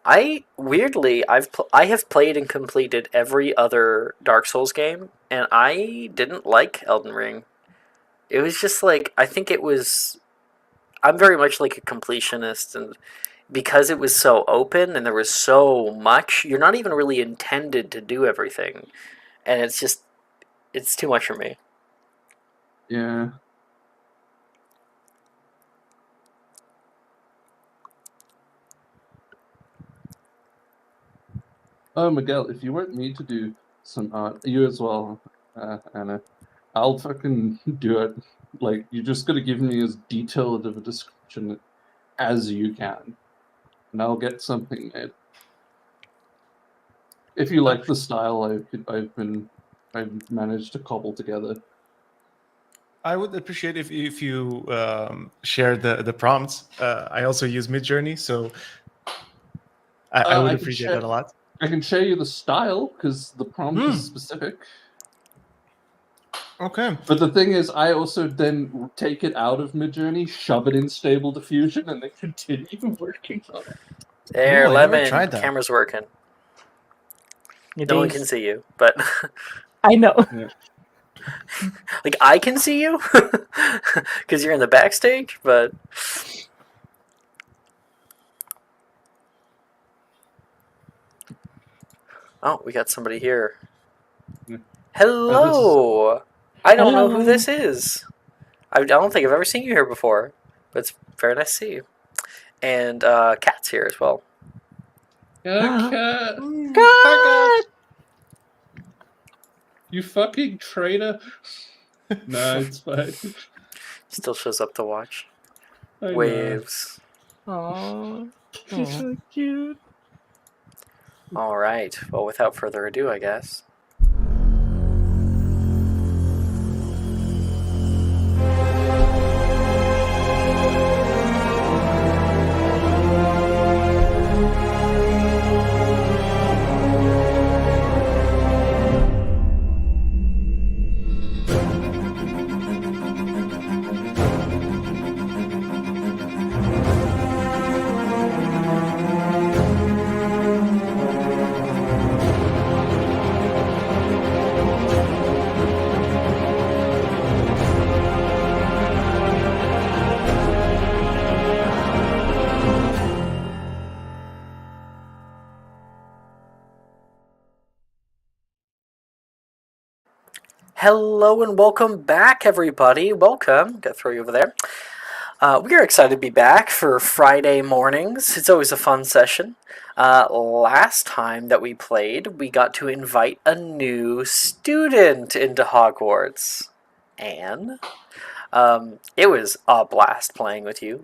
I have played and completed every other Dark Souls game, and I didn't like Elden Ring. It was just like I think it was. I'm very much like a completionist, and because it was so open and there was so much, you're not even really intended to do everything, and it's too much for me. Yeah. Oh, Miguel, if you want me to do some art, you as well, Anna, I'll fucking do it. Like, you just gotta give me as detailed of a description as you can, and I'll get something made. If you like the style I've managed to cobble together. I would appreciate if you share the prompts. I also use Midjourney, so I would appreciate that a lot. I can show you the style because the prompt is specific. Okay. But the thing is, I also then take it out of Midjourney, shove it in Stable Diffusion, and then continue working on it. There, Ooh, I never Lemon, tried that. camera's working. It No one is. can see you, but I know. Yeah. like I can see you because you're in the backstage. But oh, we got somebody here. Yeah. Hello. I don't know who Hello. this is. I don't think I've ever seen you here before, but it's very nice to see you. And Cat's here as well. Cat! God! You fucking traitor! No, it's fine. Still shows up to watch. I know. Waves. Aww. She's so cute. All right. Well, without further ado, I guess. Hello and welcome back, everybody. Welcome. Gotta throw you over there. We are excited to be back for Friday mornings. It's always a fun session. Last time that we played, we got to invite a new student into Hogwarts. Anne. It was a blast playing with you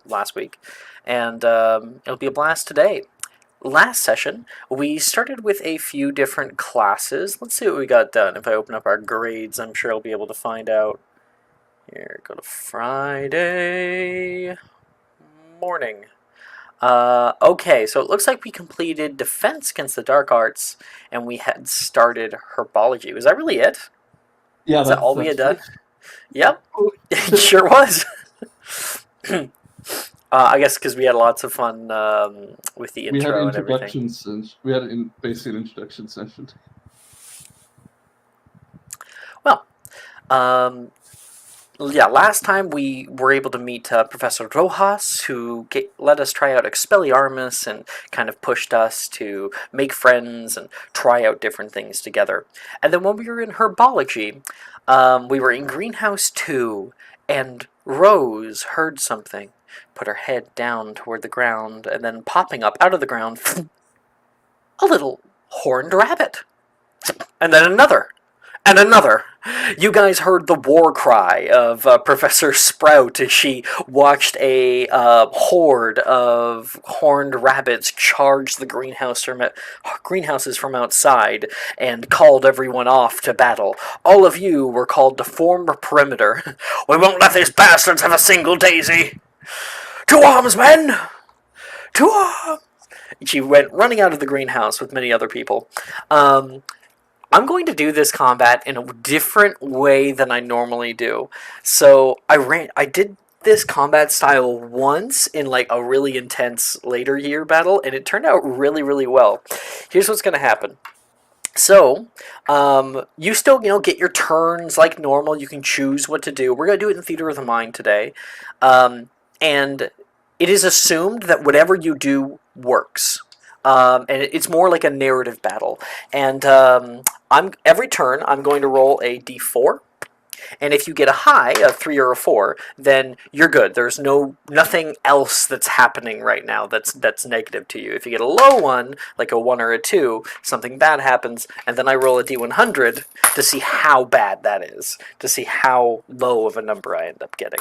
last week. And it'll be a blast today. Last session, we started with a few different classes. Let's see what we got done. If I open up our grades, I'm sure I'll be able to find out. Here, go to Friday morning. Okay, so it looks like we completed Defense against the Dark Arts, and we had started Herbology. Was that really it? Yeah, Is that all we had done? it. Yep, it sure was. I guess because we had lots of fun with the We had intro and everything. introductions. We had basically an introduction session. Well, yeah, last time we were able to meet Professor Rojas, who let us try out Expelliarmus and kind of pushed us to make friends and try out different things together. And then when we were in Herbology, we were in Greenhouse 2, and Rose heard something, put her head down toward the ground, and then popping up out of the ground, a little horned rabbit. And then another. And another. You guys heard the war cry of Professor Sprout as she watched a horde of horned rabbits charge the greenhouses from outside and called everyone off to battle. All of you were called to form a perimeter. We won't let these bastards have a single daisy. To arms, men! To arms! She went running out of the greenhouse with many other people. I'm going to do this combat in a different way than I normally do. So I did this combat style once in like a really intense later year battle, and it turned out really, really well. Here's what's going to happen. So, you still, get your turns like normal. You can choose what to do. We're going to do it in Theater of the Mind today. And it is assumed that whatever you do works. And it's more like a narrative battle. And every turn, I'm going to roll a d4. And if you get a high, a 3 or a 4, then you're good. There's nothing else that's happening right now that's negative to you. If you get a low one, like a 1 or a 2, something bad happens, and then I roll a d100 to see how bad that is, to see how low of a number I end up getting.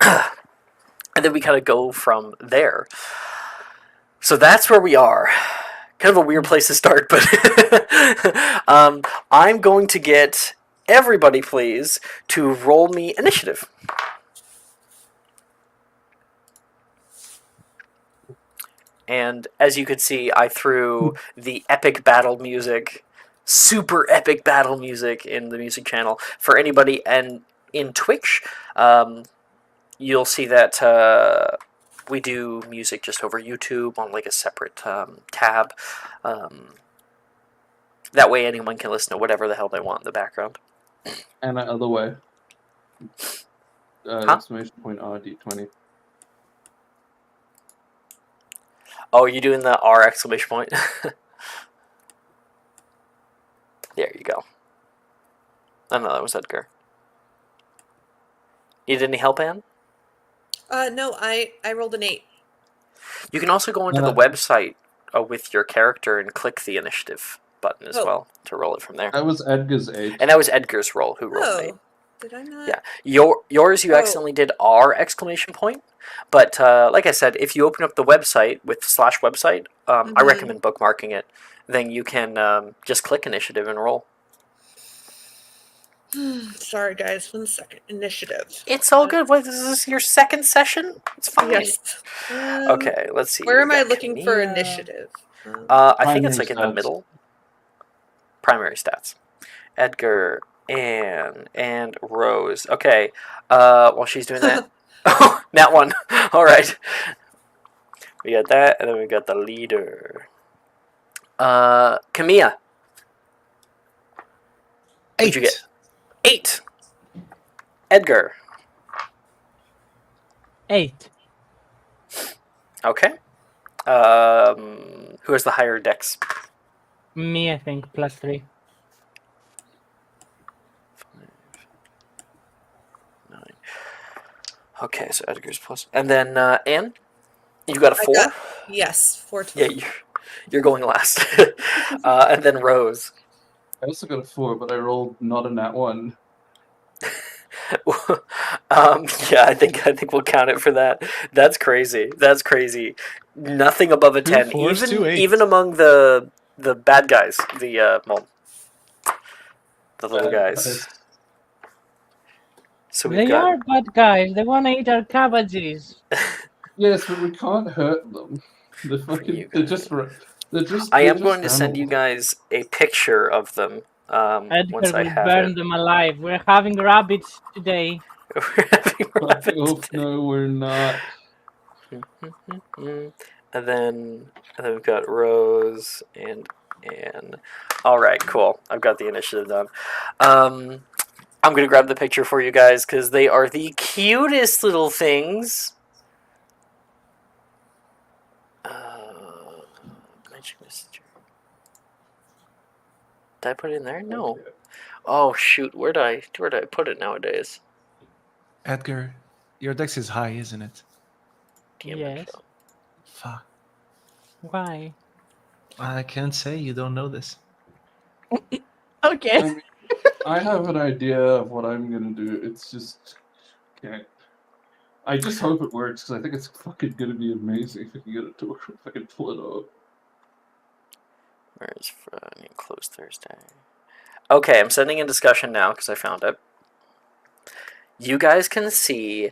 And then we kind of go from there. So that's where we are. Kind of a weird place to start, but I'm going to get everybody, please, to roll me initiative. And as you could see, I threw the epic battle music, super epic battle music in the music channel. For anybody and in Twitch, you'll see that we do music just over YouTube on like a separate tab. That way anyone can listen to whatever the hell they want in the background. And that other way. Exclamation point RD20. Oh, are you doing the R exclamation point? There you go. Oh, no, that was Edgar. Need any help, Anne? No, I rolled an 8. You can also go into the website with your character and click the initiative button as well to roll it from there. That was Edgar's 8. And that was Edgar's roll, who rolled an 8. Did I not? Yeah. Yours, you accidentally did R exclamation point. But like I said, if you open up the website with /website, I recommend bookmarking it. Then you can just click initiative and roll. Sorry, guys. 1 second. Initiative. It's all good. What, is this your second session? It's fine. Yes. Okay, let's see. Where am I looking for initiative? I think it's like in the middle. Primary stats. Edgar, Anne, and Rose. Okay. While she's doing that. Oh, that one. All right. We got that, and then we got the leader. Camilla. What'd you get? 8. Edgar. 8. Okay. Who has the higher dex? Me, I think, +3. 5, 9. Okay, so Edgar's plus. And then Anne, you got a 4? Yes, 4 Yeah, you're going last. And then Rose. I also got a 4, but I rolled not a nat 1. Yeah, I think we'll count it for that. That's crazy. That's crazy. Nothing above a 10, 4s, 2 8s. even among the bad guys, the little guys. So They are bad guys. They want to eat our cabbages. Yes, but we can't hurt them. They're just. I am going to send you guys a picture of them Edgar once I will have burn it. them alive. We're having rabbits today. We're having rabbits Oh, today. no, we're not. And then we've got Rose and Anne. All right, cool. I've got the initiative done. I'm going to grab the picture for you guys because they are the cutest little things. Magic Messenger. Did I put it in there? No. Oh shoot! Where did I put it nowadays? Edgar, your dex is high, isn't it? Damn Yes. it. Fuck. Why? I can't say you don't know this. Okay. I mean, I have an idea of what I'm gonna do. It's just can't. I just hope it works because I think it's fucking gonna be amazing if I can get it to work. If I can pull it off. Where's close Thursday? Okay, I'm sending in discussion now because I found it. You guys can see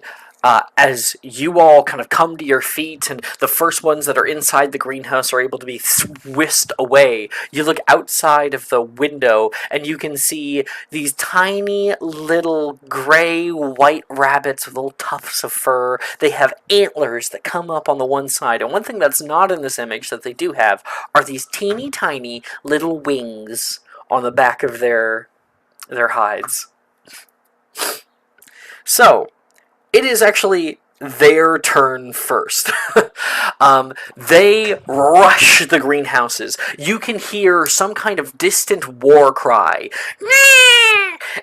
as you all kind of come to your feet, and the first ones that are inside the greenhouse are able to be whisked away, you look outside of the window, and you can see these tiny little gray-white rabbits with little tufts of fur. They have antlers that come up on the one side, and one thing that's not in this image that they do have are these teeny tiny little wings on the back of their hides. So, it is actually their turn first. They rush the greenhouses. You can hear some kind of distant war cry.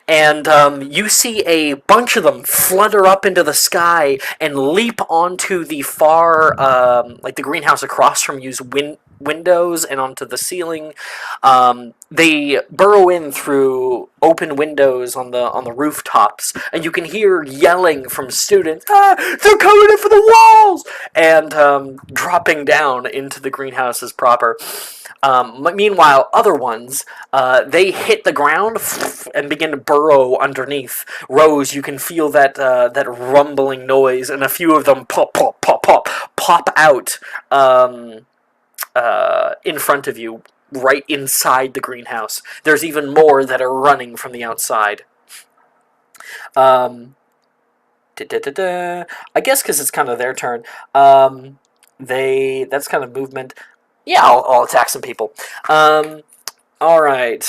And you see a bunch of them flutter up into the sky and leap onto the far, like the greenhouse across from you's windows and onto the ceiling. They burrow in through open windows on the rooftops, and you can hear yelling from students. They're coming in for the walls! And dropping down into the greenhouses proper. Meanwhile, other ones, they hit the ground and begin to burrow underneath. Rose, you can feel that rumbling noise, and a few of them pop out in front of you, right inside the greenhouse. There's even more that are running from the outside. I guess because it's kind of their turn. That's kind of movement. Yeah, I'll attack some people. Alright.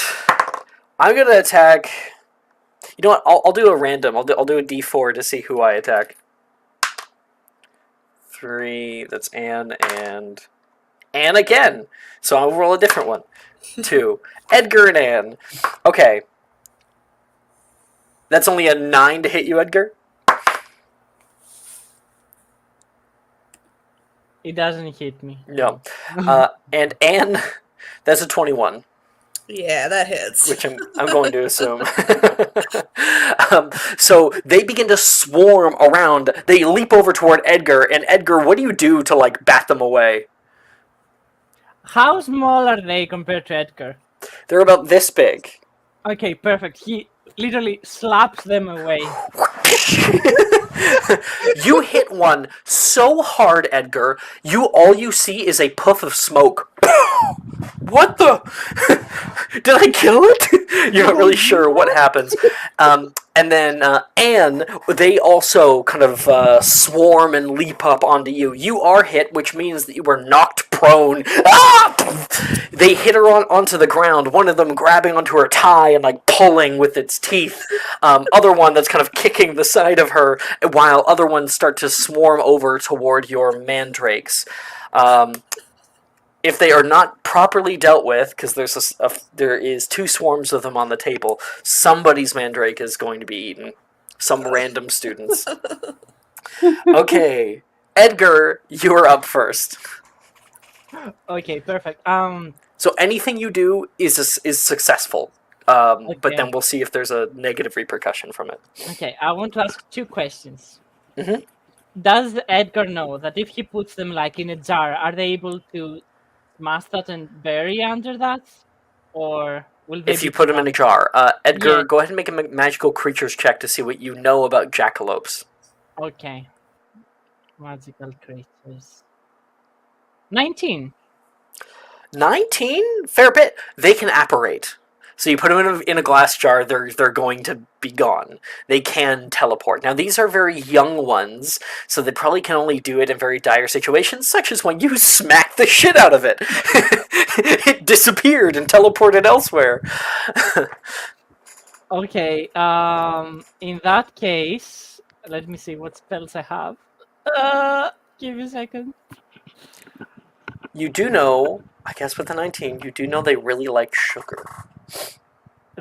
I'm gonna attack... You know what, I'll do a random. I'll do a d4 to see who I attack. 3, that's Anne, and... Anne again! So I'll roll a different one. 2. Edgar and Anne. Okay. That's only a 9 to hit you, Edgar? It doesn't hit me. No. And Anne, that's a 21. Yeah, that hits. Which I'm going to assume. So they begin to swarm around. They leap over toward Edgar, and Edgar, what do you do to, like, bat them away? How small are they compared to Edgar? They're about this big. Okay, perfect. He literally slaps them away. You hit one so hard, Edgar, all you see is a puff of smoke. What the? Did I kill it? You're not really sure what happens. And then Anne, they also kind of swarm and leap up onto you. You are hit, which means that you were knocked prone. Ah! They hit her onto the ground, one of them grabbing onto her tie and like pulling with its teeth. Other one that's kind of kicking the side of her, while other ones start to swarm over toward your mandrakes. If they are not properly dealt with, because there is 2 swarms of them on the table, somebody's mandrake is going to be eaten. Some random students. Okay, Edgar, you're up first. Okay, perfect. So anything you do is successful, but then we'll see if there's a negative repercussion from it. Okay, I want to ask 2 questions. Mhm. Does Edgar know that if he puts them like in a jar, are they able to smash that and bury under that? Or will they If you put them in a jar. Edgar, go ahead and make a magical creatures check to see what you know about jackalopes. Okay. Magical creatures. 19. 19? Fair bit. They can apparate. So you put them in a glass jar, they're going to be gone. They can teleport. Now, these are very young ones, so they probably can only do it in very dire situations, such as when you smack the shit out of it. It disappeared and teleported elsewhere. Okay, in that case, let me see what spells I have. Give me a second. You do know, I guess with the 19, you do know they really like sugar.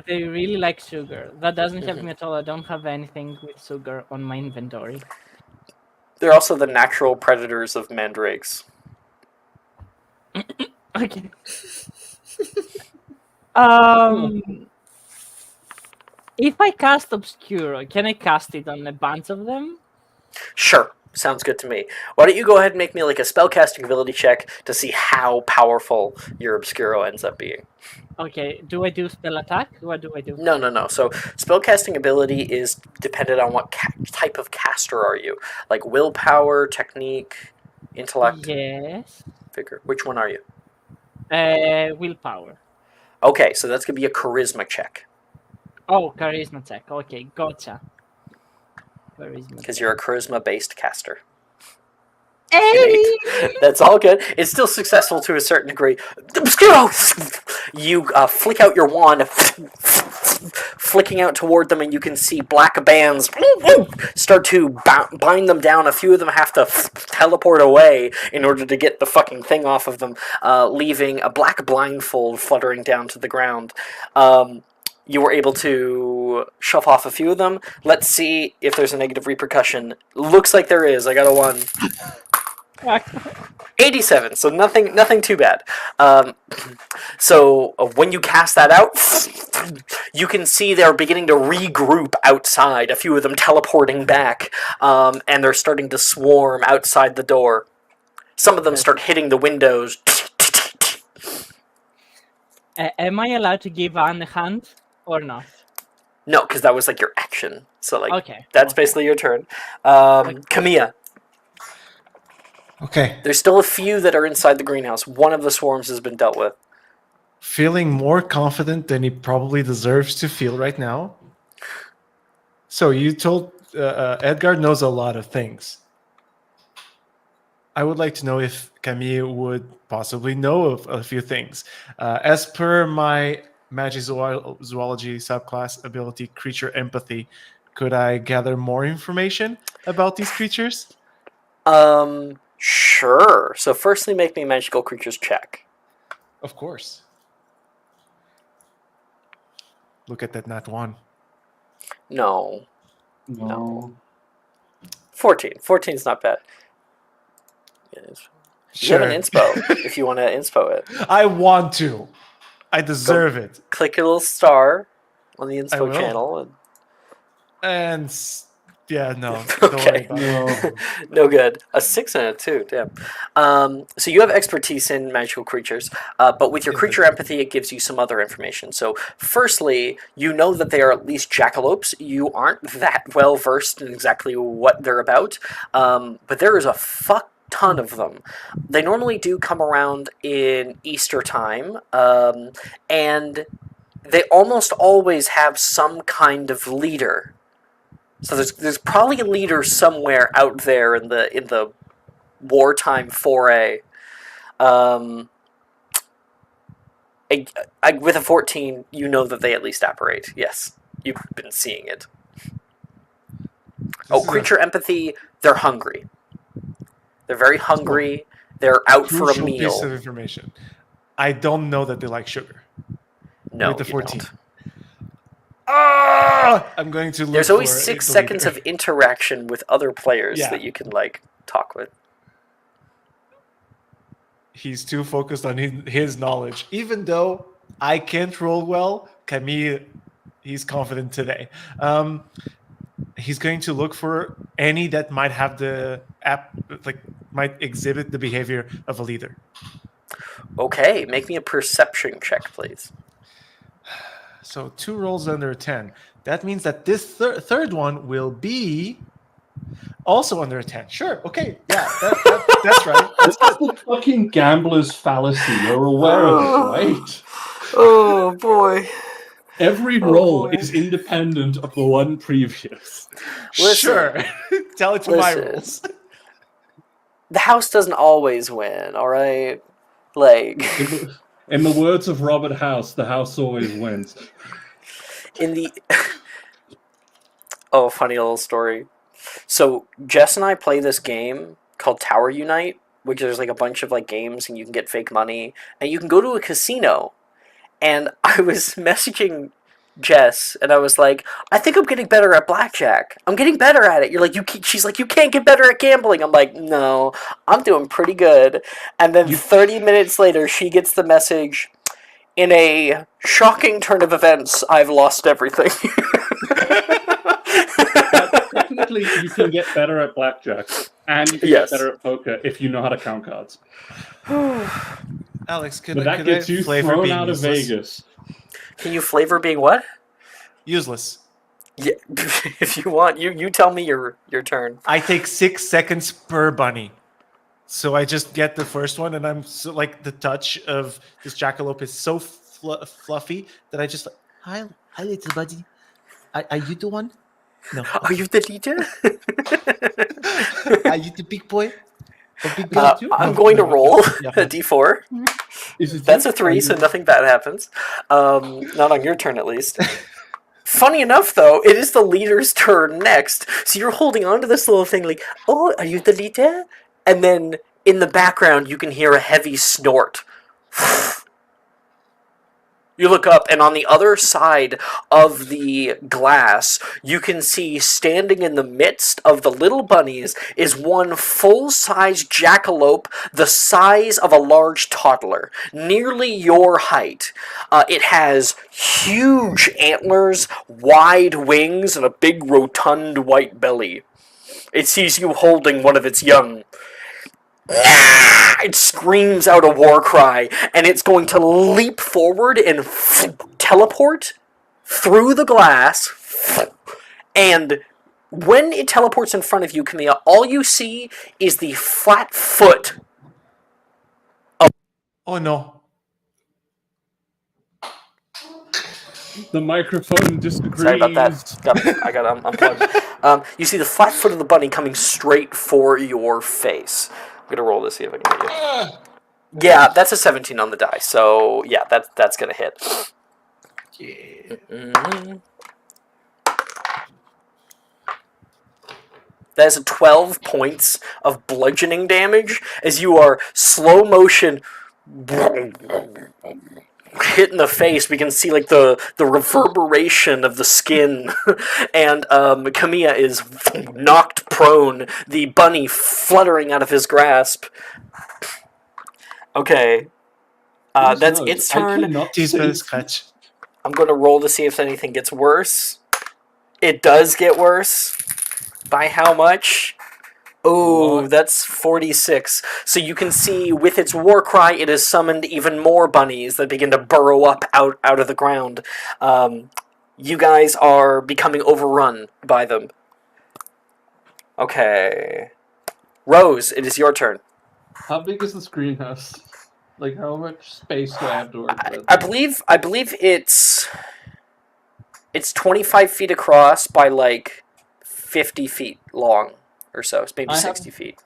They really like sugar. That doesn't help me at all. I don't have anything with sugar on my inventory. They're also the natural predators of mandrakes. Okay. If I cast Obscure, can I cast it on a bunch of them? Sure. Sounds good to me. Why don't you go ahead and make me like a spellcasting ability check to see how powerful your Obscuro ends up being. Okay, do I do spell attack? What do I do? No. So spellcasting ability is dependent on what type of caster are you. Like willpower, technique, intellect, Yes. figure. Which one are you? Willpower. Okay, so that's going to be a charisma check. Oh, charisma check. Okay, gotcha. Charisma Because check. you're a charisma-based caster. Hey! That's all good. It's still successful to a certain degree. Obscuro! You flick out your wand, flicking out toward them, and you can see black bands start to bind them down. A few of them have to teleport away in order to get the fucking thing off of them, leaving a black blindfold fluttering down to the ground. You were able to shove off a few of them. Let's see if there's a negative repercussion. Looks like there is. I got a 1. 87, so nothing too bad. So when you cast that out, you can see they're beginning to regroup outside, a few of them teleporting back, and they're starting to swarm outside the door. Some of them start hitting the windows. Am I allowed to give Anne a hand or not? No, because that was like your action. So like Okay. that's okay. basically your turn. Kamiya, Okay. there's still a few that are inside the greenhouse. One of the swarms has been dealt with. Feeling more confident than he probably deserves to feel right now. So you told Edgar knows a lot of things. I would like to know if Camille would possibly know of a few things. As per my Magizoology subclass ability, Creature Empathy, could I gather more information about these creatures? Sure. So firstly, make me a magical creatures check. Of course. Look at that nat 1. No. No. 14. 14's not bad. Yes. You have an inspo, if you want to inspo it. I want to. I deserve it. Click a little star on the I inspo will. channel. And yeah, no. Don't worry Okay. about it. No. No good. A 6 and a 2, damn. So you have expertise in magical creatures, but with your Yes, I creature do. empathy, it gives you some other information. So firstly, you know that they are at least jackalopes. You aren't that well versed in exactly what they're about, but there is a fuck ton of them. They normally do come around in Easter time, and they almost always have some kind of leader. So there's probably a leader somewhere out there in the wartime foray. With a 14, you know that they at least apparate. Yes, you've been seeing it. This is Creature empathy. They're hungry. They're very hungry. They're out for a crucial meal. piece of information. I don't know that they like sugar. No, with the you 14. don't. I'm going to look There's always for 6 the seconds leader. of interaction with other players Yeah. that you can like talk with. He's too focused on his knowledge. Even though I can't roll well, Camille, he's confident today. He's going to look for any that might have the might exhibit the behavior of a leader. Okay, make me a perception check, please. So 2 rolls under 10. That means that this third one will be also under a 10. Sure. Okay. Yeah, that's right. That's the fucking gambler's fallacy. You're aware of it, right? Oh boy. Every roll is independent of the one previous. Listen. Sure. Tell it to my Listen. rules. The house doesn't always win, alright? Like, In the words of Robert House, the house always wins. in the... Oh, funny little story. So, Jess and I play this game called Tower Unite, which there's like a bunch of like games and you can get fake money, and you can go to a casino. And I was messaging Jess, and I was like, I think I'm getting better at blackjack. I'm getting better at it. You're like, she's like, you can't get better at gambling. I'm like, no, I'm doing pretty good. And then 30 minutes later, she gets the message, in a shocking turn of events, I've lost everything. That basically, you can get better at blackjack, and you can Yes. get better at poker if you know how to count cards. Alex, But could that I gets you flavor thrown being out of useless? Vegas. Can you flavor being what? Useless. Yeah, if you want, you tell me your turn. I take 6 seconds per bunny. So I just get the first one, and I'm so, like, the touch of this jackalope is so fluffy that I just hi little buddy. Are you the one? No. Are you the leader? Are you the big boy? Or big girl too? I'm No, going to no, roll yeah. a d4. Is it That's you? a 3, Are so you- nothing bad happens. Not on your turn, at least. Funny enough, though, it is the leader's turn next. So you're holding on to this little thing like, oh, are you the leader? And then in the background, you can hear a heavy snort. You look up, and on the other side of the glass, you can see standing in the midst of the little bunnies is one full-size jackalope the size of a large toddler, nearly your height. It has huge antlers, wide wings, and a big rotund white belly. It sees you holding one of its young. It screams out a war cry, and it's going to leap forward and teleport through the glass. And when it teleports in front of you, Camilla, all you see is the flat foot. Oh no. The microphone disagrees. Sorry about that. I got unplugged. You see the flat foot of the bunny coming straight for your face. I'm gonna roll to see if I can get you. Yeah, that's a 17 on the die. So yeah, that's gonna hit. Yeah. Mm-hmm. That is a 12 points of bludgeoning damage as you are slow motion hit in the face. We can see like the reverberation of the skin, and Camilla is knocked prone, the bunny fluttering out of his grasp. Okay, that's its turn. Tease by the scratch. I'm going to roll to see if anything gets worse. It does get worse. By how much? Oh, that's 46. So you can see with its war cry, it has summoned even more bunnies that begin to burrow up out of the ground. You guys are becoming overrun by them. Okay. Rose, it is your turn. How big is this greenhouse? Like, how much space do I have to work with? I believe it's 25 feet across by like 50 feet long or so. It's maybe 60 feet.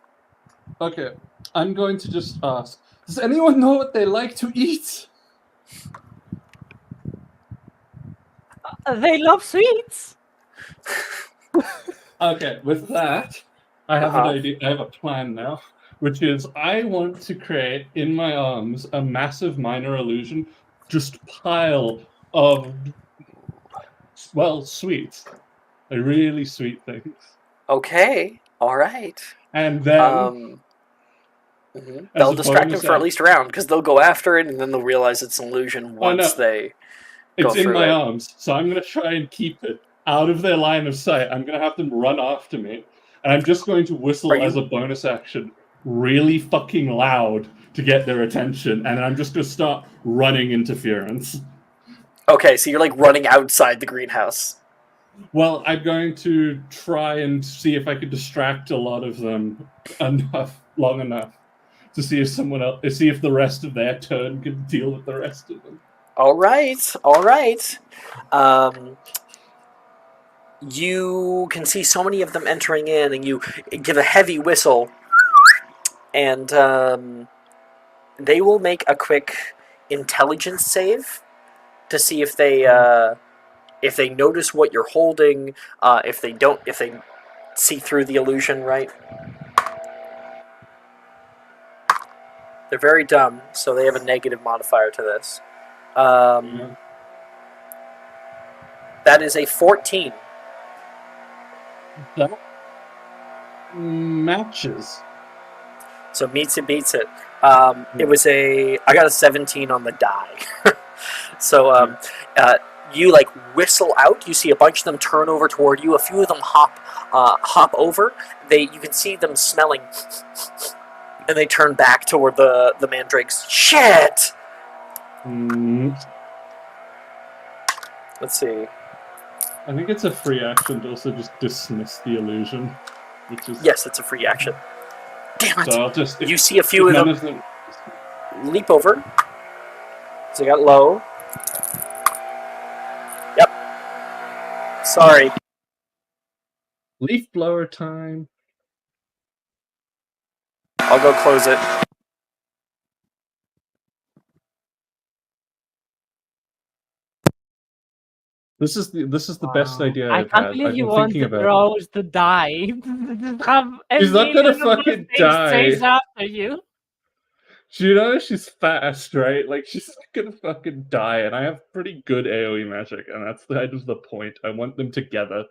Okay, I'm going to just ask, does anyone know what they like to eat? They love sweets. Okay, with that, I have an idea. I have a plan now, which is I want to create in my arms a massive minor illusion, just pile of, well, sweets, like really sweet things. Okay, all right. And then they'll distract them for at least a round because they'll go after it and then they'll realize it's an illusion once they go it's in through my it. arms, so I'm going to try and keep it out of their line of sight. I'm going to have them run after me, and I'm just going to whistle as a bonus action really fucking loud to get their attention, and then I'm just going to start running interference. Okay, so you're like running outside the greenhouse. Well, I'm going to try and see if I could distract a lot of them long enough to see if someone else, see if the rest of their turn can deal with the rest of them. All right. You can see so many of them entering in, and you give a heavy whistle, and they will make a quick intelligence save to see if they notice what you're holding, if they see through the illusion, right? They're very dumb, so they have a negative modifier to this. That is a 14. That matches. So beats it. It was I got a 17 on the die. So you like whistle out. You see a bunch of them turn over toward you. A few of them hop over. You can see them smelling, and they turn back toward the mandrakes. Shit. Let's see. I think it's a free action to also just dismiss the illusion, which is Yes, it's a free action. Damn it! so I'll just. You see a few of them leap over. So they got low. Yep. Sorry. Leaf blower time. I'll go close it. This is the best idea I I've can't had. believe I've you been thinking wanted about. Rose to die. Have She's not gonna million of those fucking things die. chase after you. You know she's fast, right? Like she's not gonna fucking die, and I have pretty good AoE magic, and that is the point. I want them together.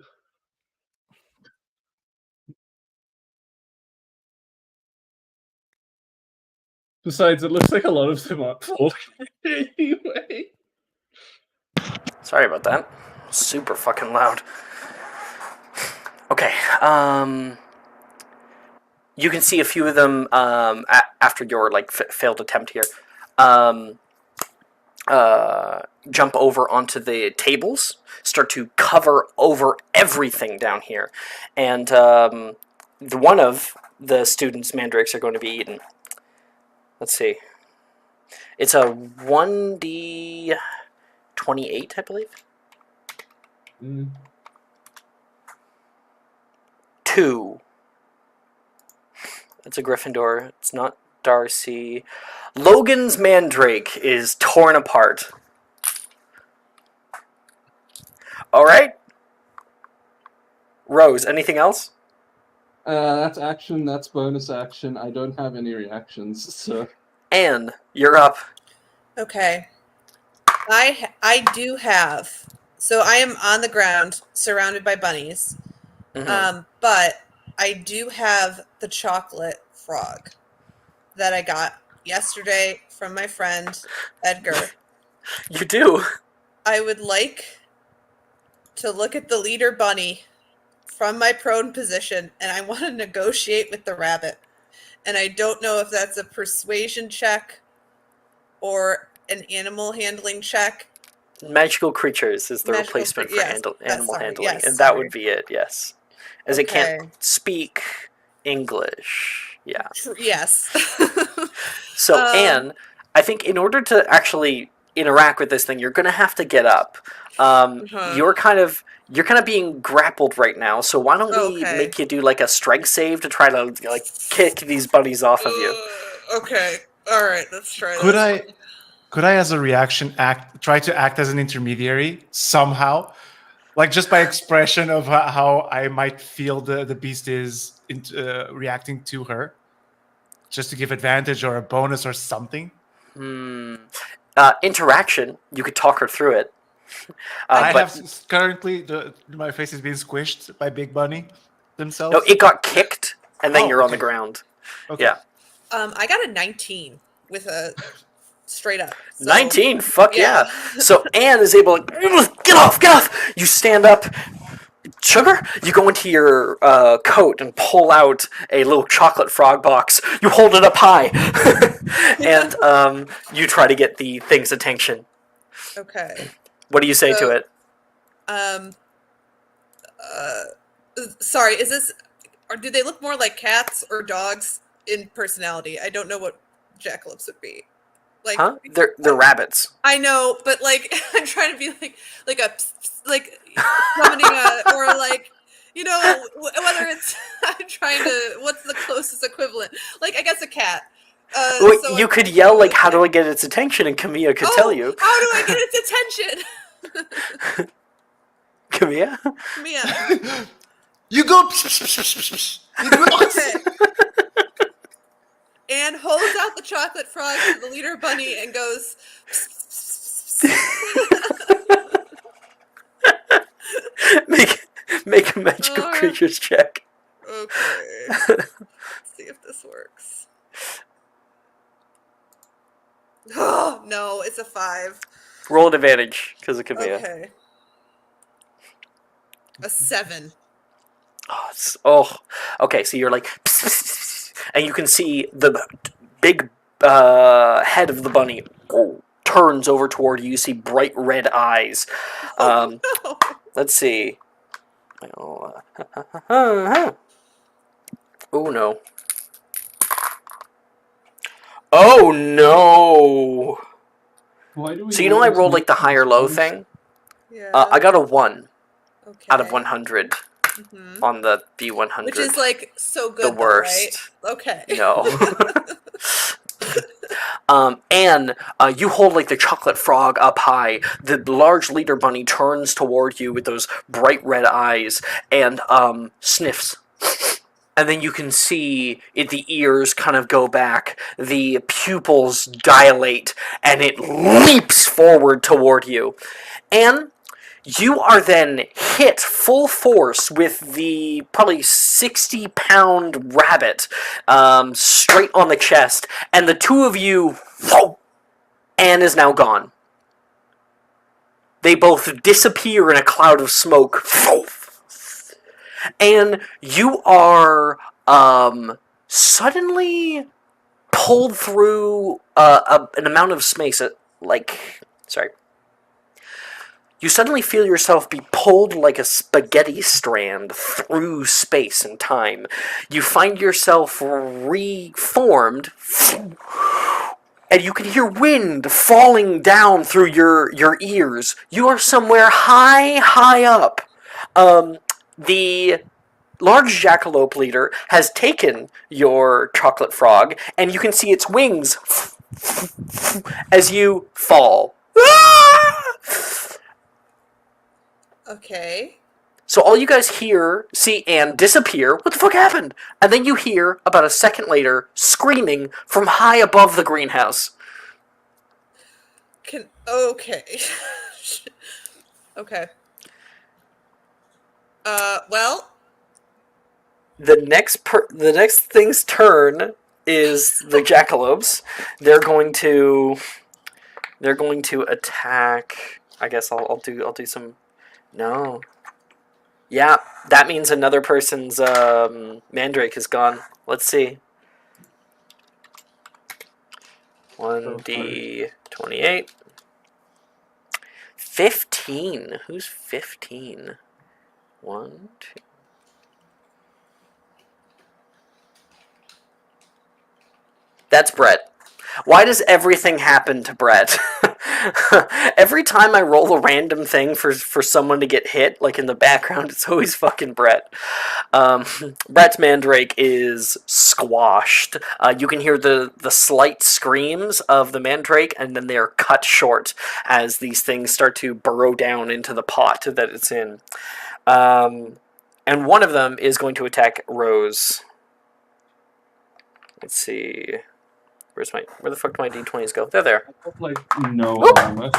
Besides, it looks like a lot of them aren't falling anyway. Sorry about that. Super fucking loud. Okay. You can see a few of them after your like failed attempt here. Jump over onto the tables, start to cover over everything down here, and one of the students' mandrakes are going to be eaten. Let's see. It's a 1d28, I believe. 2. It's a Gryffindor. It's not Darcy. Logan's mandrake is torn apart. Alright. Rose, anything else? That's action, that's bonus action. I don't have any reactions, so... Anne, you're up. Okay. I do have. So I am on the ground, surrounded by bunnies. But I do have the chocolate frog that I got yesterday from my friend Edgar. You do? I would like to look at the leader bunny from my prone position, and I want to negotiate with the rabbit. And I don't know if that's a persuasion check or an animal handling check. Magical creatures is the replacement for animal handling, and that would be it, yes. As it can't speak English. Yeah. Yes. So, Anne, I think in order to actually interact with this thing, you're going to have to get up. You're kind of being grappled right now, so why don't we make you do like a strength save to try to like kick these bunnies off of you? Okay. All right. Let's try this. Could I, as a reaction, try to act as an intermediary somehow, like just by expression of how I might feel the beast is reacting to her, just to give advantage or a bonus or something? Interaction. You could talk her through it. I have currently my face is being squished by Big Bunny themselves. No, it got kicked, and then you're on the ground. Okay. Yeah. I got a 19 with a straight up. So, 19? Fuck yeah. So Anne is able to get off. You stand up. Sugar, you go into your coat and pull out a little chocolate frog box. You hold it up high. And you try to get the thing's attention. Okay. What do you say to it? Sorry, is this... Or do they look more like cats or dogs in personality? I don't know what jackalopes would be. Like, huh? They're rabbits. I know, but like I'm trying to be like summoning or like, you know, whether it's I'm trying to, what's the closest equivalent? Like I guess a cat. Well, so you could yell like, "How do I get its attention?" And Camilla could tell you. How do I get its attention? Camilla. You go. Okay. And holds out the chocolate frog to the leader bunny and goes. make a magical creatures check. Okay. Let's see if this works. Oh no, it's a 5. Roll an advantage, because it could be Okay. A 7. Okay, so you're like, and you can see the big head of the bunny turns over toward you. You see bright red eyes. No. Let's see. Oh no. Oh no. Why do we So you know I always rolled make like the higher low these thing? Yeah. I got a 1 okay. out of 100 Mhm. on the B100. Which is like so good. the though, worst. right? Okay. No. And you hold like the chocolate frog up high. The large leader bunny turns toward you with those bright red eyes and sniffs. And then you can see the ears kind of go back, the pupils dilate, and it leaps forward toward you. And you are then hit full force with the probably 60-pound rabbit straight on the chest, and the two of you, Anne is now gone. They both disappear in a cloud of smoke. And you are suddenly pulled through an amount of space, you suddenly feel yourself be pulled like a spaghetti strand through space and time. You find yourself reformed, and you can hear wind falling down through your ears. You are somewhere high, high up. The large jackalope leader has taken your chocolate frog, and you can see its wings as you fall. Okay. So all you guys see Anne disappear. What the fuck happened? And then you hear, about a second later, screaming from high above the greenhouse. Okay. Okay. Well. The next thing's turn is the jackalopes. They're going to attack. I guess I'll do some. No. Yeah, that means another person's mandrake is gone. Let's see. 1d28. 15. Who's 15? 1, 2. That's Brett. Why does everything happen to Brett? Every time I roll a random thing for someone to get hit, like in the background, it's always fucking Brett. Brett's mandrake is squashed. You can hear the slight screams of the mandrake, and then they are cut short as these things start to burrow down into the pot that it's in. And one of them is going to attack Rose. Let's see. Where the fuck do my d20s go? They're there. I have like no Oop. armor.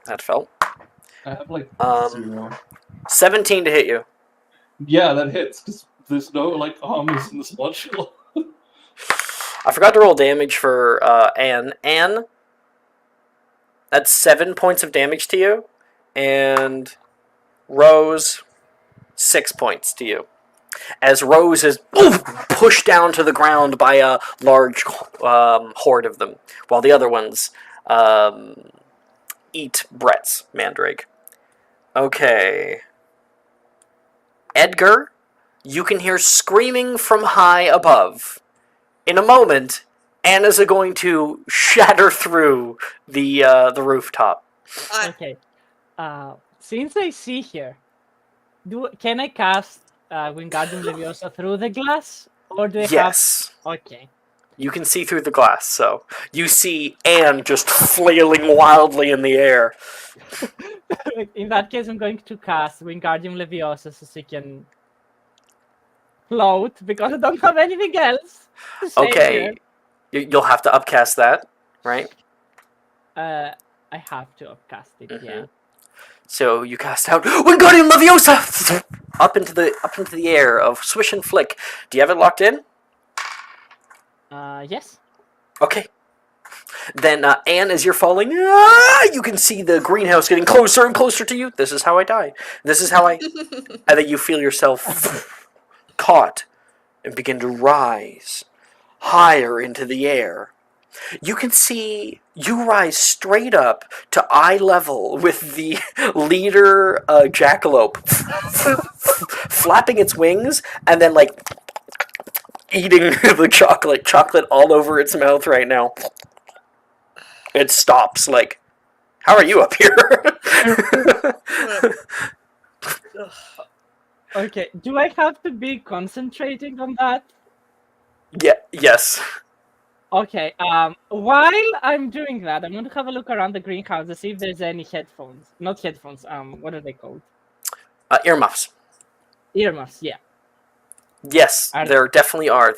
That fell. I have like 0. 17 to hit you. Yeah, that hits because there's no like armors in this module. I forgot to roll damage for Anne. Anne, that's 7 points of damage to you, and Rose, 6 points to you. As Rose is pushed down to the ground by a large horde of them, while the other ones eat Brett's mandrake. Okay. Edgar, you can hear screaming from high above. In a moment, Anna's going to shatter through the rooftop. Okay. Since I see here, can I cast Wingardium Leviosa through the glass, or do I Yes. have? Okay. You can see through the glass, so you see Anne just flailing wildly in the air. In that case, I'm going to cast Wingardium Leviosa so she can float, because I don't have anything else to say Okay, you'll have to upcast that, right? here. I have to upcast it. Mhm. Yeah. So you cast out Wingardium Leviosa up into the air of swish and flick. Do you have it locked in? Yes. Okay. Then, Anne, as you're falling, you can see the greenhouse getting closer and closer to you. This is how I die. This is how I... And then you feel yourself caught and begin to rise higher into the air. You can see you rise straight up to eye level with the leader jackalope flapping its wings and then like eating the chocolate all over its mouth right now. It stops like, how are you up here? Okay, do I have to be concentrating on that? Yeah, yes. Okay, while I'm doing that, I'm going to have a look around the greenhouse to see if there's any headphones. Not headphones, what are they called? Earmuffs. Earmuffs, yeah. Yes, there definitely are.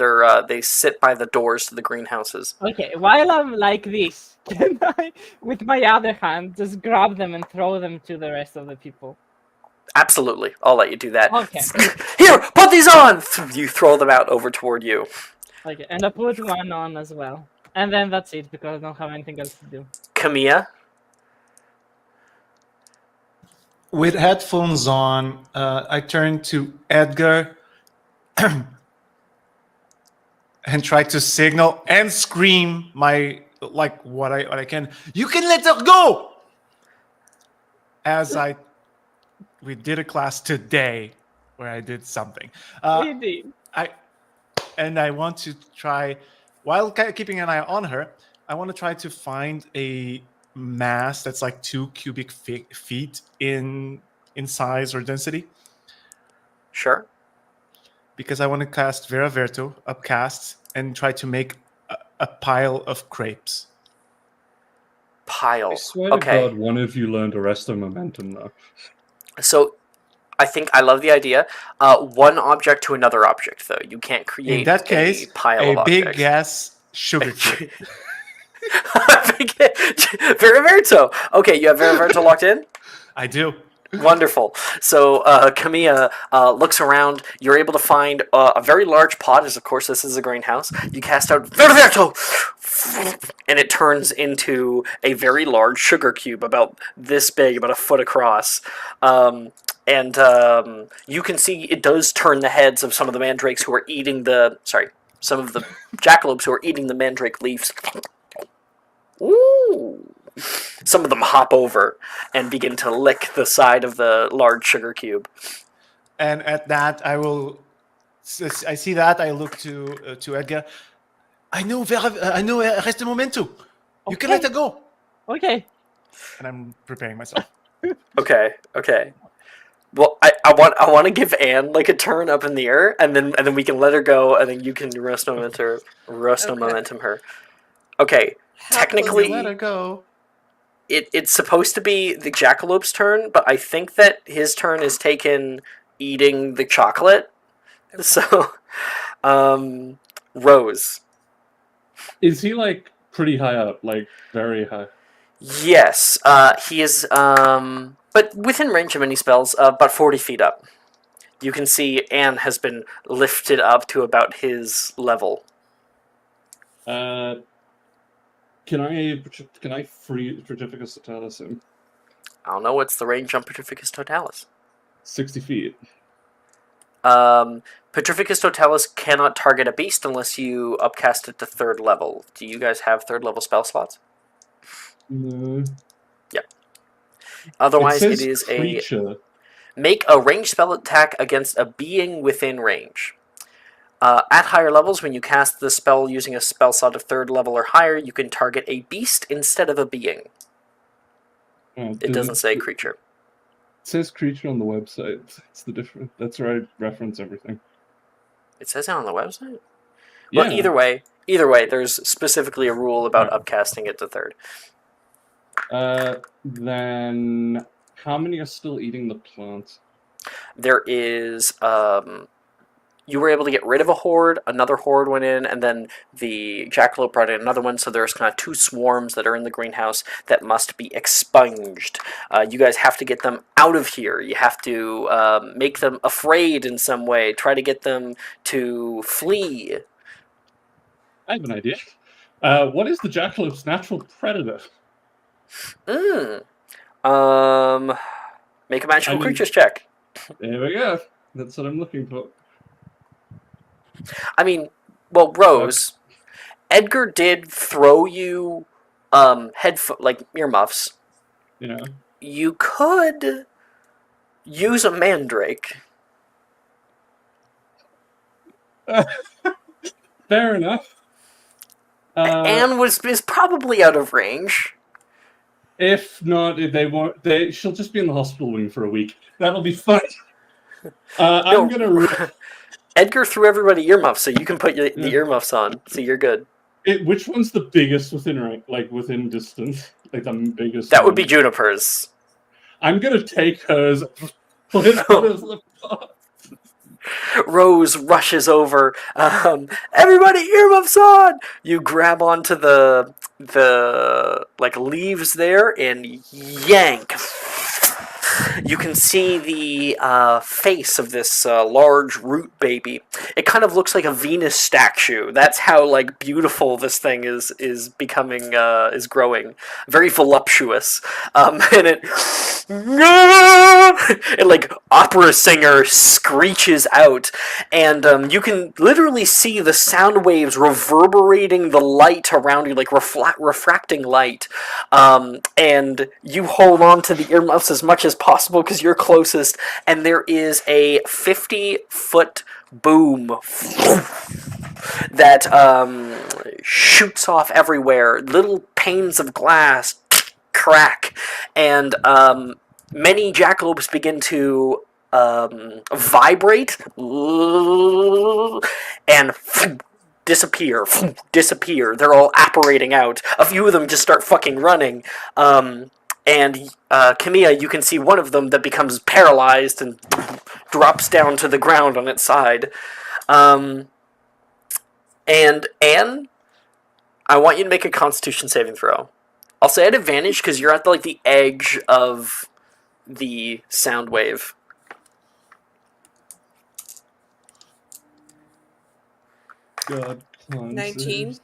They sit by the doors to the greenhouses. Okay, while I'm like this, can I, with my other hand, just grab them and throw them to the rest of the people? Absolutely, I'll let you do that. Okay. Here, put these on! You throw them out over toward you. Okay, and I put one on as well. And then that's it, because I don't have anything else to do. Camilla? With headphones on, I turn to Edgar and try to signal and scream what I can. You can let her go. As we did a class today where I did something. We did. I want to try, while keeping an eye on her, I want to try to find a mass that's like 2 cubic feet in size or density. Sure. Because I want to cast Vera Verto, upcast, and try to make a pile of crepes. Pile. I swear to God, one of you learned Arresto Momentum, though. So, I think I love the idea. One object to another object, though. You can't create in that case, a pile of big objects. gas sugar cube. Vera Verto. Okay, you have Vera Verto locked in? I do. Wonderful. So Camilla looks around. You're able to find a very large pot, as of course this is a greenhouse. You cast out Verto, and it turns into a very large sugar cube, about this big, about a foot across. And you can see it does turn the heads of some of the mandrakes who are eating some of the jackalopes who are eating the mandrake leaves. Ooh. Some of them hop over and begin to lick the side of the large sugar cube. And at that, I see that. I look to Edgar. I know Arresto Momento. You can let her go. Okay. And I'm preparing myself. Okay. Well, I want to give Anne like a turn up in the air, and then we can let her go, and then you can Arresto Momentum her. Okay. Technically, let her go. It's supposed to be the jackalope's turn, but I think that his turn is taken eating the chocolate. Okay. So, Rose. Is he like pretty high up, like very high? Yes, he is. But within range of any spells, about 40 feet up. You can see Anne has been lifted up to about his level. Can I free Petrificus Totalis him? I don't know what's the range on Petrificus Totalis. 60 feet. Petrificus Totalis cannot target a beast unless you upcast it to 3rd level. Do you guys have 3rd level spell slots? No. Yeah. Otherwise, it is creature. Make a ranged spell attack against a being within range. At higher levels, when you cast the spell using a spell slot of 3rd level or higher, you can target a beast instead of a being. It doesn't say creature. It says creature on the website. It's the different. That's where I reference everything. It says it on the website? Yeah. Well, either way, there's specifically a rule about upcasting it to 3rd. Then how many are still eating the plants? There is, you were able to get rid of a horde, another horde went in, and then the jackalope brought in another one, so there's kind of 2 swarms that are in the greenhouse that must be expunged. You guys have to get them out of here. You have to make them afraid in some way, try to get them to flee. I have an idea. What is the jackalop's natural predator? Make a magical I mean- creatures check. There we go. That's what I'm looking for. I mean, well, Rose, Edgar did throw you earmuffs. Yeah. You could use a mandrake. Fair enough. Anne is probably out of range. If not, if they won't, she'll just be in the hospital wing for a week. That'll be fine. I'm gonna. Edgar threw everybody earmuffs, so you can put the earmuffs on, so you're good. Which one's the biggest within range, like within distance? Like the biggest. That would be Juniper's. I'm gonna take hers. Put it on as the box. Rose rushes over. Everybody, earmuffs on! You grab onto the leaves there and yank. You can see the face of this large root baby. It kind of looks like a Venus statue. That's how beautiful this thing is becoming, is growing. Very voluptuous. And it opera singer screeches out, and you can literally see the sound waves reverberating the light around you, refracting light. And you hold on to the earmuffs as much as possible because you're closest, and there is a 50-foot boom that shoots off everywhere. Little panes of glass crack, and many jackalopes begin to vibrate and disappear. They're all apparating out. A few of them just start fucking running. And Camilla, you can see one of them that becomes paralyzed and drops down to the ground on its side. And Anne, I want you to make a Constitution saving throw. I'll say at advantage because you're at the edge of the sound wave. God, 19.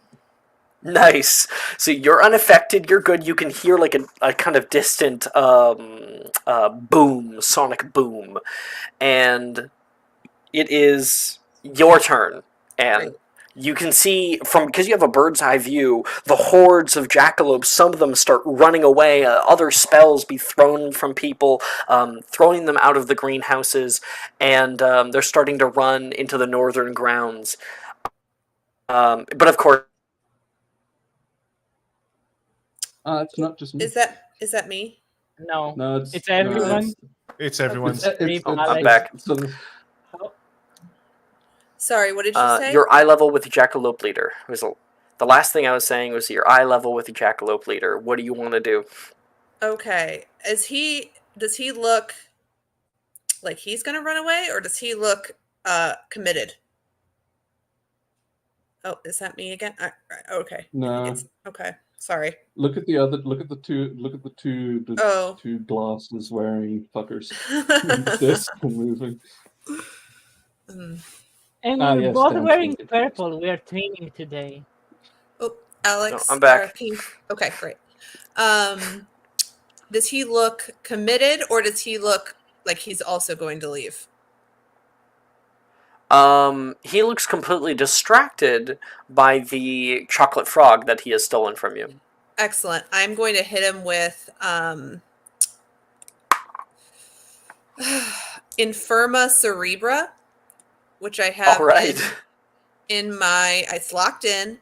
Nice. So you're unaffected. You're good. You can hear a kind of distant boom, sonic boom, and it is your turn. And you can see because you have a bird's eye view, the hordes of jackalopes. Some of them start running away. Other spells be thrown from people, throwing them out of the greenhouses, and they're starting to run into the northern grounds. But of course. It's not just me. Is that me? No, No, it's everyone. It's everyone's. I'm back. Sorry, what did you say? Your eye level with the jackalope leader. The last thing I was saying was your eye level with the jackalope leader. What do you want to do? Okay. Does he look like he's gonna run away, or does he look committed? Oh, is that me again? Okay. No. Okay. Sorry. Look at the two two glasses wearing fuckers. They're still moving. And we're yes, both Dan's wearing thinking. purple. We are training today. Oh, Alex. No, I'm back. Pink. Okay, great. Does he look committed, or does he look like he's also going to leave? He looks completely distracted by the chocolate frog that he has stolen from you. Excellent. I'm going to hit him with Infirma Cerebra, which I have All right. in my. It's locked in.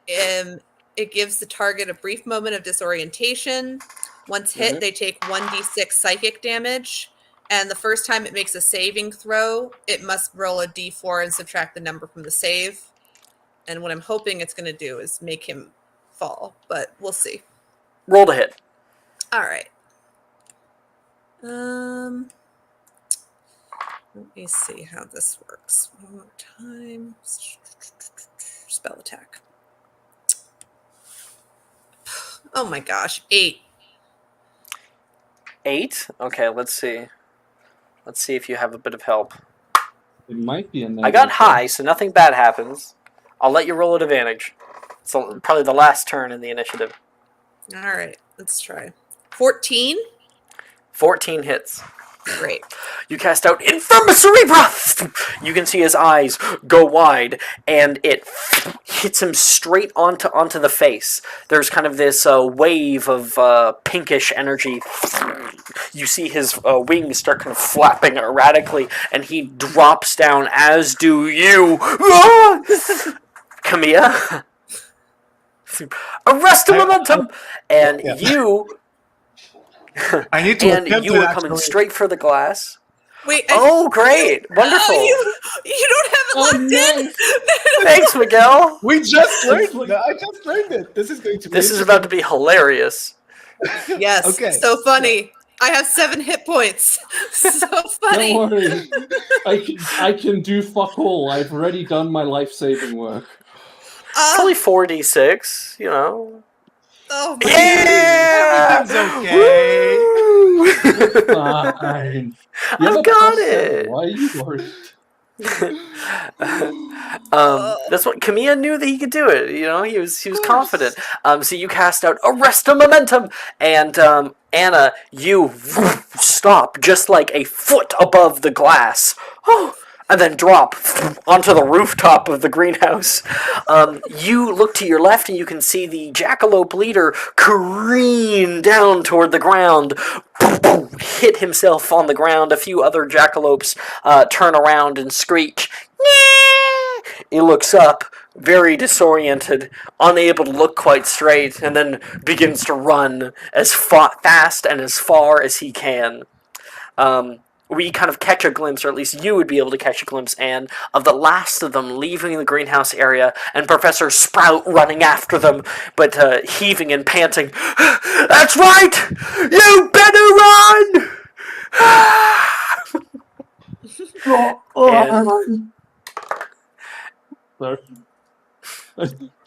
It gives the target a brief moment of disorientation. Once hit, they take 1d6 psychic damage. And the first time it makes a saving throw, it must roll a d4 and subtract the number from the save. And what I'm hoping it's going to do is make him fall, but we'll see. Roll to hit. All right. Let me see how this works. One more time. Spell attack. Oh my gosh, 8. 8? Okay, let's see. Let's see if you have a bit of help. It might be a I got high, so nothing bad happens. I'll let you roll at advantage. It's probably the last turn in the initiative. All right, let's try. 14. 14 hits. Great. You cast out Infirma Cerebra! You can see his eyes go wide, and it hits him straight onto the face. There's kind of this wave of pinkish energy. You see his wings start kind of flapping erratically, and he drops down, as do you. Camilla, arrest the momentum! And you... I need to and attempt you it, were coming actually. straight for the glass. Wait. Oh, great. Wonderful. Oh, you don't have it locked in. Thanks, Miguel. We just learned like- it. I just learned it. This is going to be This is about to be hilarious. Yes. Okay. So funny. I have 7 hit points. So funny. Don't worry. I can do fuck all. I've already done my life-saving work. It's only 4d6, you know. Oh my Yeah! Everything's okay. Woo! Fine. You have I've a got +7. it. Why are you worried? That's what Camilla knew that he could do it. You know, he was confident. So you cast out Arrest the Momentum, and Anna, you stop just like a foot above the glass. Oh, and then drop onto the rooftop of the greenhouse. You look to your left and you can see the jackalope leader careen down toward the ground, hit himself on the ground. A few other jackalopes turn around and screech. "Nyeh!" He looks up, very disoriented, unable to look quite straight, and then begins to run as fast and as far as he can. We kind of catch a glimpse, or at least you would be able to catch a glimpse, Anne, of the last of them leaving the greenhouse area, and Professor Sprout running after them, but heaving and panting. "That's right! You better run!"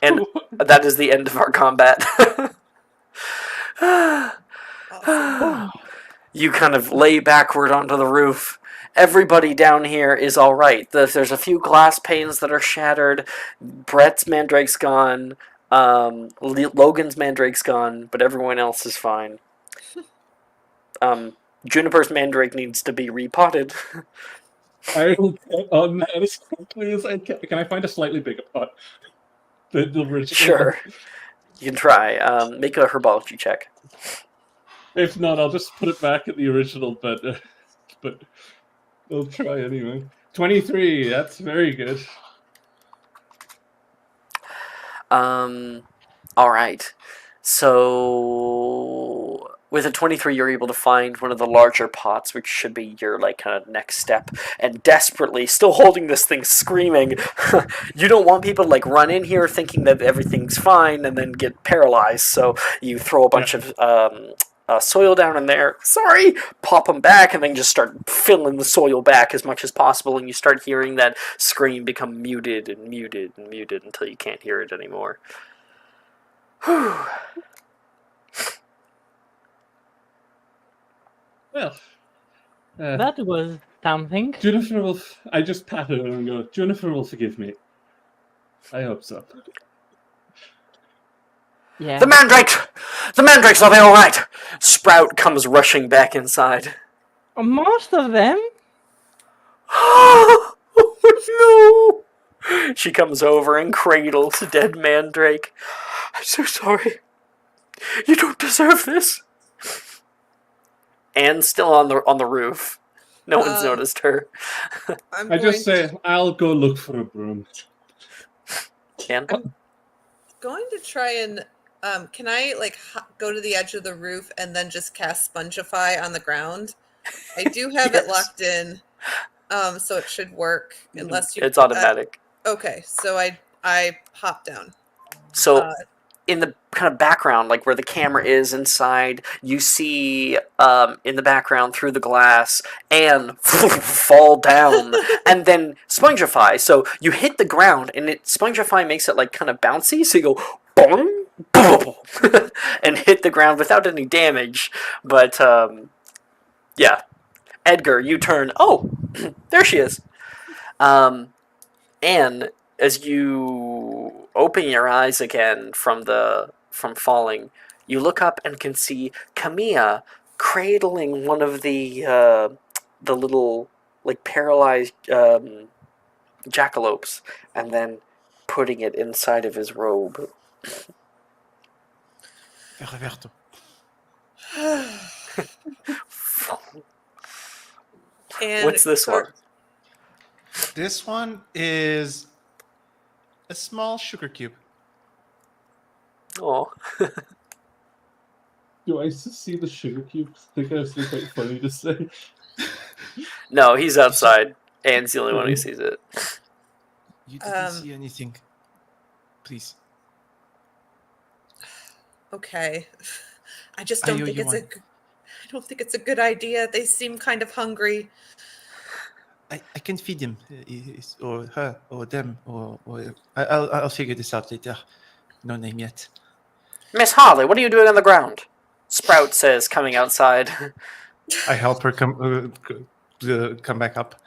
And that is the end of our combat. Awesome. You kind of lay backward onto the roof. Everybody down here is all right. There's a few glass panes that are shattered. Brett's mandrake's gone. Logan's mandrake's gone, but everyone else is fine. Juniper's mandrake needs to be repotted. I will get on that as quickly as I can. Can I find a slightly bigger pot? The original Sure. You can try. Make a herbology check. If not, I'll just put it back at the original, but I'll try anyway. 23, that's very good. Alright. So with a 23, you're able to find one of the larger pots, which should be your kind of next step, and desperately, still holding this thing, screaming. You don't want people to run in here thinking that everything's fine and then get paralyzed, so you throw a bunch of soil down in there, pop them back, and then just start filling the soil back as much as possible, and you start hearing that scream become muted and muted and muted until you can't hear it anymore. Whew. Well, That was something. Juniper will... I just pat her and go, Juniper will forgive me. I hope so. Yeah. The mandrakes! The mandrakes, are they alright? Sprout comes rushing back inside. Most of them. Oh no! She comes over and cradles dead mandrake. I'm so sorry. You don't deserve this. Anne's still on the roof. No one's noticed her. I just say, I'll go look for a broom. Anne? Going to try and can I go to the edge of the roof and then just cast Spongify on the ground? I do have it Yes. locked in, so it should work unless you. It's automatic. Okay, so I hop down. So in the kind of background, where the camera is inside, you see in the background through the glass Anne fall down and then Spongify. So you hit the ground and Spongify makes it kind of bouncy. So you go boom, boom, and hit the ground without any damage. But yeah, Edgar, you turn. Oh, there she is. And as you open your eyes again from falling, you look up and can see Kamiya cradling one of the little like paralyzed jackalopes, and then putting it inside of his robe. Roberto. And What's this one? This one is a small sugar cube. Oh, Do I see the sugar cubes? I think that's quite funny to say. no, he's outside. Anne's the only one who sees it. You didn't see anything. Please. Okay. I just don't think I don't think it's a good idea. They seem kind of hungry. I can feed him, or her, or them, or I'll figure this out later. No name yet. Miss Harley, what are you doing on the ground? Sprout says, coming outside. I help her come back up.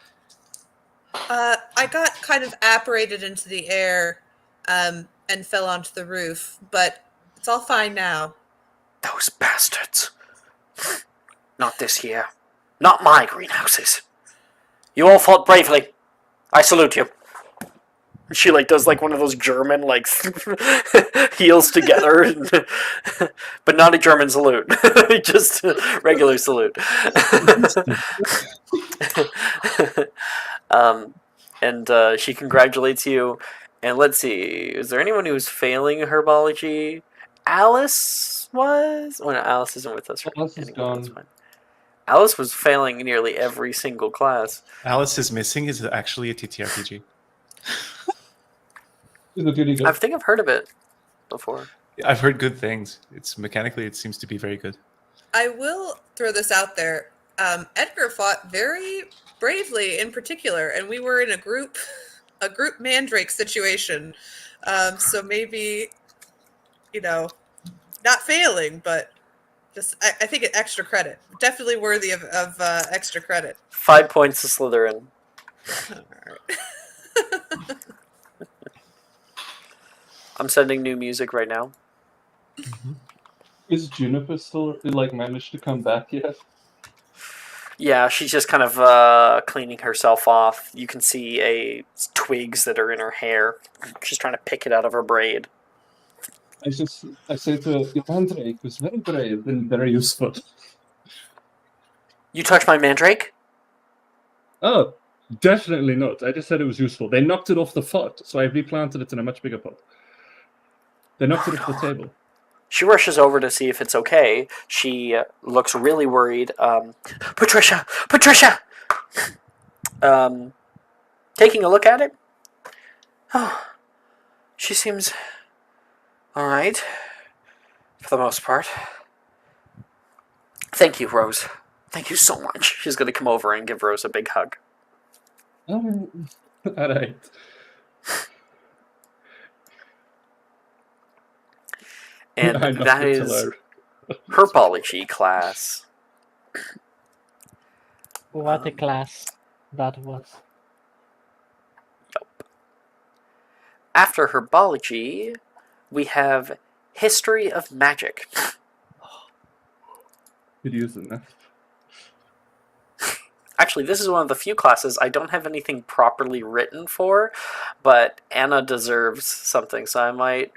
I got kind of apparated into the air and fell onto the roof, but it's all fine now. Those bastards. Not this year. Not my greenhouses. You all fought bravely. I salute you. She does one of those German heels together, but not a German salute, just a regular salute. And she congratulates you. And let's see, is there anyone who's failing herbology? Alice was? Well, no, Alice isn't with us. Alice is gone. That's fine. Alice was failing nearly every single class. Alice is missing is actually a TTRPG. I think I've heard of it before. I've heard good things. It's mechanically, it seems to be very good. I will throw this out there. Edgar fought very bravely in particular, and we were in a group mandrake situation. So maybe, not failing, but just I think it extra credit. Definitely worthy of extra credit. 5 points to Slytherin. All right. I'm sending new music right now. Is Juniper still managed to come back yet? Yeah, she's just kind of cleaning herself off. You can see twigs that are in her hair. She's trying to pick it out of her braid. I say to her, your mandrake was very brave and very useful. You touched my mandrake? Oh, definitely not. I just said it was useful. They knocked it off the pot, so I replanted it in a much bigger pot. They knocked it off the table. She rushes over to see if it's okay. She looks really worried. Patricia! Patricia! Taking a look at it. Oh, she seems all right, for the most part. Thank you, Rose. Thank you so much. She's going to come over and give Rose a big hug. All right. And that is herbology class. What a class that was. Yep. After herbology, we have history of magic. Good using that. Actually, this is one of the few classes I don't have anything properly written for, but Anna deserves something, so I might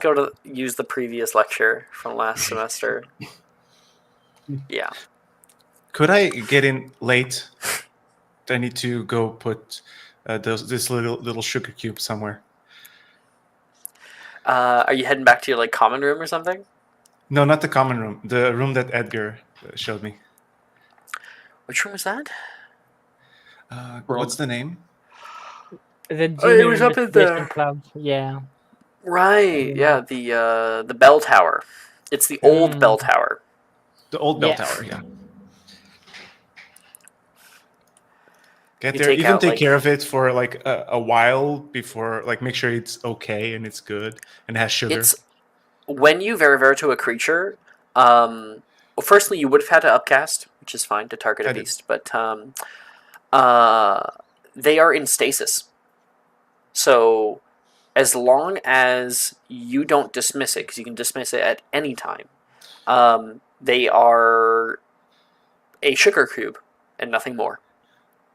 go to use the previous lecture from last semester. Yeah. Could I get in late? I need to go put this little sugar cube somewhere. Are you heading back to your common room or something? No, not the common room. The room that Edgar showed me. Which room is that? What's the name? The junior it was up in there. club. Yeah. Right. Yeah. The bell tower. It's the old bell tower. The old bell tower. Yeah. Get there. Even take care of it for a while before, make sure it's okay and it's good and it has sugar. It's when you very to a creature. Well, firstly, you would have had to upcast, which is fine to target a beast, but they are in stasis. So as long as you don't dismiss it, because you can dismiss it at any time. They are a sugar cube and nothing more.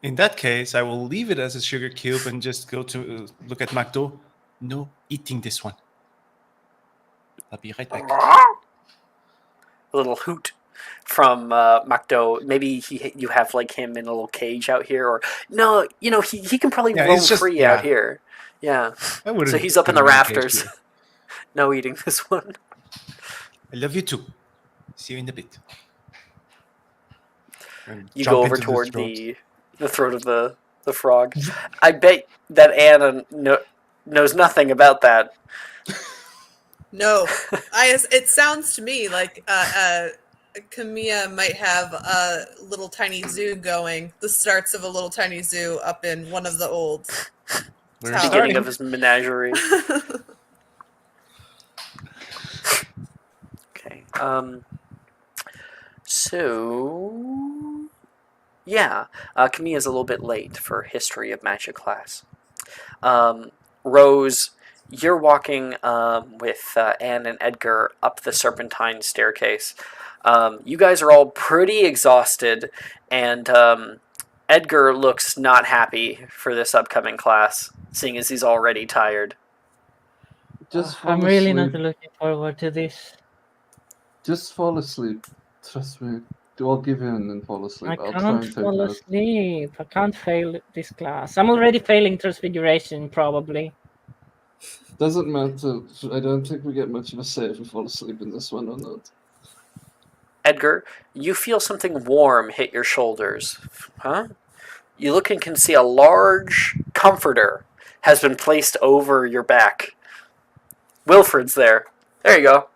In that case, I will leave it as a sugar cube and just go to look at McDo. No eating this one. I'll be right back. A little hoot from Macdo. Maybe you have like him in a little cage out here, or no, he can probably roam free out here. Yeah, I wouldn't. So he's up in the rafters. No eating this one. I love you too. See you in a bit. You go over toward the throat of the frog. I bet that Anna knows nothing about that. No, it sounds to me like Kamiya might have a little tiny zoo going. The starts of a little tiny zoo up in one of the old towers. Beginning of his menagerie. Okay. So yeah, Kamiya's a little bit late for History of Magic class. Rose, you're walking with Anne and Edgar up the serpentine staircase. You guys are all pretty exhausted, and Edgar looks not happy for this upcoming class, seeing as he's already tired. I'm really not looking forward to this. Just fall asleep. Trust me. I'll give in and fall asleep. I can't fall asleep. I can't fail this class. I'm already failing Transfiguration, probably. Doesn't matter. I don't think we get much of a say if we fall asleep in this one or not. Edgar, you feel something warm hit your shoulders. Huh? You look and can see a large comforter has been placed over your back. Wilfred's there. There you go.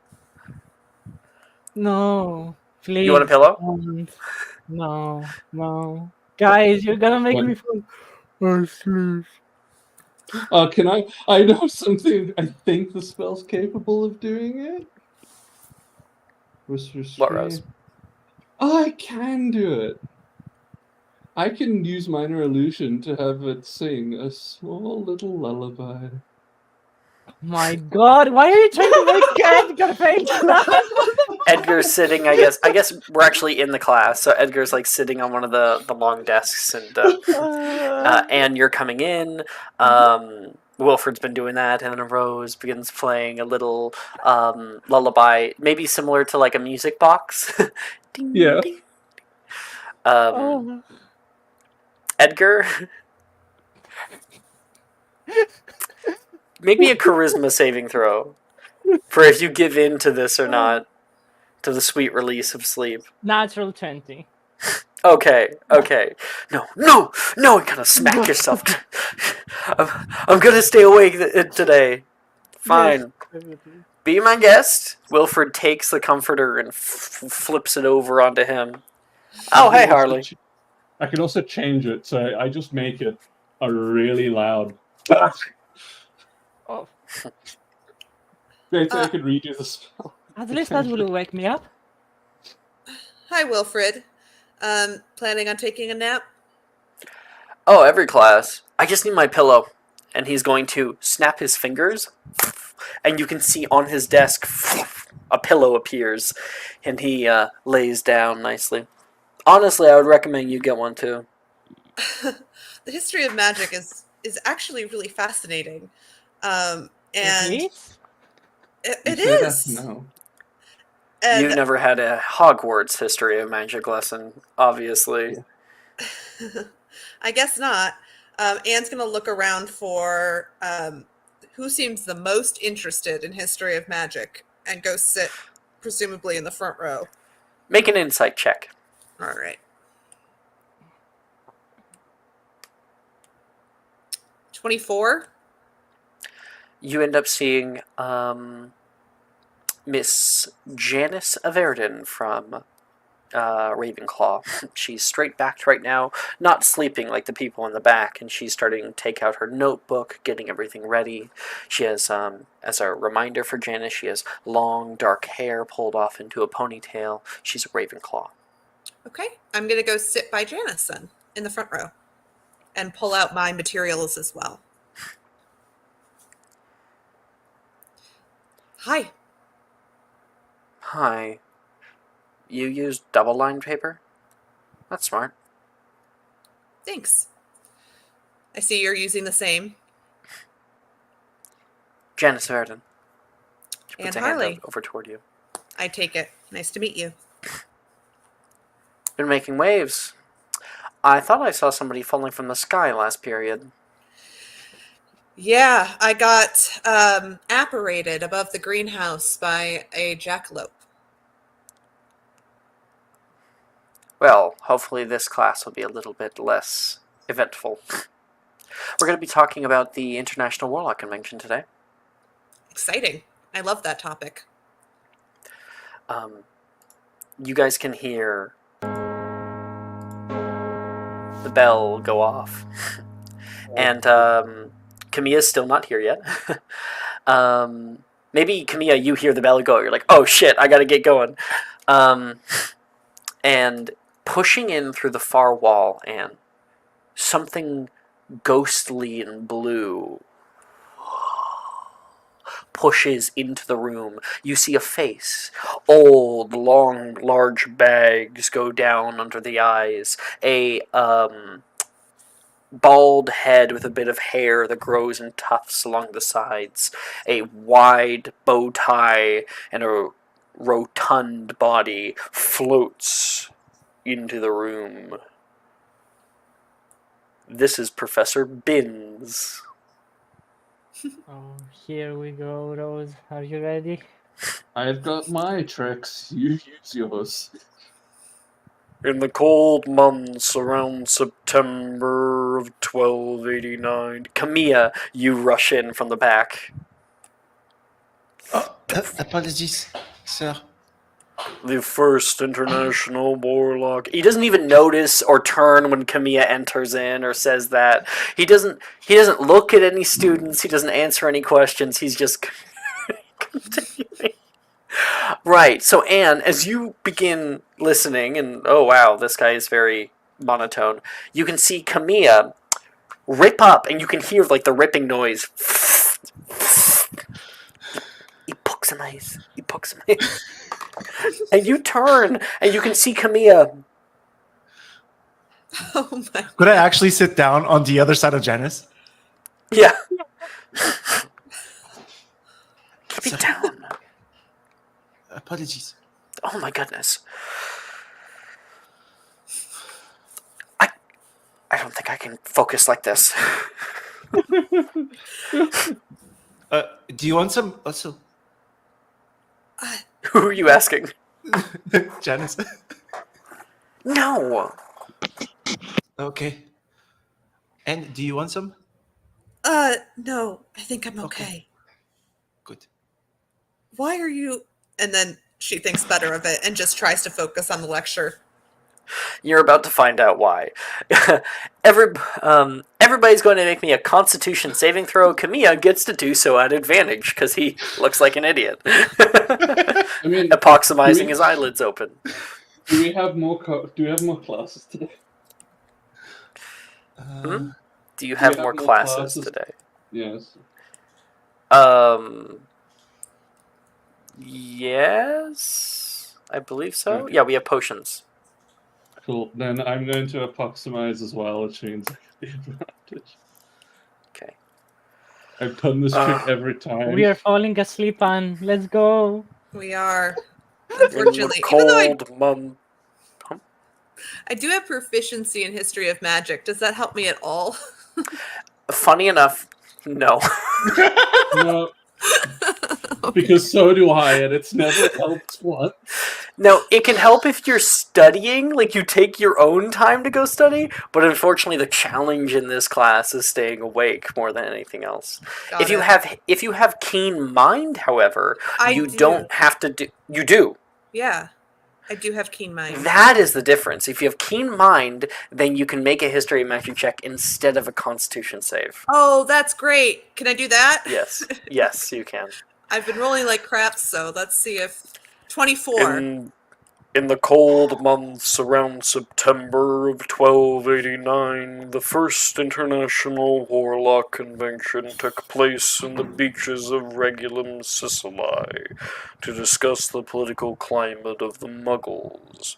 No, please. You want a pillow? No. Guys, you're gonna make me fall asleep. Can I know something. I think the spell's capable of doing it. What, Rose? I can do it. I can use minor illusion to have it sing a small little lullaby. My God, why are you trying to make Edgar fail class? Edgar's sitting, I guess we're actually in the class, so Edgar's like sitting on one of the long desks, and you're coming in. Wilfred's been doing that, and then Rose begins playing a little lullaby, maybe similar to like a music box. Ding, yeah. Ding. Edgar, make me a charisma saving throw for if you give in to this or not, to the sweet release of sleep. Natural 20. Okay. No, you gotta smack yourself. I'm gonna stay awake today. Fine. Yes. Be my guest. Wilfred takes the comforter and flips it over onto him. Oh, hey, Harley. I can also change it, so I just make it a really loud. Oh. I could redo the spell. At least that will wake me up. Hi, Wilfred. Planning on taking a nap? Oh, every class. I just need my pillow. And he's going to snap his fingers, and you can see on his desk a pillow appears, and he lays down nicely. Honestly, I would recommend you get one too. The history of magic is actually really fascinating, and it is. No. And You've never had a Hogwarts history of magic lesson, obviously. I guess not. Anne's going to look around for who seems the most interested in history of magic and go sit, presumably, in the front row. Make an insight check. All right. 24. You end up seeing Miss Janice Averden from Ravenclaw. She's straight-backed right now, not sleeping like the people in the back, and she's starting to take out her notebook, getting everything ready. She has, as a reminder for Janice, she has long, dark hair pulled off into a ponytail. She's a Ravenclaw. Okay, I'm going to go sit by Janice then, in the front row, and pull out my materials as well. Hi. Hi. You use double-lined paper? That's smart. Thanks. I see you're using the same. Janice Verdon. She puts And a hand Harley. over toward you. I take it. Nice to meet you. Been making waves. I thought I saw somebody falling from the sky last period. Yeah, I got apparated above the greenhouse by a jackalope. Well, hopefully this class will be a little bit less eventful. We're going to be talking about the International Warlock Convention today. Exciting. I love that topic. You guys can hear the bell go off. And Kamiya's still not here yet. Maybe, Kamiya, you hear the bell go. You're like, oh shit, I gotta get going. And pushing in through the far wall, and something ghostly and blue pushes into the room. You see a face. Old, long, large bags go down under the eyes. A bald head with a bit of hair that grows in tufts along the sides. A wide bow tie and a rotund body floats into the room. This is Professor Binns. Oh, here we go, Rose. Are you ready? I've got my tricks. You use yours. In the cold months around September of 1289, Kamiya, you rush in from the back. Oh, apologies, sir. The first international warlock. He doesn't even notice or turn when Kamiya enters in or says that. He doesn't look at any students. He doesn't answer any questions. He's just continuing. Right. So Anne, as you begin listening, and oh wow, this guy is very monotone. You can see Kamiya rip up, and you can hear like the ripping noise. He pokes some eyes. He pokes some eyes. And you turn, and you can see Kamiya. Oh my. Could I actually sit down on the other side of Janice? Yeah. Keep it down. Apologies. Oh my goodness. I don't think I can focus like this. Do you want some also? Who are you asking? Janice. No. Okay. And do you want some? No, I think I'm okay. Good. Why are you? And then she thinks better of it and just tries to focus on the lecture. You're about to find out why. Everybody's going to make me a Constitution saving throw. Kamiya gets to do so at advantage because he looks like an idiot. I mean, Epoximizing his eyelids open. Do we have more classes today? Do you have more classes today? Yes. Yes, I believe so. Okay. Yeah, we have potions. Cool. Then I'm going to epoximize as well, which means I get the advantage. Okay. I've done this trick every time. We are falling asleep, Anne. Let's go. We are, In the unfortunately, even though cold month. I do have proficiency in history of magic. Does that help me at all? Funny enough, no. No. Because so do I, and it's never helped once. No, it can help if you're studying, like you take your own time to go study, but unfortunately the challenge in this class is staying awake more than anything else. Got If you it. have keen mind, however, I don't have to do. You do. Yeah, I do have keen mind. That is the difference. If you have keen mind, then you can make a history of magic check instead of a constitution save. Oh, that's great. Can I do that? Yes. Yes, you can. I've been rolling like crap, so let's see if 24. In In the cold months around September of 1289, the first International Warlock Convention took place in the beaches of Regulum, Sicily, to discuss the political climate of the Muggles.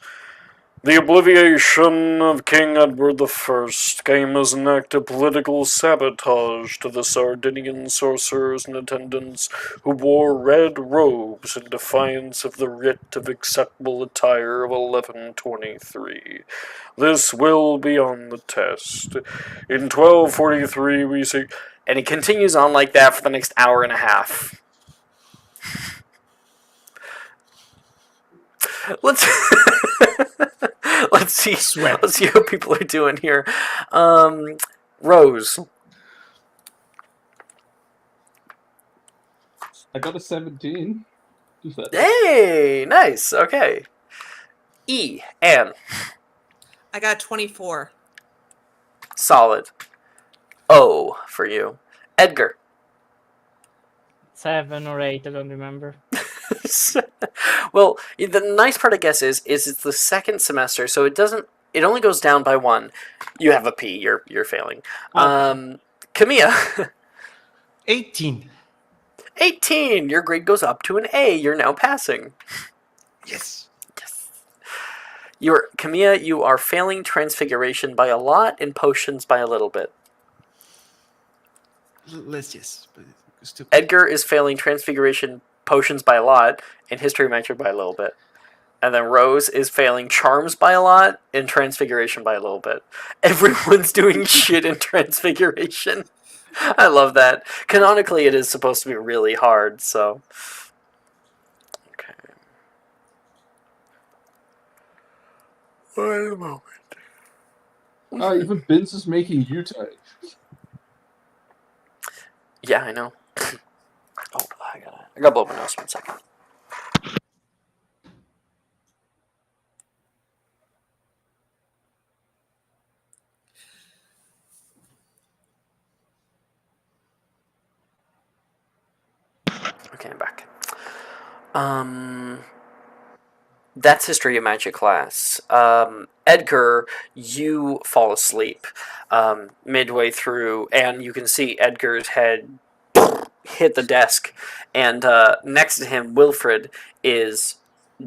The obliviation of King Edward I came as an act of political sabotage to the Sardinian sorcerers and attendants who wore red robes in defiance of the writ of acceptable attire of 1123. This will be on the test. In 1243 we see... And he continues on like that for the next hour and a half. Let's let's see. Sweat. Let's see how people are doing here. Rose. I got a 17. Is that Hey, nice. Okay. E. Anne. I got 24. Solid. O for you. Edgar. 7 or 8, I don't remember. Well, the nice part, I guess, is it's the second semester, so it doesn't. It only goes down by 1. You have a P. You're failing. Camilla. 18. 18. Your grade goes up to an A. You're now passing. Yes. Camilla, you are failing Transfiguration by a lot and Potions by a little bit. Let's just. Still... Edgar is failing Transfiguration, Potions by a lot, and History Magic by a little bit. And then Rose is failing Charms by a lot and Transfiguration by a little bit. Everyone's doing shit in Transfiguration. I love that. Canonically, it is supposed to be really hard, so... Okay. Wait a moment. even Binz is making you type. Yeah, I know. Oh, I gotta blow my nose 1 second. Okay, I'm back. That's History of Magic class. Edgar, you fall asleep midway through, and you can see Edgar's head hit the desk, and next to him, Wilfred is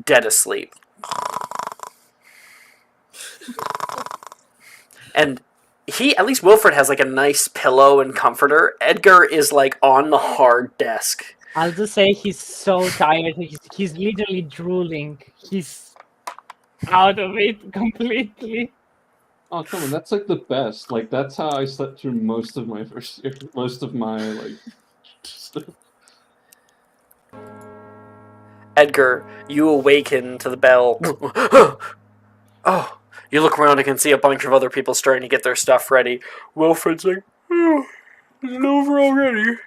dead asleep. And at least Wilfred has like a nice pillow and comforter. Edgar is like on the hard desk. I'll just say he's so tired. He's literally drooling. He's out of it completely. Oh, come on, that's like the best. Like, that's how I slept through most of my first year. Most of my, like, stuff. Edgar, you awaken to the bell. Oh, you look around and can see a bunch of other people starting to get their stuff ready. Wilfred's like, oh, is it over already?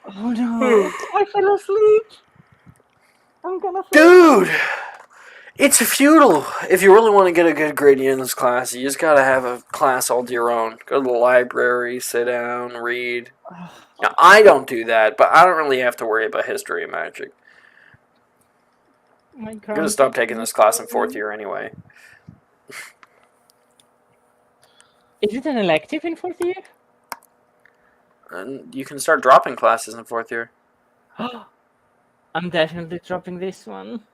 Oh no! I fell asleep. I'm gonna fall. Dude, it's futile. If you really want to get a good grade in this class, you just gotta have a class all to your own. Go to the library, sit down, read. Now, I don't do that, but I don't really have to worry about History of Magic. My I'm gonna stop taking this class in 4th year anyway. Is it an elective in 4th year? And you can start dropping classes in 4th year. I'm definitely dropping this one.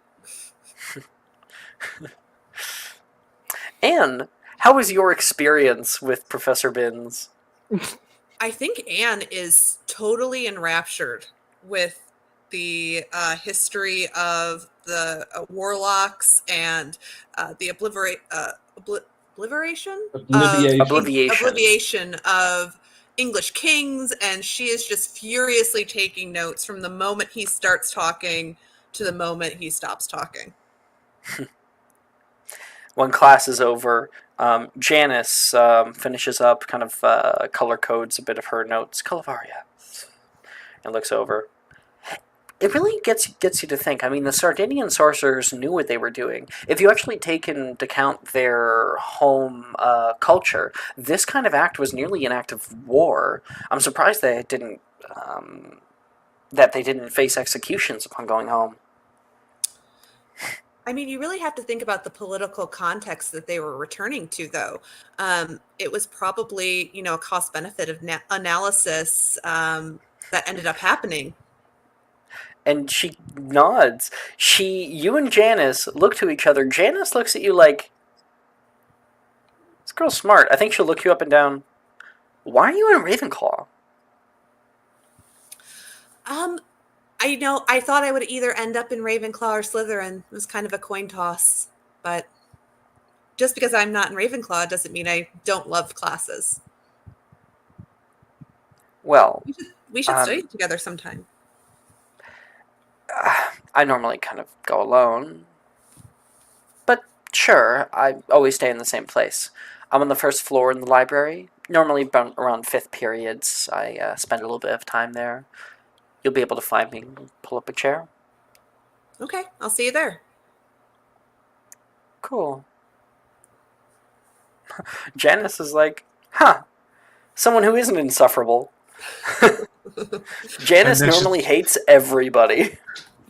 Anne, how was your experience with Professor Binns? I think Anne is totally enraptured with the history of the warlocks and the obliviation of English kings, and she is just furiously taking notes from the moment he starts talking to the moment he stops talking. When class is over, Janice finishes up, kind of color codes a bit of her notes. Calvaria. And looks over. It really gets you to think. I mean, the Sardinian sorcerers knew what they were doing. If you actually take into account their home culture, this kind of act was nearly an act of war. I'm surprised they didn't face executions upon going home. I mean, you really have to think about the political context that they were returning to, though. It was probably, a cost-benefit of analysis that ended up happening. And she nods. You and Janice look to each other. Janice looks at you like, this girl's smart. I think she'll look you up and down. Why are you in Ravenclaw? I thought I would either end up in Ravenclaw or Slytherin. It was kind of a coin toss, but just because I'm not in Ravenclaw doesn't mean I don't love classes. Well, We should study together sometime. I normally kind of go alone. But sure, I always stay in the same place. I'm on the first floor in the library. Normally around 5th periods, I spend a little bit of time there. You'll be able to find me. Pull up a chair. Okay, I'll see you there. Cool. Janice is like, huh, someone who isn't insufferable. Janice normally hates everybody.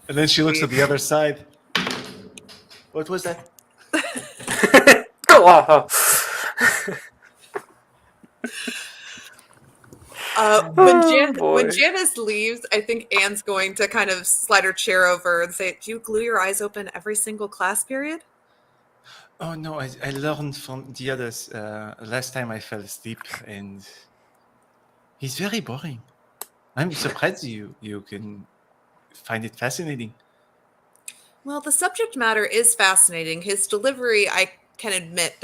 And then she looks at the other side. What was that? When Janice leaves, I think Anne's going to kind of slide her chair over and say, "Do you glue your eyes open every single class period?" Oh no, I learned from the others. Last time I fell asleep, and he's very boring. I'm surprised you can find it fascinating. Well, the subject matter is fascinating. His delivery, I can admit,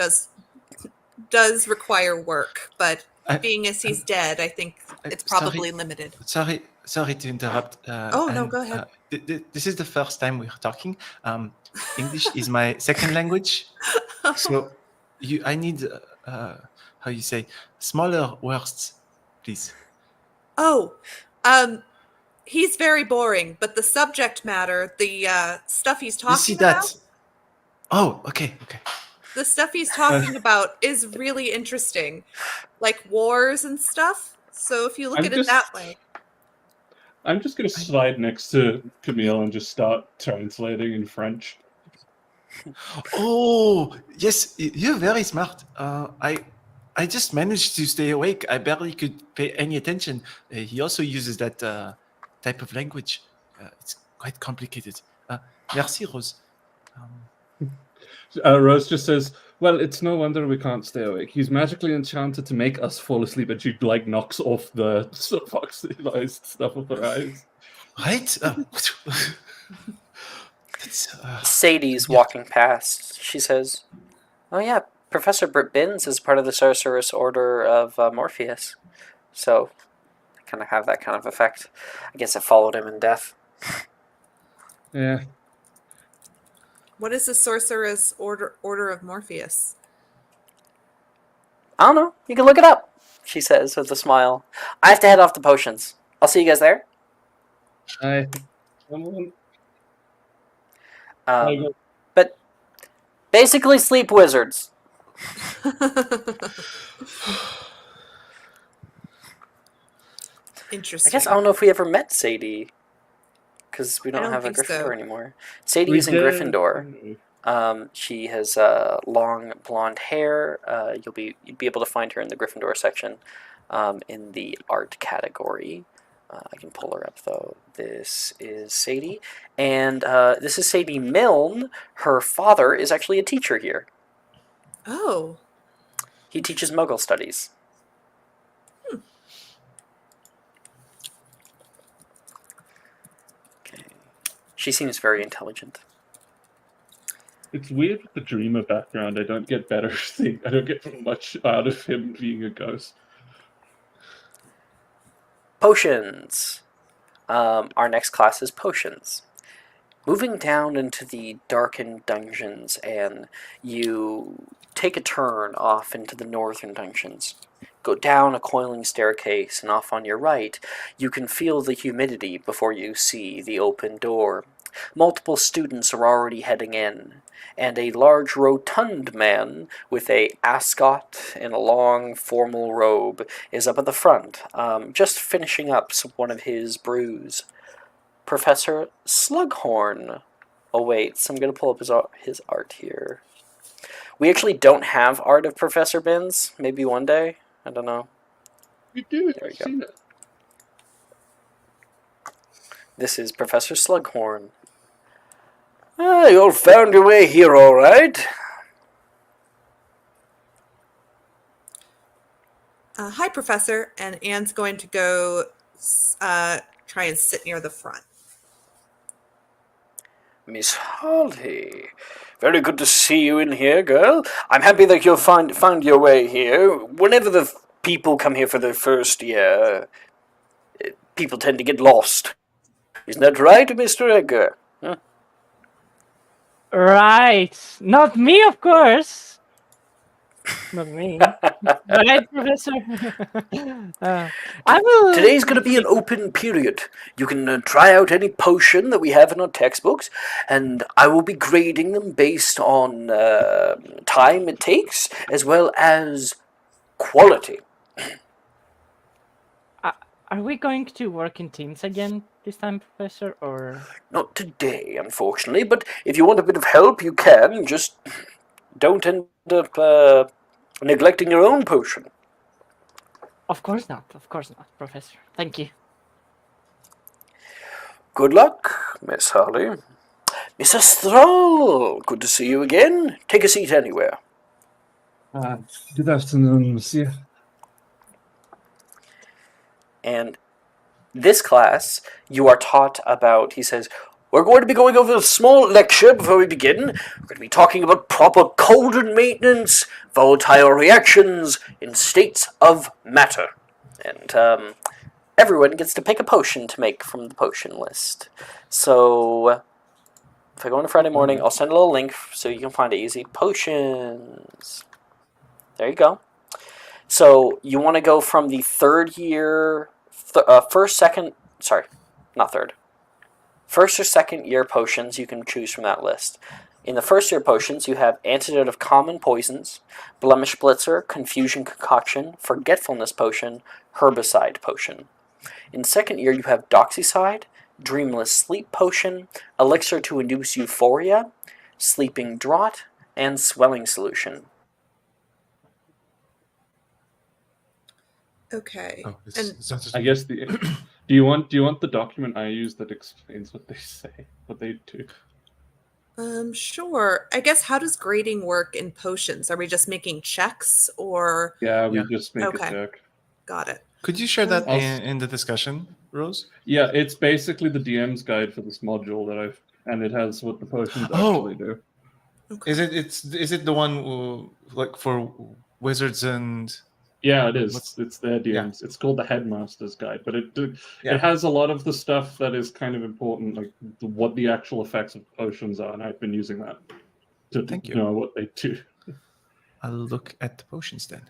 does require work, but being as he's dead, I think it's probably limited. Sorry to interrupt. No, go ahead. This is the first time we're talking. English is my second language, so I need how you say smaller words, please. He's very boring, but the subject matter, the stuff he's talking You see about. that? Oh, okay. The stuff he's talking about is really interesting, like wars and stuff. So if you look at it that way. I'm just going to slide next to Camille and just start translating in French. Oh, yes, you're very smart. I just managed to stay awake. I barely could pay any attention. He also uses that type of language. It's quite complicated. Merci, Rose. Rose just says, well, it's no wonder we can't stay awake. He's magically enchanted to make us fall asleep, and she knocks off the oxidized stuff of her eyes. Right? Sadie's walking past. She says, oh yeah, Professor Britt Binns is part of the Sorceress Order of Morpheus. So, I kind of have that kind of effect. I guess it followed him in death. Yeah. What is the Sorceress Order of Morpheus? I don't know. You can look it up, she says with a smile. I have to head off to potions. I'll see you guys there. But basically sleep wizards. Interesting. I guess I don't know if we ever met Sadie, because we don't have a Gryffindor anymore. Sadie is in Gryffindor. She has long blonde hair. You'd be able to find her in the Gryffindor section, in the art category. I can pull her up though. This is Sadie, and this is Sadie Milne. Her father is actually a teacher here. Oh. He teaches Muggle studies. Okay. She seems very intelligent. It's weird with the dreamer background. I don't get I don't get much out of him being a ghost. Potions. Our next class is potions. Moving down into the darkened dungeons, and you take a turn off into the northern dungeons. Go down a coiling staircase, and off on your right, you can feel the humidity before you see the open door. Multiple students are already heading in, and a large rotund man with a ascot and a long formal robe is up at the front, just finishing up one of his brews. Professor Slughorn. Oh wait, so I'm gonna pull up his art here. We actually don't have art of Professor Binns. Maybe one day. I don't know. You do. There you I've go. seen it. This is Professor Slughorn. Ah, you all found your way here, all right. Hi, Professor. And Anne's going to go try and sit near the front. Miss Harley, very good to see you in here, girl. I'm happy that you'll found your way here. Whenever the people come here for their first year, people tend to get lost. Isn't that right, Mr. Edgar? Huh? Right. Not me, of course. Not me. Right, Professor? I will. Today's going to be an open period. You can try out any potion that we have in our textbooks, and I will be grading them based on time it takes, as well as quality. Are we going to work in teams again this time, Professor? Or Not today, unfortunately, but if you want a bit of help, you can. Just don't end up neglecting your own potion. of course not, Professor. Thank you. Good luck, Miss Harley. Mrs. Thrall, good to see you again. Take a seat anywhere. Good afternoon, monsieur. And this class, you are taught about, he says, we're going to be going over a small lecture before we begin. We're going to be talking about proper cauldron maintenance, volatile reactions in states of matter. And everyone gets to pick a potion to make from the potion list. So if I go on a Friday morning, I'll send a little link so you can find it easy. Potions. There you go. So you want to go from the third year, first or second year potions. You can choose from that list. In the first year potions, you have Antidote of Common Poisons, Blemish Blitzer, Confusion Concoction, Forgetfulness Potion, Herbicide Potion. In second year, you have Doxycide, Dreamless Sleep Potion, Elixir to Induce Euphoria, Sleeping Draught, and Swelling Solution. Okay. Oh, And I guess the. Do you want the document I use that explains what they say, what they do? sure. I guess how does grading work in potions? Are we just making checks or Yeah, we Yeah. just make Okay. a check. got it? Could you share that I'll- in the discussion, Rose? Yeah, it's basically the DM's guide for this module and it has what the potions Oh. actually do. Okay. Is it the one like for wizards and Yeah, it is. What's- It's their DM's. It's called the Headmaster's Guide, but Yeah. it has a lot of the stuff that is kind of important, like what the actual effects of potions are, and I've been using that to Thank you. know what they do. I'll look at the potions then.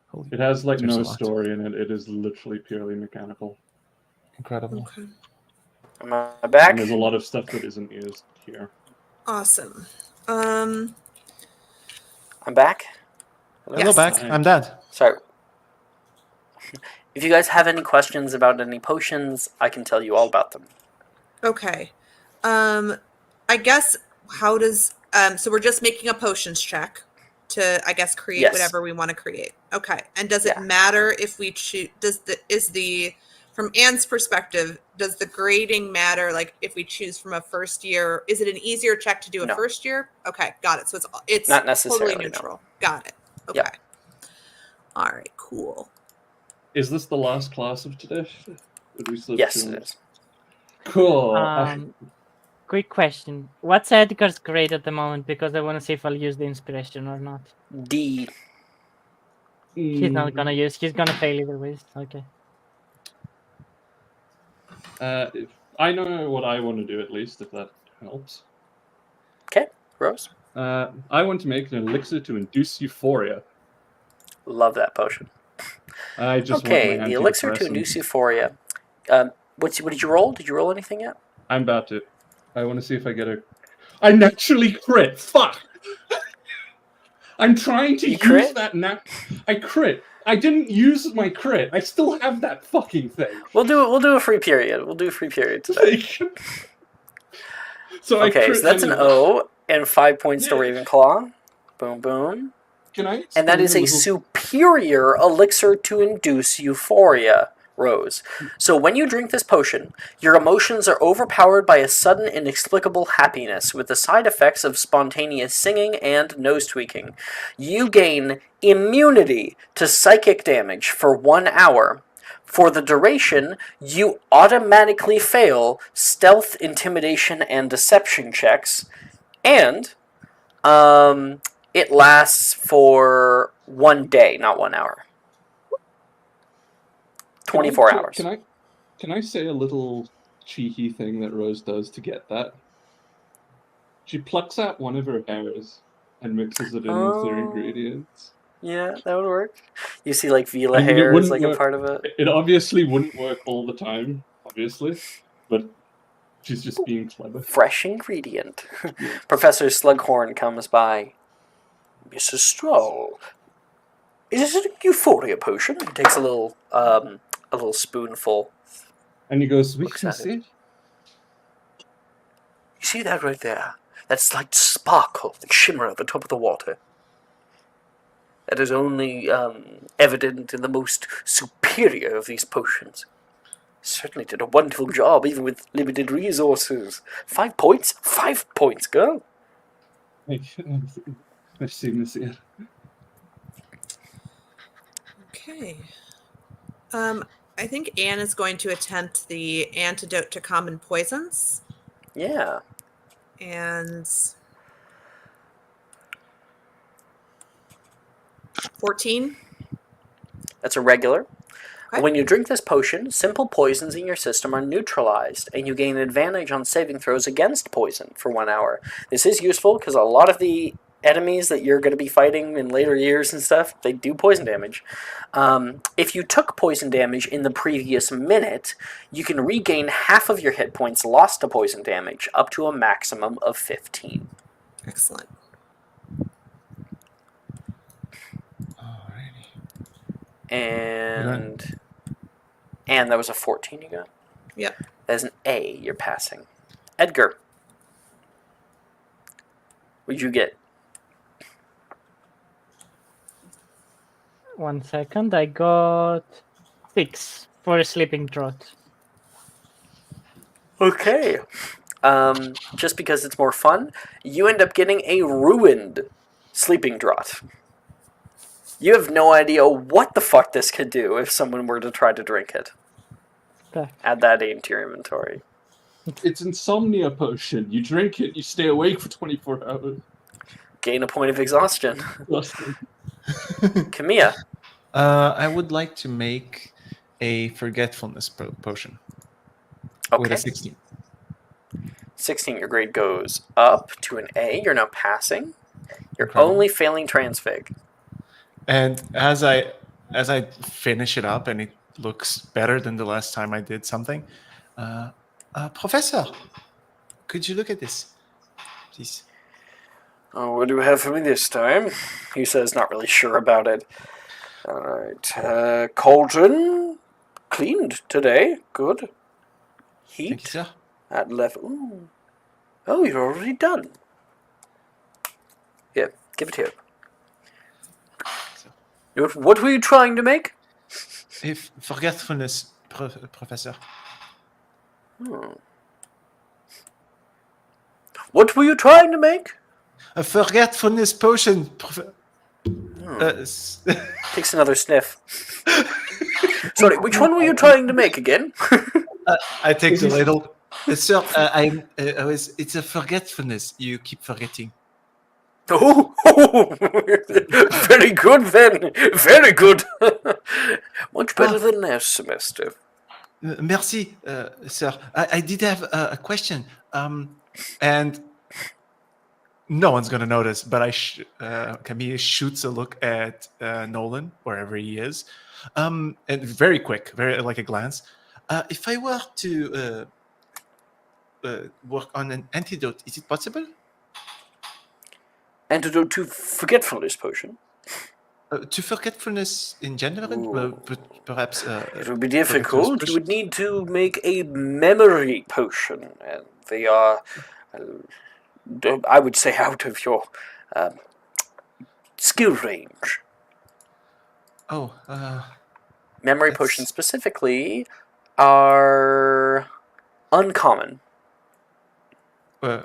Holy, It has like There's no a lot. story in it. It is literally purely mechanical, incredible. Okay. Am I back? and there's a lot of stuff that isn't used here. Awesome. I'm back. Hello, Yes. back. Hi. I'm Dad. Sorry. If you guys have any questions about any potions, I can tell you all about them. Okay. I guess how does so we're just making a potions check to I guess create Yes. whatever we want to create. Okay. And does it Yeah. matter if we choose from Anne's perspective, does the grading matter like if we choose from a first year, is it an easier check to do a No. first year? Okay, got it. So it's Not necessarily, totally no. neutral. Got it. Okay. Yep. All right, cool. Is this the last class of today? Or do we still have Yes, two it more? is. Cool. Quick question. What's Edgar's grade at the moment? Because I want to see if I'll use the inspiration or not. D. He's not gonna use. He's gonna fail either way. Okay. I know what I want to do at least, if that helps. Okay, Rose. I want to make an elixir to induce euphoria. Love that potion. I just Okay, want my the elixir to antidepressant. induce euphoria. What did you roll? Did you roll anything yet? I'm about to. I want to see if I get a. I naturally crit. Fuck. I'm trying to You use crit? that now. I crit. I didn't use my crit. I still have that fucking thing. We'll do a free period. We'll do a free period today. So Okay, so that's an O, and 5 points to Yeah. Ravenclaw. Boom, boom. Can I And that explain is a little... superior elixir to induce euphoria, Rose. So when you drink this potion, your emotions are overpowered by a sudden inexplicable happiness with the side effects of spontaneous singing and nose tweaking. You gain immunity to psychic damage for 1 hour. For the duration, you automatically fail stealth, intimidation, and deception checks, and it lasts for 1 day, not 1 hour. 24 hours. Can I say a little cheeky thing that Rose does to get that? She plucks out one of her hairs and mixes it in with their ingredients. Yeah, that would work. You see, like, Vila I mean, it hair is wouldn't like work. a part of it. It obviously wouldn't work all the time, obviously, but she's just being clever. Fresh ingredient. Professor Slughorn comes by. Mrs. Stroll, is it a euphoria potion? He takes a little spoonful. And he goes, we Looks can at it. see. You see that right there? That slight sparkle, the shimmer at the top of the water. That is only evident in the most superior of these potions. Certainly did a wonderful job, even with limited resources. 5 points? 5 points, girl. Merci, monsieur. Okay. I think Anne is going to attempt the antidote to common poisons. Yeah. And 14. That's a regular. Okay. When you drink this potion, simple poisons in your system are neutralized, and you gain advantage on saving throws against poison for 1 hour. This is useful because a lot of the enemies that you're going to be fighting in later years and stuff, they do poison damage. If you took poison damage in the previous minute, you can regain half of your hit points lost to poison damage, up to a maximum of 15. Excellent. Alrighty. And that was a 14 you got? Yep. That's an A you're passing. Edgar. What'd you get? 1 second. I got 6 for a sleeping draught. Okay. Just because it's more fun, you end up getting a ruined sleeping draught. You have no idea what the fuck this could do if someone were to try to drink it. Okay. Add that into your inventory. It's insomnia potion. You drink it, you stay awake for 24 hours. Gain a point of exhaustion. Kamiya. I would like to make a forgetfulness potion with Okay. a 16. 16, your grade goes up to an A. You're now passing. You're Incredible. only failing transfig. And as I finish it up and it looks better than the last time I did something, Professor, could you look at this, please? Oh, what do you have for me this time? He says, not really sure about it. All right. Cauldron, cleaned today. Good. Heat Thank you, sir. at level. Ooh. Oh, you're already done. Yeah, give it here. What were you trying to make? If forgetfulness, Professor. What were you trying to make? A forgetfulness potion. Takes another sniff. Sorry, which one were you trying to make again? I take the ladle. Sir, it's a forgetfulness. You keep forgetting. Oh, very good then. Very good. Much better than last semester. Merci, sir. I did have a question. And no one's going to notice, but Camille shoots a look at Nolan, wherever he is. And very quick, very like a glance. If I were to work on an antidote, is it possible? Antidote to forgetfulness potion. To forgetfulness in general, but perhaps... it would be difficult. You would need to make a memory potion, and they are I would say out of your skill range. Oh, Memory That's- potions specifically are uncommon.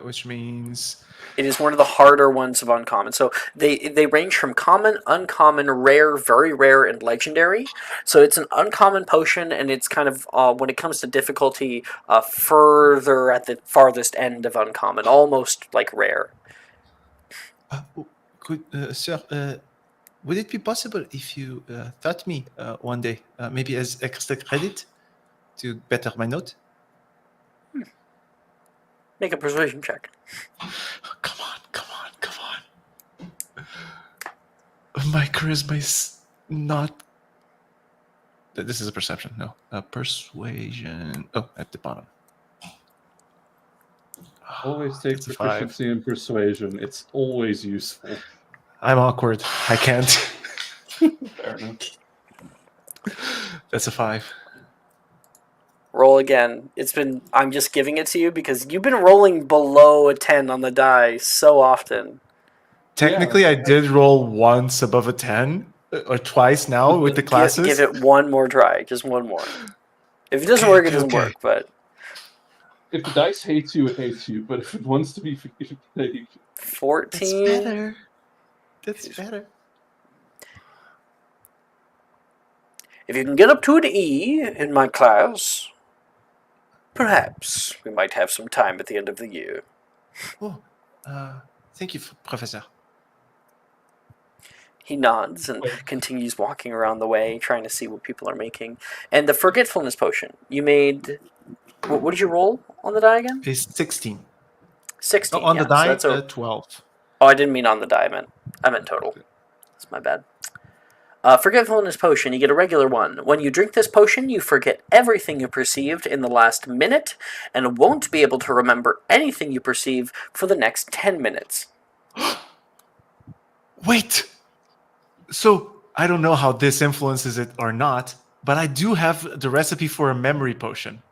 which means It is one of the harder ones of uncommon. So they range from common, uncommon, rare, very rare, and legendary. So it's an uncommon potion, and it's kind of when it comes to difficulty, further at the farthest end of uncommon, almost like rare. could sir, would it be possible if you taught me one day, maybe as extra credit to better my note? Make a persuasion check. Come on. My charisma is not. This is a perception. No, persuasion. Oh, at the bottom. Always take That's a 5. proficiency in persuasion. It's always useful. I'm awkward. I can't. Fair enough. That's a 5. Roll again. I'm just giving it to you because you've been rolling below a 10 on the die so often. Technically, I did roll once above a 10, or twice now with the classes. Give it one more try. Just one more. If it doesn't work, it doesn't work, but... If the dice hates you, it hates you. But if it wants to be... 14... That's better. If you can get up to an E in my class, perhaps we might have some time at the end of the year. Oh, thank you, Professor. He nods and continues walking around the way, trying to see what people are making. And the forgetfulness potion, you made... What did you roll on the die again? It's 16. 16. On the so die, that's 12. Oh, I didn't mean on the die. I meant total. That's my bad. Forgetfulness potion, you get a regular one. When you drink this potion, you forget everything you perceived in the last minute and won't be able to remember anything you perceive for the next 10 minutes. Wait! So, I don't know how this influences it or not, but I do have the recipe for a memory potion.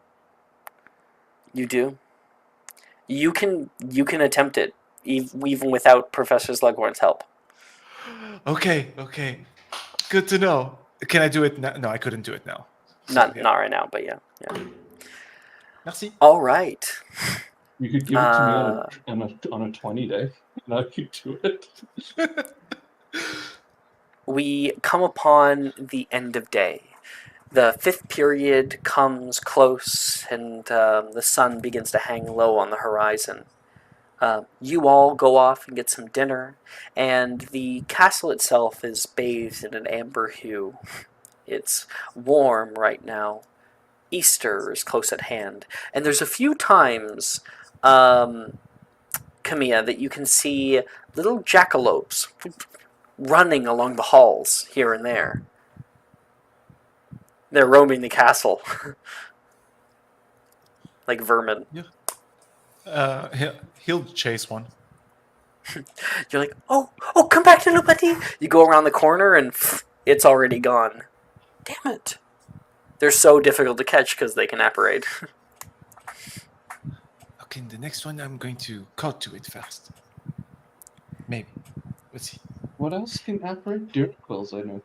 You do? You can attempt it, even without Professor Slughorn's help. Okay. Good to know. Can I do it now? No, I couldn't do it now. Not right now, but yeah. Merci. All right. You could give it to me on a 20 day, and I could do it. We come upon the end of day. The 5th period comes close, and the sun begins to hang low on the horizon. You all go off and get some dinner, and the castle itself is bathed in an amber hue. It's warm right now. Easter is close at hand, and there's a few times, Camilla, that you can see little jackalopes running along the halls here and there. They're roaming the castle like vermin. He'll chase one. You're like, oh, come back, little buddy. You go around the corner and it's already gone. Damn it. They're so difficult to catch because they can apparate. Okay, the next one I'm going to call to it fast. Maybe. Let's see. What else can apparate? Deer quills, I know.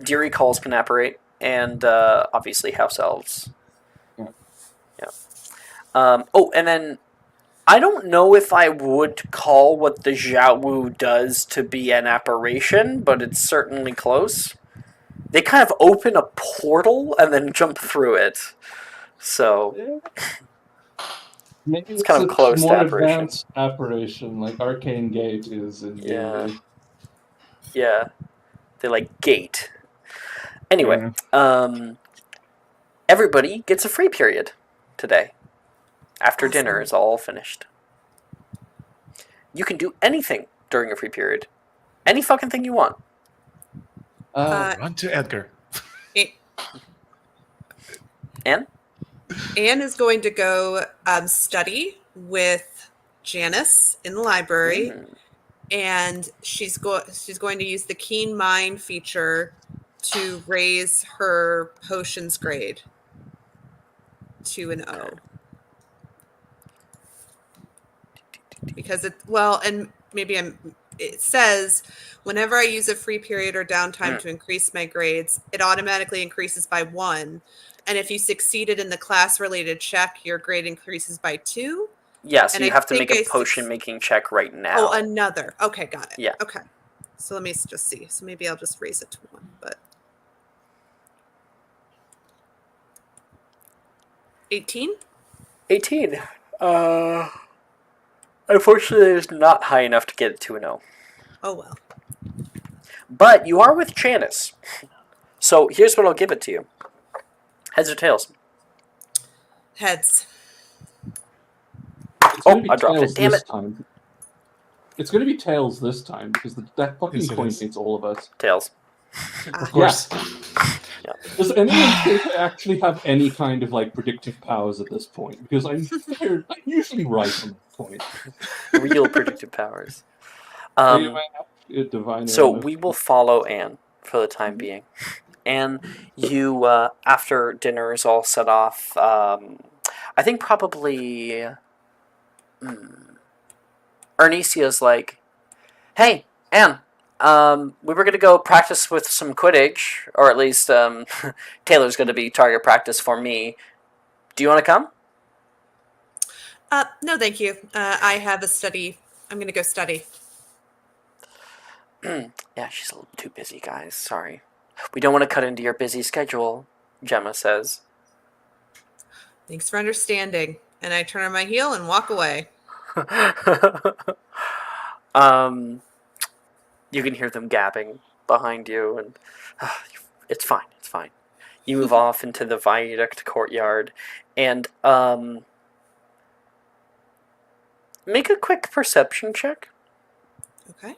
Deary calls can apparate, and obviously house elves. Yeah. And then I don't know if I would call what the Jiawu does to be an apparition, but it's certainly close. They kind of open a portal and then jump through it. So Maybe it's kind of a close to more apparition. advanced apparition, like Arcane Gate is in D&D. Yeah. They like gate. Anyway, everybody gets a free period today. After dinner is all finished. You can do anything during a free period. Any fucking thing you want. Run to Edgar. Anne? Anne is going to go study with Janice in the library, and she's going to use the Keen Mind feature to raise her potions grade to an O. because and maybe it says whenever I use a free period or downtime to increase my grades, it automatically increases by 1. And if you succeeded in the class related check, your grade increases by 2. Yeah, so And you I have to make think a potion making check right now. Oh, another. Okay, got it. Yeah. Okay. So let me just see. So maybe I'll just raise it to 1, but 18? 18. Unfortunately, it's not high enough to get it to an O. Oh well. But you are with Janice. So here's what I'll give it to you. Heads or tails? Heads. It's going to be I dropped it. tails Damn this it. time. It's going to be tails this time because that fucking Yes, it coin is. hates all of us. Tails. Of course. Yeah. Does anyone think I actually have any kind of like predictive powers at this point? Because I'm usually right on that point. Real predictive powers. Anyway, divine So aim of- we will follow Anne for the time being. And you, after dinner is all set off, I think probably Ernesia's like, hey, Anne, we were going to go practice with some Quidditch, or at least Taylor's going to be target practice for me. Do you want to come? No, thank you. I have a study. I'm going to go study. Yeah, she's a little too busy, guys. Sorry. We don't want to cut into your busy schedule, Gemma says. Thanks for understanding. And I turn on my heel and walk away. You can hear them gabbing behind you, and it's fine. It's fine. You move off into the viaduct courtyard, and make a quick perception check. Okay.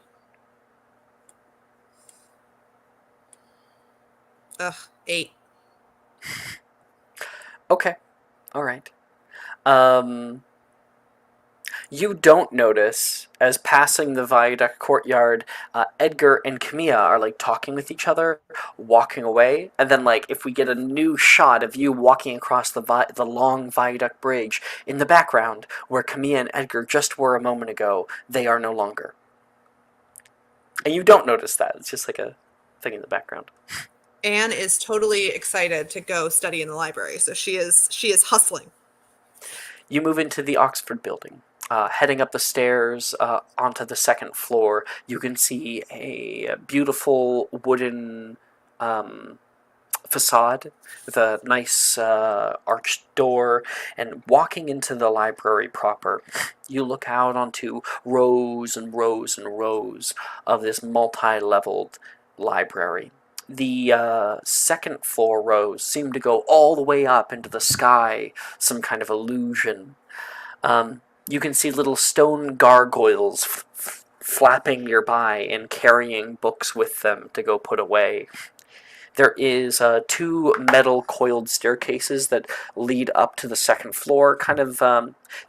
Ugh, 8. Okay, all right. You don't notice, as passing the viaduct courtyard, Edgar and Camilla are like talking with each other, walking away, and then like if we get a new shot of you walking across the long viaduct bridge in the background, where Camilla and Edgar just were a moment ago, they are no longer. And you don't notice that. It's just like a thing in the background. Anne is totally excited to go study in the library, so she is hustling. You move into the Oxford building. Heading up the stairs onto the second floor, you can see a beautiful wooden facade with a nice arched door. And walking into the library proper, you look out onto rows and rows and rows of this multi-leveled library. The second floor rows seem to go all the way up into the sky, some kind of illusion. You can see little stone gargoyles flapping nearby and carrying books with them to go put away. There is 2 metal coiled staircases that lead up to the second floor. Kind of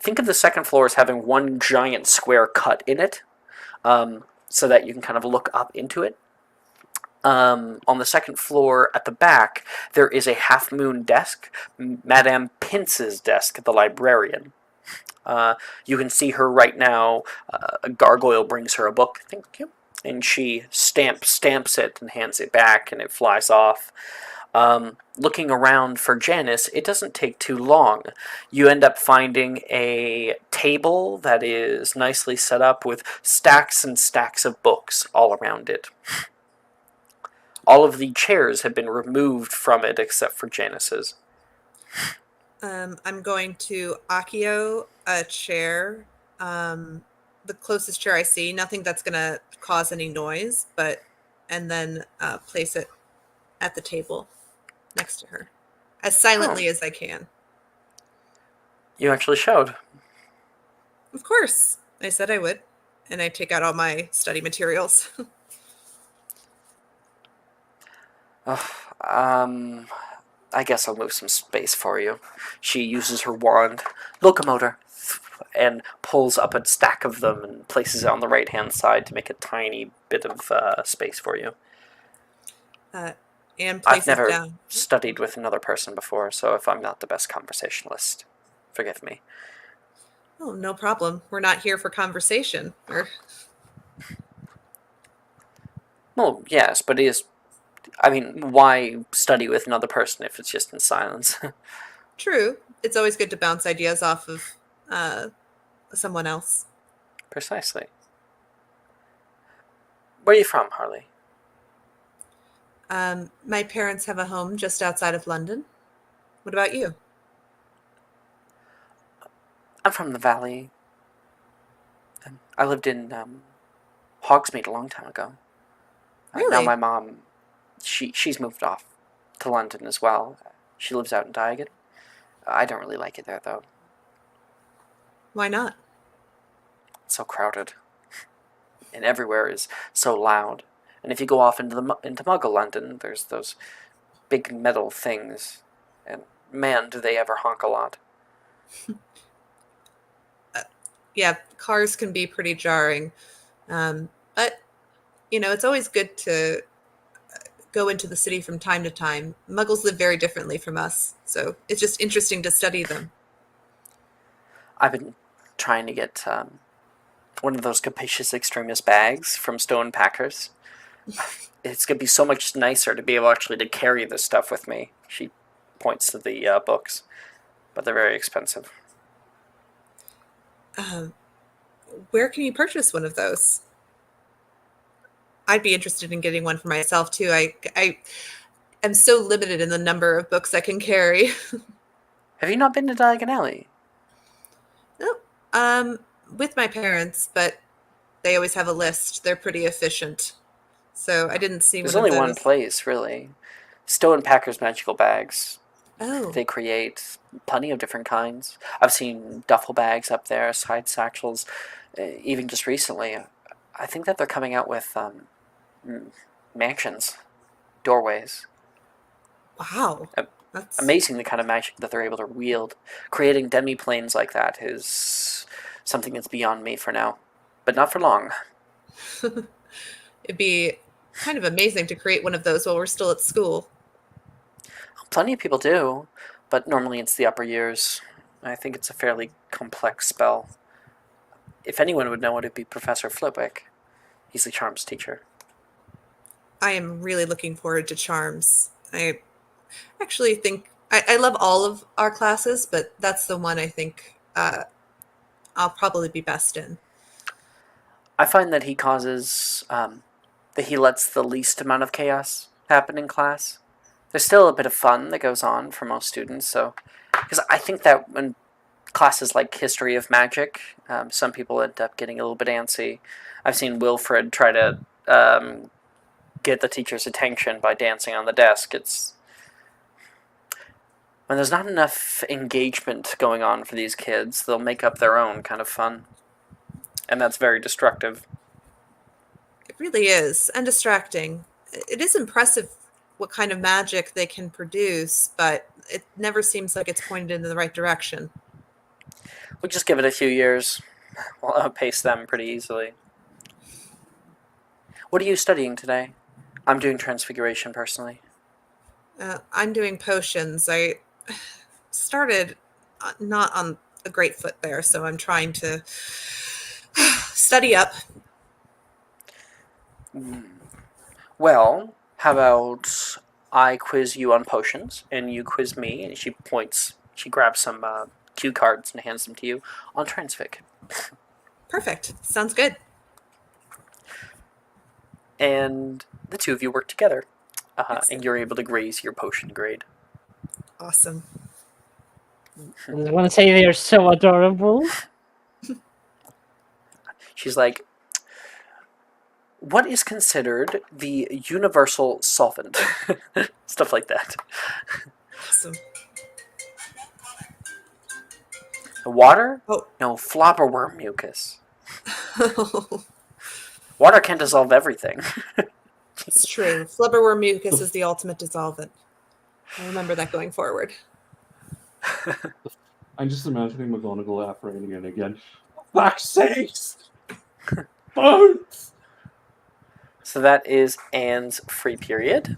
think of the second floor as having one giant square cut in it, so that you can kind of look up into it. On the second floor at the back, there is a half-moon desk, Madame Pince's desk, the librarian. You can see her right now. A gargoyle brings her a book. Thank you. And she stamps it and hands it back, and it flies off. Looking around for Janice, it doesn't take too long. You end up finding a table that is nicely set up with stacks and stacks of books all around it. All of the chairs have been removed from it except for Janice's. I'm going to Accio a chair, the closest chair I see, nothing that's going to cause any noise, and then place it at the table next to her as silently as I can. You actually showed. Of course, I said I would, and I take out all my study materials. I guess I'll move some space for you. She uses her wand, locomotor, and pulls up a stack of them and places it on the right-hand side to make a tiny bit of space for you. And I've places never down. studied with another person before, so if I'm not the best conversationalist, forgive me. Oh, no problem. We're not here for conversation. Well, yes, but it is. I mean, why study with another person if it's just in silence? True. It's always good to bounce ideas off of someone else. Precisely. Where are you from, Harley? My parents have a home just outside of London. What about you? I'm from the Valley. I lived in Hogsmeade a long time ago. Now Really? my mom, she's moved off to London as well. She lives out in Diagon. I don't really like it there though. Why not? It's so crowded, and everywhere is so loud. And if you go off into Muggle London, there's those big metal things, and man, do they ever honk a lot. Yeah, cars can be pretty jarring. But, it's always good to go into the city from time to time. Muggles live very differently from us, so it's just interesting to study them. I've been trying to get one of those capacious extremist bags from Stone Packers. It's gonna be so much nicer to be able actually to carry this stuff with me. She points to the books, but they're very expensive. Um, where can you purchase one of those? I'd be interested in getting one for myself too. I am so limited in the number of books I can carry. Have you not been to Diagon Alley? No, um, with my parents, but they always have a list. They're pretty efficient. So I didn't see There's one of only one those. place, really. Stone Packers magical bags. Oh, They create plenty of different kinds. I've seen duffel bags up there, side satchels, even just recently. I think that they're coming out with mansions, doorways. wow. Uh, That's Amazing the kind of magic that they're able to wield. Creating demi-planes like that is something that's beyond me for now. But not for long. it'd be kind of amazing to create one of those while we're still at school. Plenty of people do, but normally it's the upper years. I think it's a fairly complex spell. If anyone would know it, it'd be Professor Flitwick. He's the charms teacher. I am really looking forward to Charms. I actually think I love all of our classes, but that's the one I think I'll probably be best in. I find that that he lets the least amount of chaos happen in class. There's still a bit of fun that goes on for most students, so. Because I think that when classes like History of Magic, some people end up getting a little bit antsy. I've seen Wilfred try to get the teacher's attention by dancing on the desk. It's when there's not enough engagement going on for these kids, they'll make up their own kind of fun, and that's very destructive. It really is, and distracting. It is impressive what kind of magic they can produce, but it never seems like it's pointed in the right direction. We'll just give it a few years. We'll outpace them pretty easily. What are you studying today? I'm doing Transfiguration personally. I'm doing potions. I started not on a great foot there, so I'm trying to study up. Well, how about I quiz you on potions, and you quiz me, and she grabs some cue cards and hands them to you on Transfig. Perfect. Sounds good. And the two of you work together, and Excellent. you're able to raise your potion grade. Awesome. I just want to say they are so adorable. She's like, what is considered the universal solvent? Stuff like that. Awesome. Water? Oh. No, flopperworm mucus. Water can't dissolve everything. It's true. Flubberworm mucus is the ultimate dissolvent. I'll remember that going forward. I'm just imagining McGonagall operating it again. Fuck's sakes! Bones! So that is Anne's free period.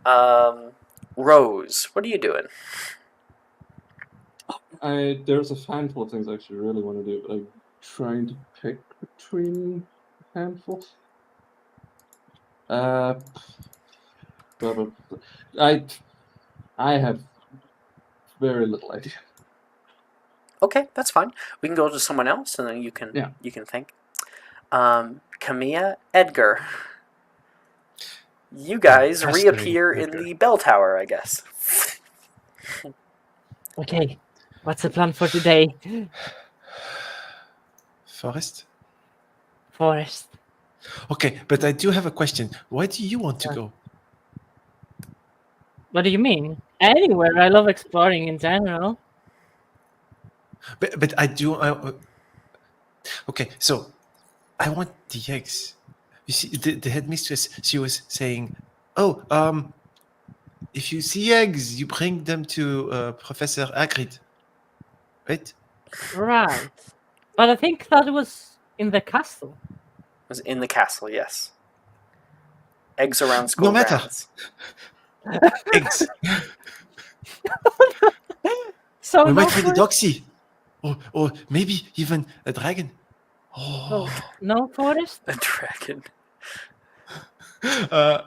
Rose, what are you doing? there's a handful of things I actually really want to do, but I'm trying to pick between a handful. I have very little idea. Okay, that's fine. We can go to someone else, and then you can think. Camilla, Edgar, you guys Fascinating, reappear in Edgar. the bell tower, I guess. Okay, what's the plan for today? Forest? Forest. Okay, but I do have a question. Why do you want to go? What do you mean? Anywhere. I love exploring in general. But I do. Okay, so I want the eggs. You see, the headmistress, she was saying, "Oh, if you see eggs, you bring them to Professor Hagrid, right?" Right. But I think that was in the castle. It was in the castle, yes. Eggs around school No matter. grounds. Eggs. So We no might find a forest? doxy, or maybe even a dragon. Oh, no forest? A dragon. Uh,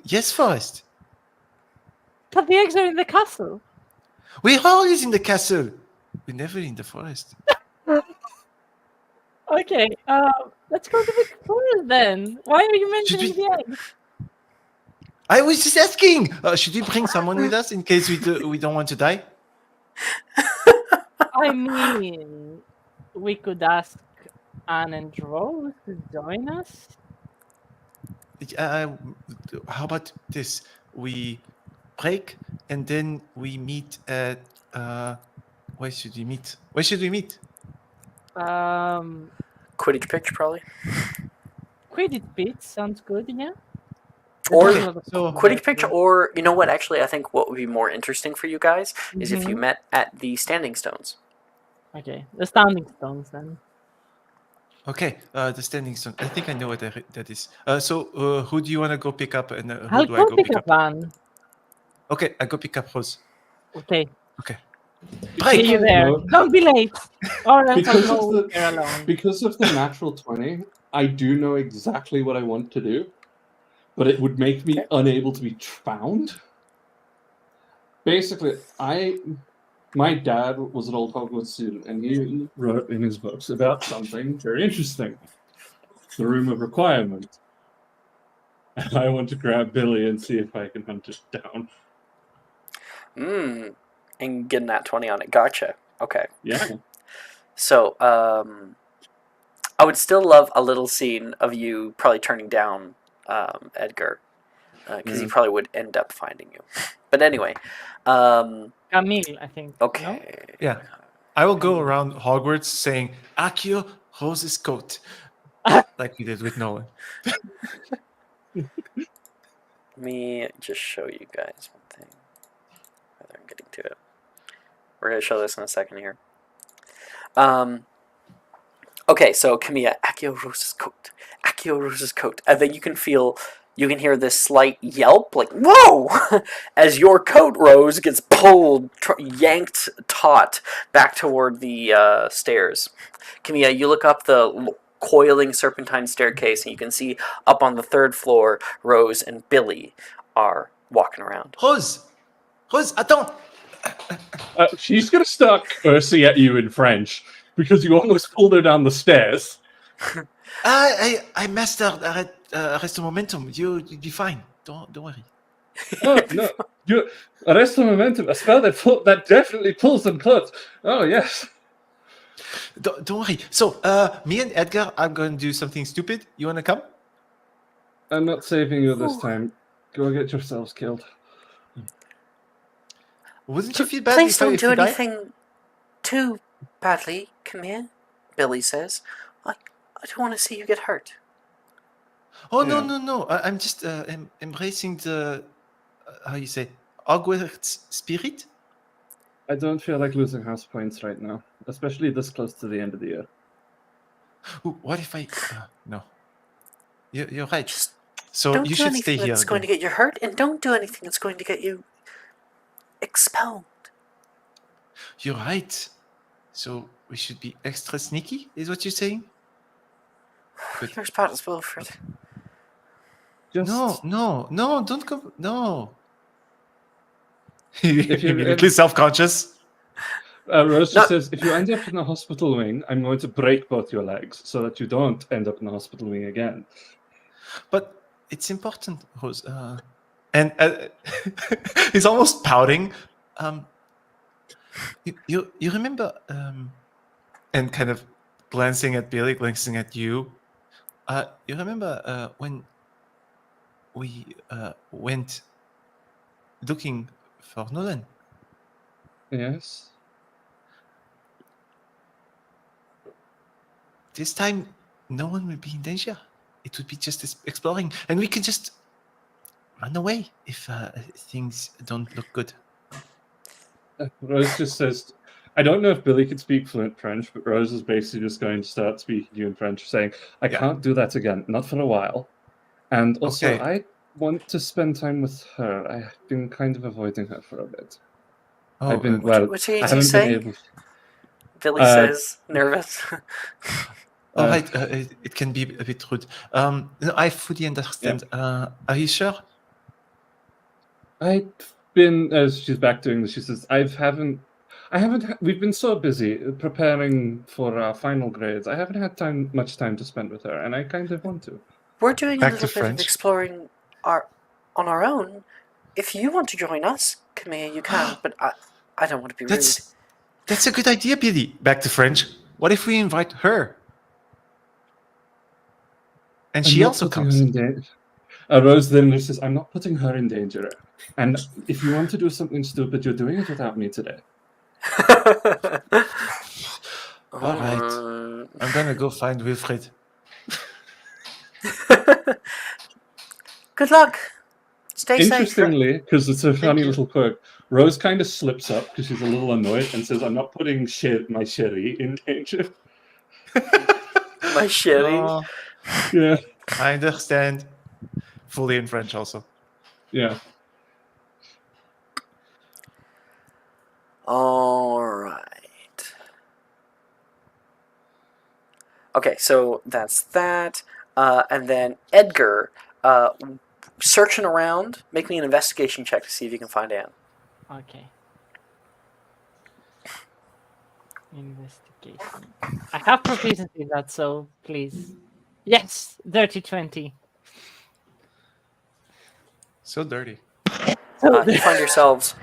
yes, Forest. But the eggs are in the castle. We're always in the castle. We're never in the forest. Okay, let's go to the forest then. Why are you mentioning we- the eggs? I was just asking. Should we bring someone with us in case we don't want to die? I mean, we could ask Anne and Rose to join us. How about this? We break and then we meet at. Where should we meet? Where should we meet? Quidditch pitch, probably. Quidditch pitch sounds good, yeah. Or There's a lot of so- Quidditch pitch, or you know what? Actually, I think what would be more interesting for you guys is if you Mhm. met at the Standing Stones. Okay, the standing stones then. Okay, the standing stone. I think I know what that is. So who do you want to go pick up, and who I'll do I go go pick pick up up? Anne. Okay, I go pick up Rose. Okay, Okay. see Break. you there. No. Don't be late, or else I'll Because of go the- here alone. Because of the natural 20, I do know exactly what I want to do, but it would make me unable to be found. Basically, my dad was an old Hogwarts student, and he wrote in his books about something very interesting: the Room of Requirement. And I want to grab Billy and see if I can hunt it down. And getting that 20 on it. Gotcha. Okay. Yeah. So, I would still love a little scene of you probably turning down Edgar, because he probably would end up finding you. But anyway, Camille, I think. No? okay. Yeah, I will go around Hogwarts saying Accio Rose's coat, like we did with Nolan. Let me just show you guys one thing. Rather than getting to it, we're gonna show this in a second here. Okay, so Camilla, Accio Rose's coat, Accio Rose's coat, and then you can hear this slight yelp, like whoa, as your coat, Rose, gets pulled, yanked, taut back toward the stairs. Camilla, you look up the coiling serpentine staircase, and you can see up on the third floor, Rose and Billy are walking around. Rose, attends. She's gonna start cursing at you in French because you almost pulled her down the stairs. I mastered arrest momentum. You'll be fine. Don't worry. Oh no! You arrest momentum. A spell that definitely pulls them close. Oh yes. Don't worry. So, me and Edgar are going to do something stupid. You want to come? I'm not saving you this time. Go get yourselves killed. Wouldn't you feel bad Please if don't if do you die? anything too badly, Camille, Billy says. I don't want to see you get hurt. Oh Yeah. no! I'm just embracing the how you say Hogwarts spirit. I don't feel like losing house points right now, especially this close to the end of the year. Ooh, what if I? No. You're right. Just So don't you do should anything stay here. that's going to get you hurt, and don't do anything that's going to get you expelled. You're right. So we should be extra sneaky, is what you're saying? Good. Your spot is Wilfred. Just No, don't go. No. If you're- immediately self-conscious. Rose No. just says, if you end up in the hospital wing, I'm going to break both your legs so that you don't end up in the hospital wing again. But it's important, Rose. And he's almost pouting. You remember, and kind of glancing at Billy, glancing at you. You remember when we went looking for Nolan? Yes. This time, no one will be in danger. It would be just exploring, and we could just run away if things don't look good. Rose just says, I don't know if Billy can speak fluent French, but Rose is basically just going to start speaking to you in French, saying, I Yeah. can't do that again, not for a while. And also, Okay. I want to spend time with her. I've been kind of avoiding her for a bit. Oh, I've been, well, What I did you haven't say? been able... Billy says, nervous. all right. It can be a bit rude. No, I fully understand. Are you sure? I've been, as she's back doing this, she says, we've been so busy preparing for our final grades. I haven't had much time to spend with her, and I kind of want to. We're doing Back a to little bit of French. exploring on our own. If you want to join us, Camille, you can, but I don't want to be rude. That's a good idea, Billy. Back to French. What if we invite her? And she also comes. Rose then says, I'm not putting her in danger. And if you want to do something stupid, you're doing it without me today. All right. I'm gonna go find Wilfred. Good luck. Stay safe. Interestingly, because it's a funny you. little quirk, Rose kind of slips up because she's a little annoyed and says, I'm not putting my Sherry in danger. My shitty. Oh, Yeah. I understand. Fully in French also. Yeah. All right. Okay, so that's that. And then Edgar, searching around, make me an investigation check to see if you can find Anne. Okay. Investigation. I have proficiency in that, so please. Yes, dirty 20. So dirty. You find yourselves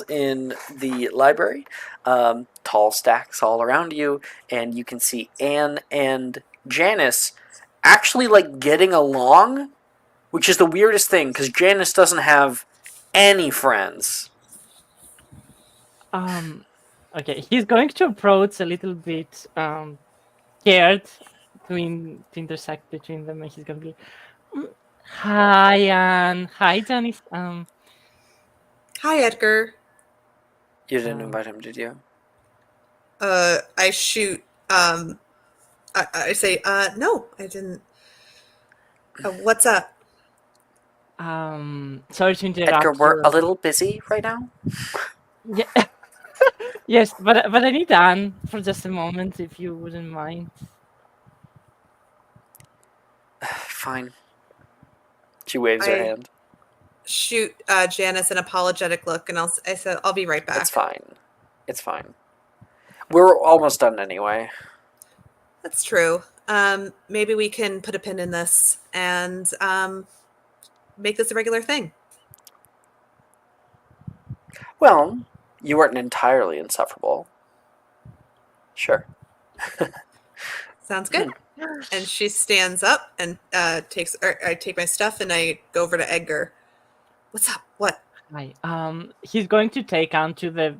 in the library, tall stacks all around you, and you can see Anne and Janice actually like getting along, which is the weirdest thing because Janice doesn't have any friends. Okay, he's going to approach a little bit scared to intersect between them, and he's gonna be hi Anne, hi Janice. Hi, Edgar. You didn't invite him, did you? I shoot. I say, no, I didn't. What's up? Sorry to interrupt. Edgar, we're you. a little busy right now. Yeah. Yes, but I need Anne for just a moment, if you wouldn't mind. Fine. She waves her hand. Shoot Janice an apologetic look, and I said, I'll be right back. It's fine. It's fine. We're almost done anyway. That's true. Maybe we can put a pin in this and make this a regular thing. Well, you weren't entirely insufferable. Sure. Sounds good. And she stands up and I take my stuff and I go over to Edgar. What's up? What? Hi. He's going to take Anne to the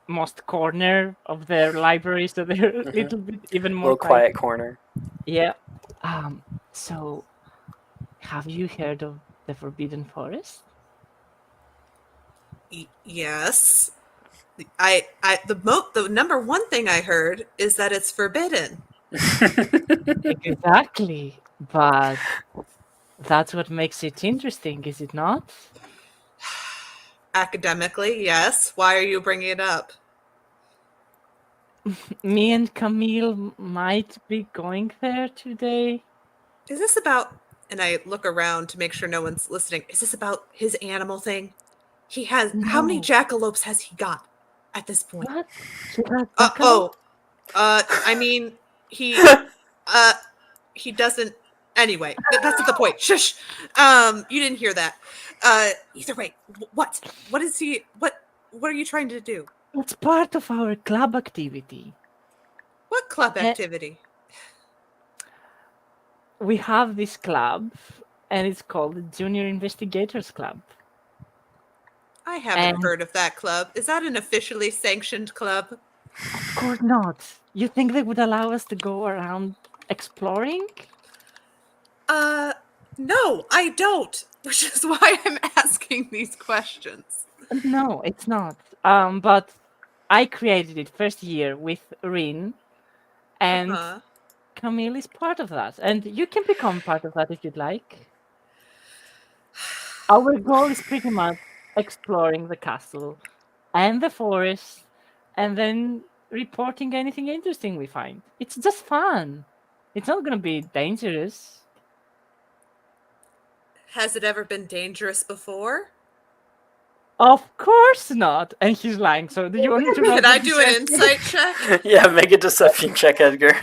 most corner of the library, so they're a little bit even more Little quiet corner. Yeah. So, have you heard of the Forbidden Forest? Yes. The number one thing I heard is that it's forbidden. Exactly, but that's what makes it interesting, is it not? Academically, yes. Why are you bringing it up? Me and Camille might be going there today. Is this about, and I look around to make sure no one's listening, is this about his animal thing? He has, how many No. jackalopes has he got at this point? What? He got jackalope? I mean, he doesn't, anyway, that's not the point. Shush. You didn't hear that. Either way, what is he, what are you trying to do? It's part of our club activity. What club activity? We have this club, and it's called the Junior Investigators Club. I haven't heard of that club. Is that an officially sanctioned club? Of course not. You think they would allow us to go around exploring? No, I don't. Which is why I'm asking these questions. No, it's not. But I created it first year with Rin, and Camille is part of that. And you can become part of that if you'd like. Our goal is pretty much exploring the castle and the forest, and then reporting anything interesting we find. It's just fun. It's not going to be dangerous. Has it ever been dangerous before? Of course not. And he's lying. So do you want me to roll Can I the do an deception? insight check? Yeah, make a deception check, Edgar.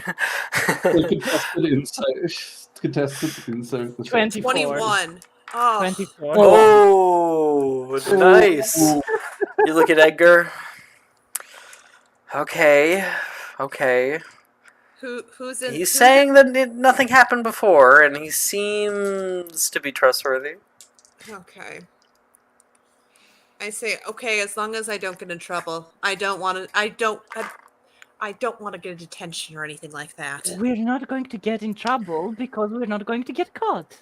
Contested insight. 24. 21. Oh. 24. Oh, nice. You look at Edgar. Okay. Who's in? He's saying that nothing happened before, and he seems to be trustworthy. Okay. I say, okay, as long as I don't get in trouble. I don't want to get a detention or anything like that. We're not going to get in trouble because we're not going to get caught.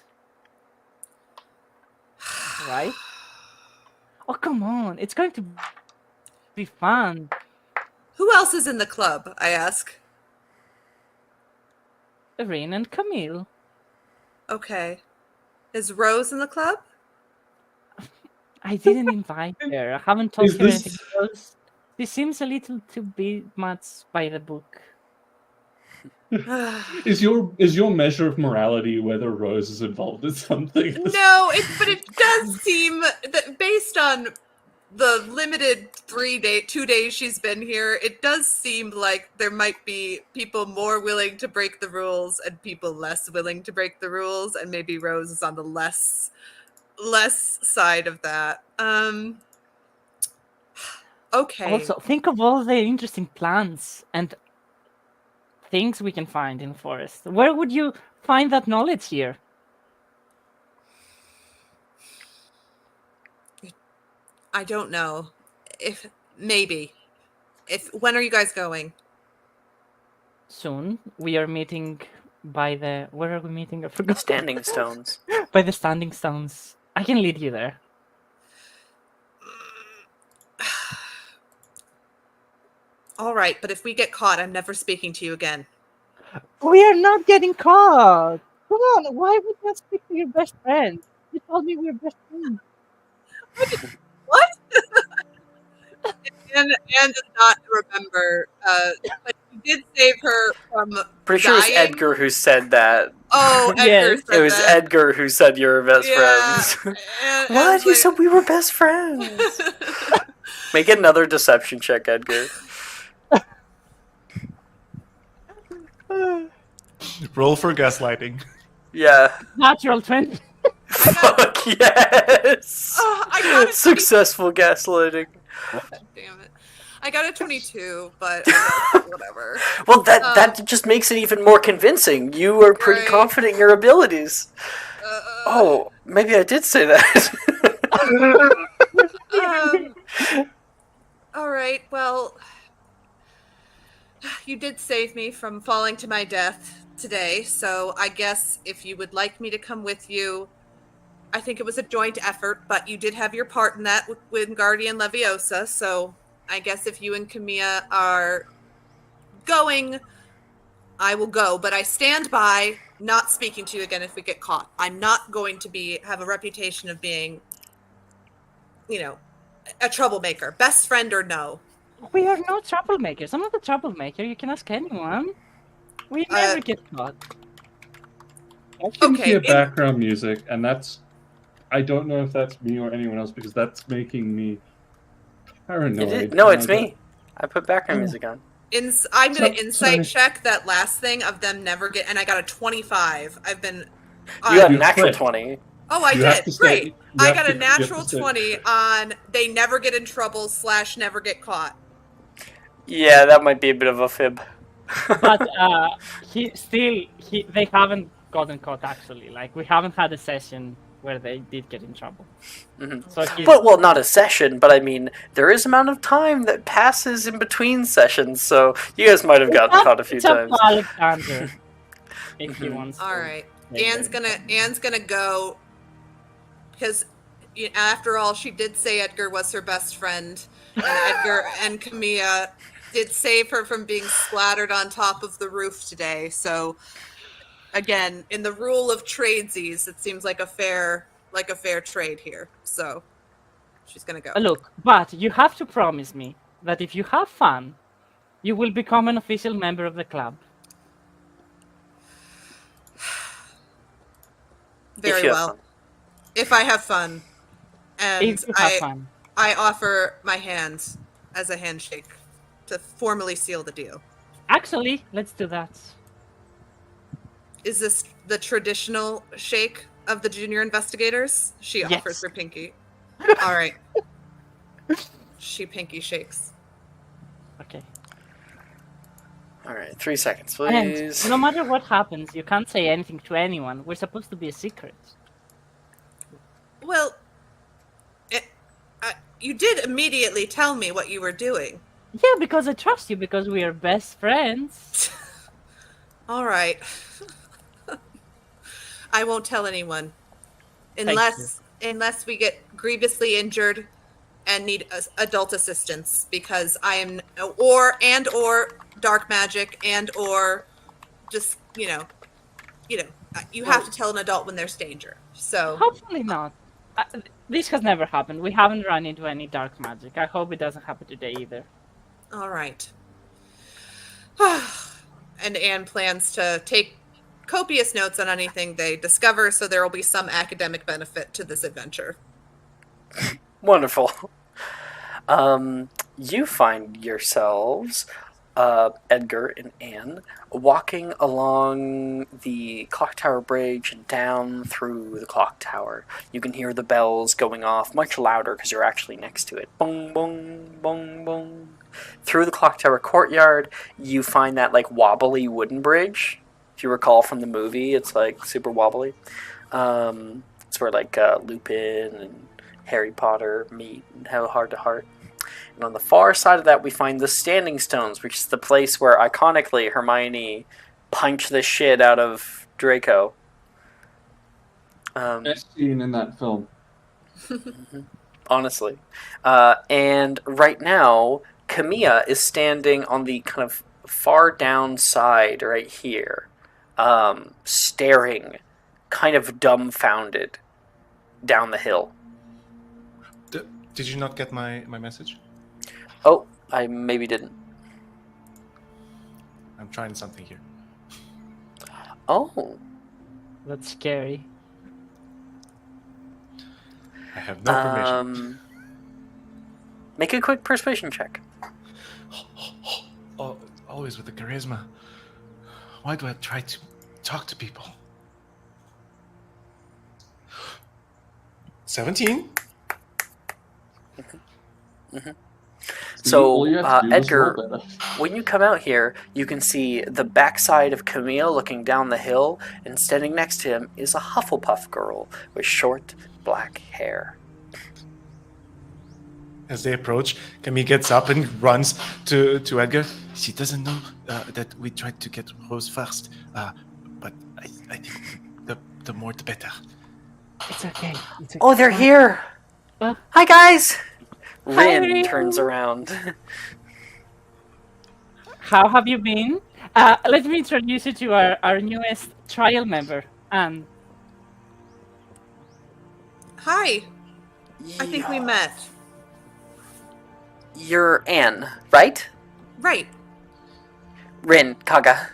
Right? Oh, come on. It's going to be fun. Who else is in the club? I ask. Rin and Camille. Okay. Is Rose in the club? I didn't invite her. I haven't told her anything else. This seems a little too much by the book. Is your measure of morality whether Rose is involved in something? No, but it does seem that based on the limited 2 days she's been here, it does seem like there might be people more willing to break the rules and people less willing to break the rules, and maybe Rose is on the less side of that. Okay. Also, think of all the interesting plants and things we can find in the forest. Where would you find that knowledge here? I don't know. When are you guys going? Soon. We are meeting by the... Where are we meeting? I forgot. Standing stones. By the standing stones. I can lead you there. All right, but if we get caught, I'm never speaking to you again. We are not getting caught. Come on, why would you not speak to your best friend? You told me we were best friends. What? and does not remember, but you did save her from Pretty sure it was dying. Edgar who said that. Oh, Edgar Yes. said It was that. Edgar who said you were best Yeah, friends. and What? You like- said we were best friends. Make another deception check, Edgar. Roll for gaslighting. Yeah. Natural 20. Fuck yes. Oh, I got a Successful gaslighting. Damn it. I got a 22, but I guess whatever. Well, that just makes it even more convincing. You are pretty Right. confident in your abilities. Oh, maybe I did say that. All right, well, you did save me from falling to my death today, so I guess if you would like me to come with you, I think it was a joint effort, but you did have your part in that with Wingardium Leviosa, so I guess if you and Camilla are going, I will go, but I stand by not speaking to you again if we get caught. I'm not going to have a reputation of being, a troublemaker. Best friend or no? We are no troublemakers. I'm not a troublemaker. You can ask anyone. We never get caught. I can Okay, hear background music, and I don't know if that's me or anyone else, because that's making me paranoid. No, and it's me. I put background Oh. music on. I'm going to So- insight sorry. check that last thing of them never get, and I got a 25. I've been. You got You an actual clicked. 20. Oh, I You have did. to say- Great. you I have got to- a you have to natural say- 20 on they never get in trouble / never get caught. Yeah, that might be a bit of a fib. But they haven't gotten caught actually. Like we haven't had a session where they did get in trouble. Mhm. So Well, not a session, but I mean, there is amount of time that passes in between sessions, so you guys might have gotten caught a few it's up times. to Alexander if he Mhm. wants. All to right. make Anne's gonna go because after all, she did say Edgar was her best friend, and Edgar and Camilla did save her from being splattered on top of the roof today. So again, in the rule of tradesies, it seems like a fair trade here. So she's gonna go. Look, but you have to promise me that if you have fun, you will become an official member of the club. Very If you have well. fun. If I have fun, and If you have fun. I offer my hand as a handshake to formally seal the deal. Actually, let's do that. Is this the traditional shake of the junior investigators? She Yes. offers her pinky. All right. She pinky shakes. Okay. All right, 3 seconds, And please. no matter what happens, you can't say anything to anyone. We're supposed to be a secret. Well, you did immediately tell me what you were doing. Yeah, because I trust you, because we are best friends. All right. I won't tell anyone Thank unless we get grievously injured and need adult assistance, because I am or dark magic or just you have to tell an adult when there's danger. So Hopefully not. This has never happened. We haven't run into any dark magic. I hope it doesn't happen today either. all right. And Anne plans to take copious notes on anything they discover, so there will be some academic benefit to this adventure. Wonderful. You find yourselves, Edgar and Anne, walking along the clock tower bridge and down through the clock tower. You can hear the bells going off much louder because you're actually next to it. Bong, bong, bong, bong. Through the clock tower courtyard, you find that like wobbly wooden bridge. If you recall from the movie, it's like super wobbly. It's where like Lupin and Harry Potter meet and have a heart-to-heart. And on the far side of that, we find the Standing Stones, which is the place where, iconically, Hermione punched the shit out of Draco. Best scene in that film. Honestly. And right now, Camilla is standing on the kind of far down side right here, staring, kind of dumbfounded, down the hill. Did you not get my message? Oh, I maybe didn't. I'm trying something here. Oh. That's scary. I have no permission. Make a quick persuasion check. Oh, always with the charisma. Why do I try to talk to people? 17? So, all you have to do is Edgar, roll better. when you come out here, you can see the backside of Camille looking down the hill, and standing next to him is a Hufflepuff girl with short black hair. As they approach, Camille gets up and runs to Edgar. She doesn't know that we tried to get Rose first, but I think the more the better. It's okay. It's okay. Oh, they're here! Hi, guys! Rin Rin. turns around. How have you been? Let me introduce you to our newest trial member, Anne. Hi. I think we met. You're Anne, right? Right. Rin, Kaga.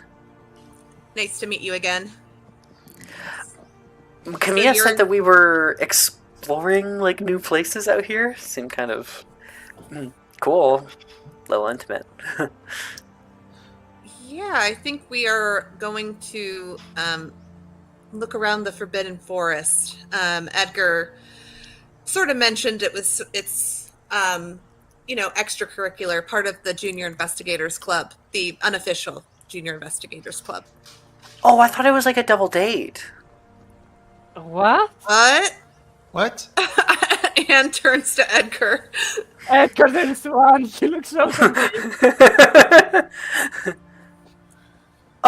Nice to meet you again. Kamiya you're said in- that we were exploring like new places out here. Seemed kind of cool, a little intimate. Yeah, I think we are going to look around the Forbidden Forest. Edgar sort of mentioned it's extracurricular, part of the Junior Investigators Club, the unofficial Junior Investigators Club. Oh, I thought it was like a double date. What? What? What? Anne turns to Edgar. Edgar, there's one. She looks so confused.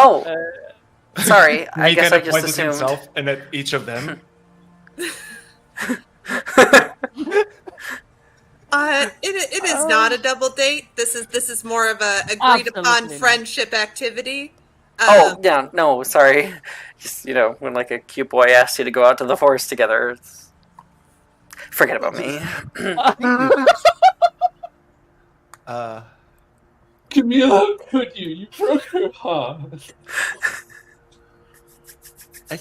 Oh, sorry. I He guess kind I of just pointed assumed. himself and at each of them. It is not a double date. This is more of a agreed upon Absolutely not. friendship activity. Oh, yeah, no, sorry. Just, when like a cute boy asks you to go out to the forest together, forget about me. Camille, how could you? You broke her heart.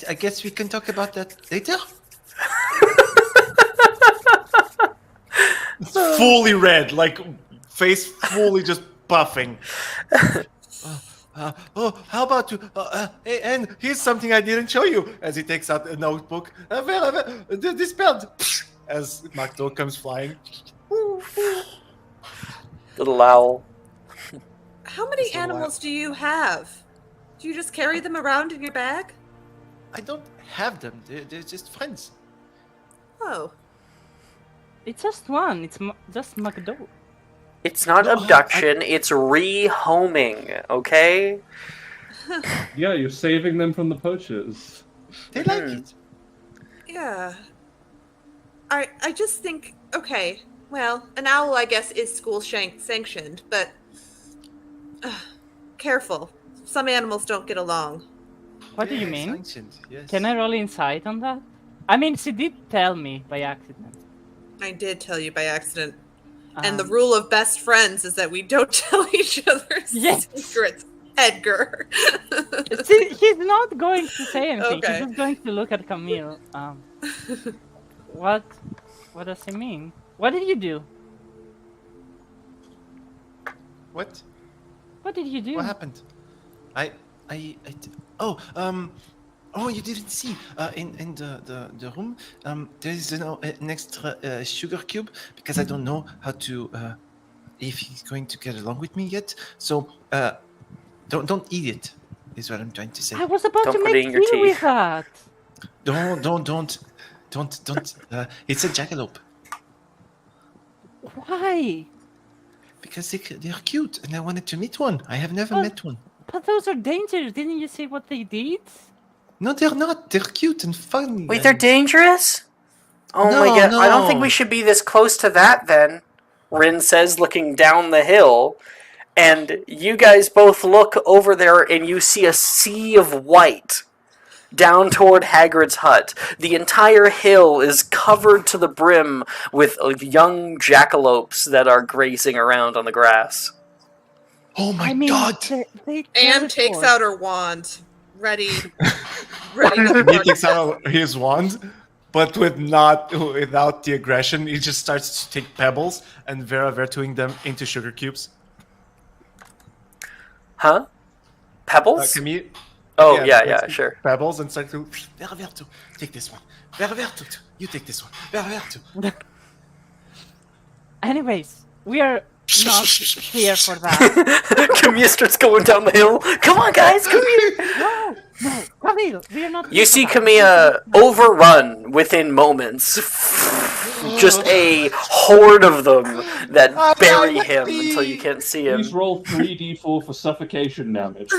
I guess we can talk about that later. Fully red, like face fully just puffing. How about you? Hey, and here's something I didn't show you. As he takes out a notebook. Dispelled. As Makto comes flying. Little owl. How many Just a animals do you have? Do you just carry them around in your bag? I don't have them. They're just friends. Oh, It's just one. It's just McDo. It's not No, abduction, it's rehoming, okay? Yeah, you're saving them from the poachers. They like it. yeah. I just think, okay, well, an owl, I guess, is school sanctioned, but careful. Some animals don't get along. What do you Yeah, mean? sanctioned, yes. Can I roll insight on that? I mean, she did tell me by accident. I did tell you by accident. And the Um, rule of best friends is that we don't tell each other Yes. secrets, Edgar. He's not going to say anything. Okay. He's just going to look at Camille. What does he mean? What did you do? What? What did you do? What happened? Oh, you didn't see. In the room, there is an extra sugar cube because I don't know how to. If he's going to get along with me yet, so don't eat it. Is what I'm trying to say. I was about Don't to put it make in your tea with teeth. that. Don't. It's a jackalope Why? because they're cute, and I wanted to meet one. I have never Oh. met one. But those are dangerous. Didn't you see what they did? No, they're not. They're cute and fun. Wait, they're dangerous? Oh No, my god, I don't think no. we should be this close to that then, Rin says, looking down the hill. And you guys both look over there and you see a sea of white down toward Hagrid's hut. The entire hill is covered to the brim with young jackalopes that are grazing around on the grass. Oh my I mean, god! they Anne takes teleport. out her wand, ready to He takes out his wand, but without the aggression. He just starts to take pebbles and vertuing them into sugar cubes. Huh? Pebbles? Camille, Oh, yeah, takes sure. Pebbles and start to Ververto, take this one. Ververto, you take this one. Ververto. Anyways, we are not here for that. Camille starts going down the hill. Come on, guys, come here. No, Camille, we are not. You here see for that. Camilla overrun within moments. Just a horde of them that bury him until you can't see him. Please roll 3d4 for suffocation damage.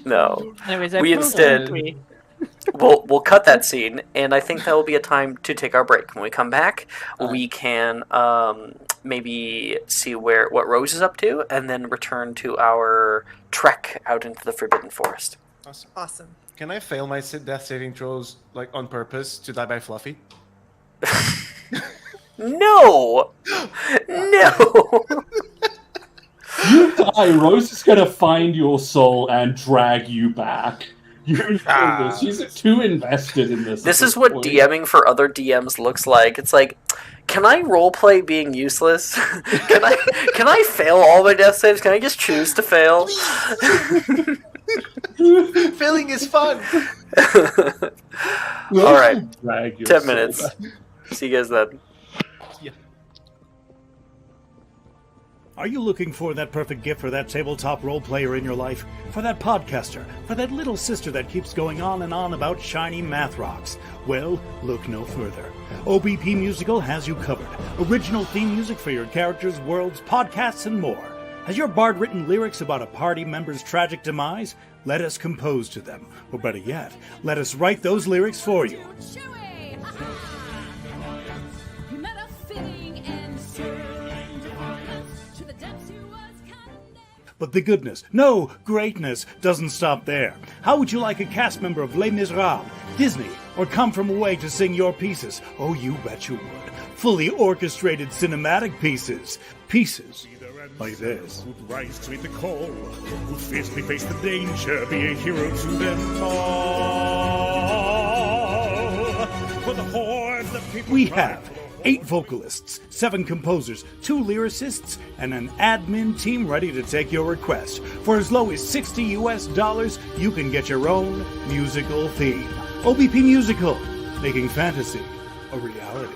No. Anyways, I We proved instead- three. We'll cut that scene, and I think that will be a time to take our break. When we come back, we can maybe see what Rose is up to, and then return to our trek out into the Forbidden Forest. Awesome. Awesome. Can I fail my death saving throws like on purpose to die by Fluffy? No! No! You die, Rose is gonna find your soul and drag you back. You know this. She's too invested in this. This at is what point. DMing for other DMs looks like. It's like, can I roleplay being useless? can I fail all my death saves? Can I just choose to fail? Failing is fun. Rose All right. will drag your 10 soul minutes. back. See you guys then. Are you looking for that perfect gift for that tabletop role player in your life? For that podcaster? For that little sister that keeps going on and on about shiny math rocks? Well, look no further. OBP Musical has you covered. Original theme music for your characters, worlds, podcasts, and more. Has your bard written lyrics about a party member's tragic demise? Let us compose to them. Or better yet, let us write those lyrics for you. But the goodness, no, greatness, doesn't stop there. How would you like a cast member of Les Miserables, Disney, or Come From Away to sing your pieces? Oh, you bet you would. Fully orchestrated cinematic pieces. Pieces like this. Who'd rise to meet the call, who'd fiercely face the danger, be a hero to them all. For the hordes of people We have 8 vocalists, 7 composers, 2 lyricists, and an admin team ready to take your request. For as low as $60 US, you can get your own musical theme. OBP Musical, making fantasy a reality.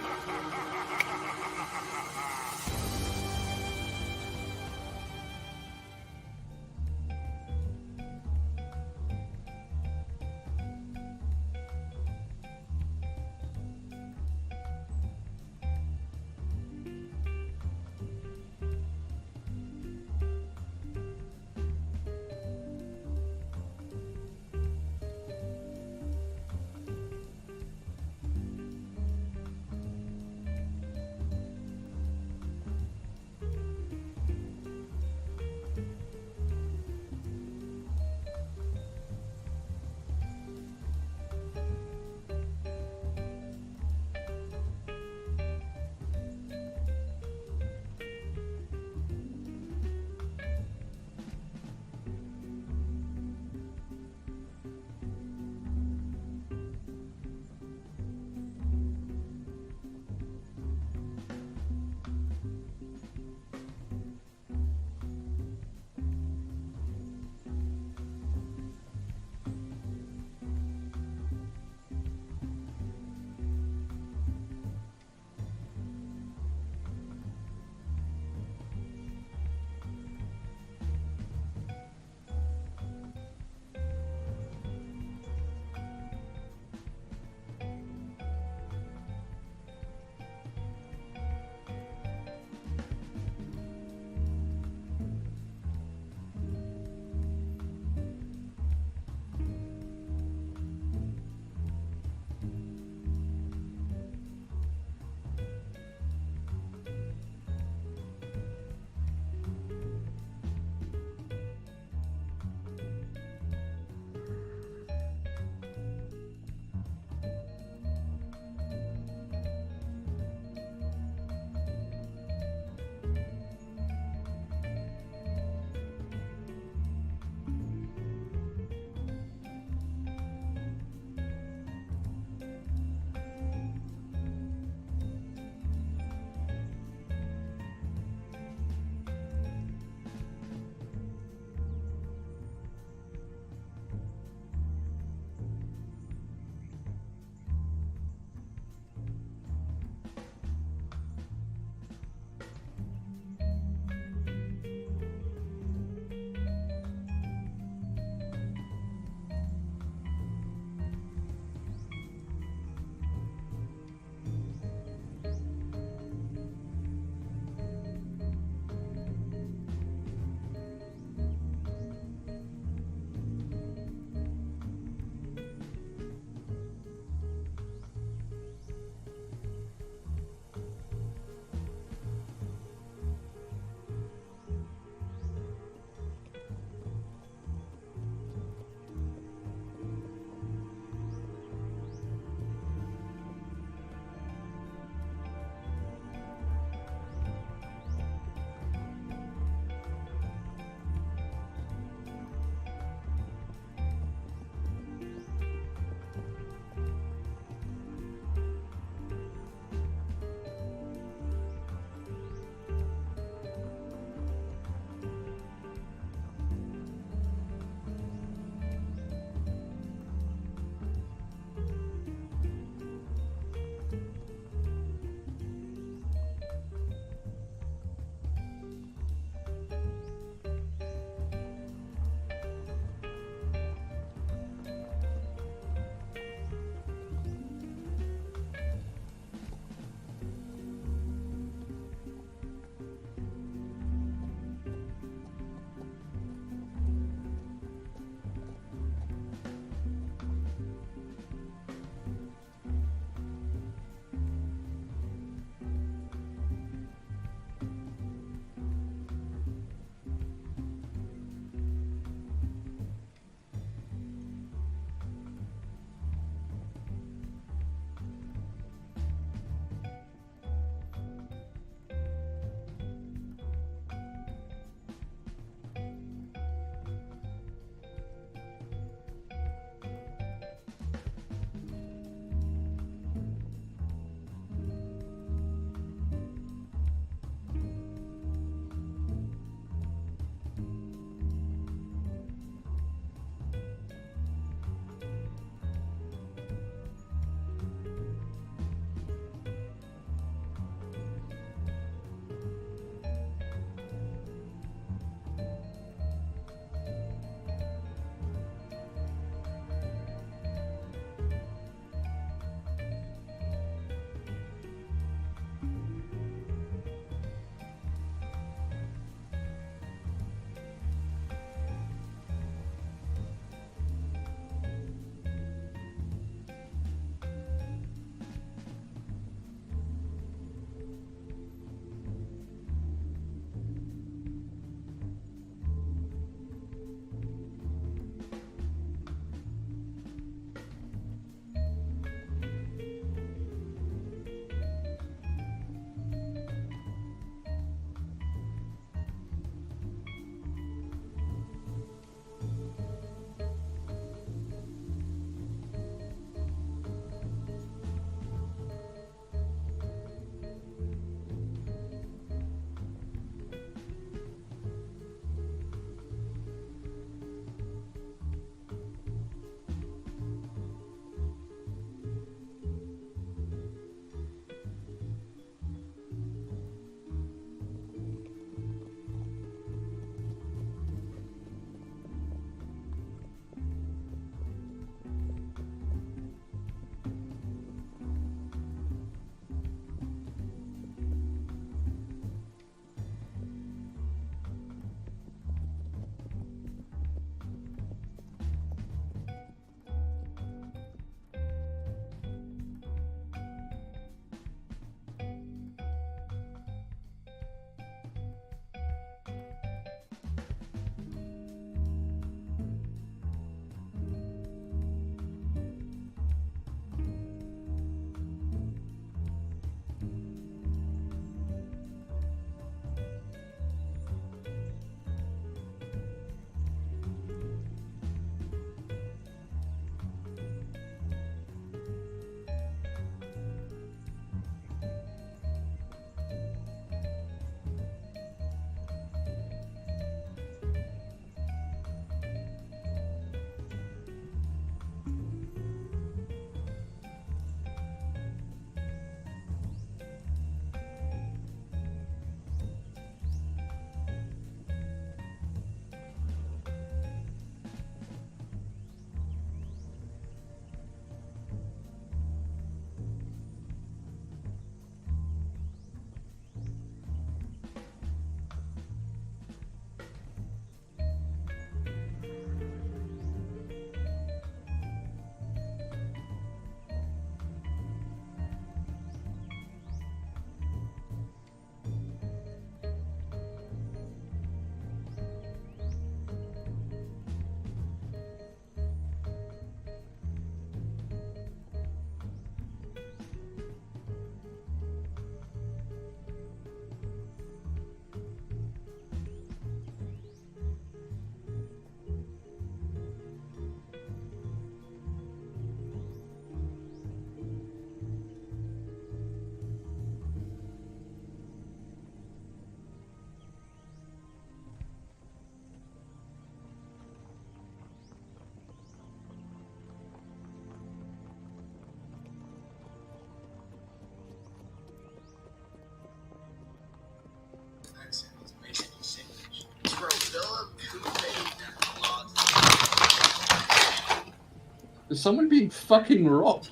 Is someone being fucking robbed?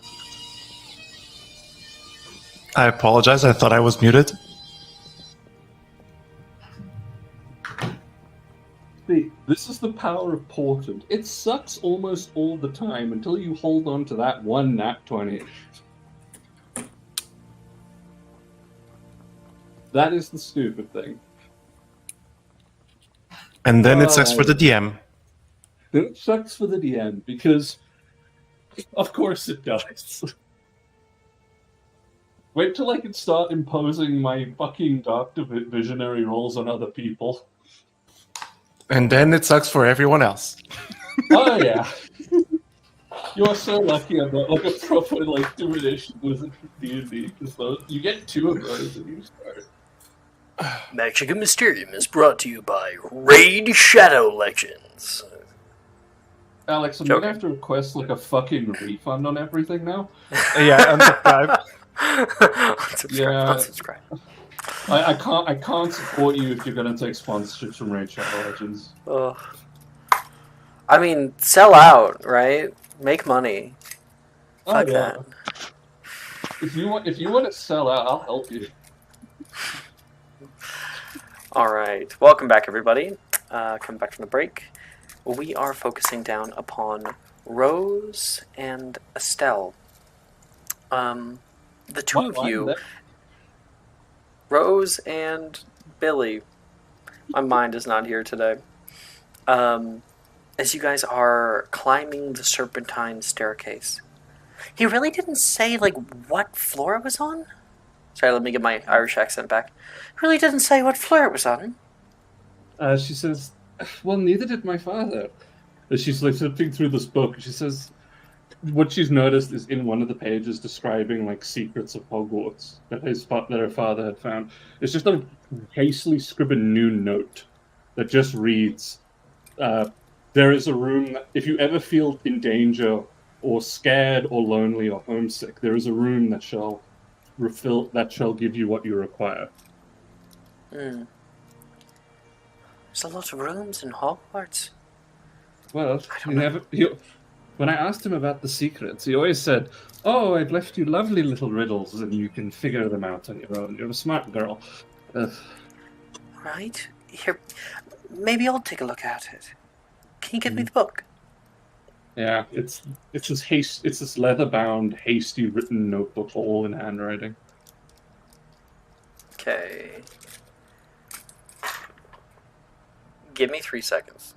I apologize. I thought I was muted. See, this is the power of Portland. It sucks almost all the time until you hold on to that one nat 20. That is the stupid thing. And then it sucks for the DM. Then it sucks for the DM, because of course it does. Wait till I can start imposing my fucking Dark Visionary rolls on other people. And then it sucks for everyone else. Oh yeah. You are so lucky I'm not like a proper like divination wizard for D&D, because you get 2 of those and you start. Magic and Mysterium is brought to you by Raid Shadow Legends. Alex, I'm Joking. gonna have to request like a fucking refund on everything now. Yeah, unsubscribe. Unsubscribe. I can't support you if you're gonna take sponsorships from Raid Shadow Legends. Ugh. I mean, sell out, right? Make money. Fuck that. If you want to sell out, I'll help you. All right, welcome back, everybody. Coming back from the break, we are focusing down upon Rose and Estelle. The two of you, Rose and Billy. My mind is not here today. As you guys are climbing the serpentine staircase, he really didn't say like what floor it was on. Sorry, let me get my Irish accent back. Really didn't say what floor it was on. She says, well, neither did my father. She's like flipping through this book. She says, what she's noticed is in one of the pages describing like secrets of Hogwarts that her father had found. It's just a hastily scribbled new note that just reads, there is a room that, if you ever feel in danger or scared or lonely or homesick, there is a room that shall give you what you require. There's a lot of rooms in Hogwarts. Well, when I asked him about the secrets, he always said, "Oh, I've left you lovely little riddles, and you can figure them out on your own. You're a smart girl." Right? Here, maybe I'll take a look at it. Can you give me the book? Yeah, it's this leather-bound, hasty written notebook, all in handwriting. Okay. Give me 3 seconds.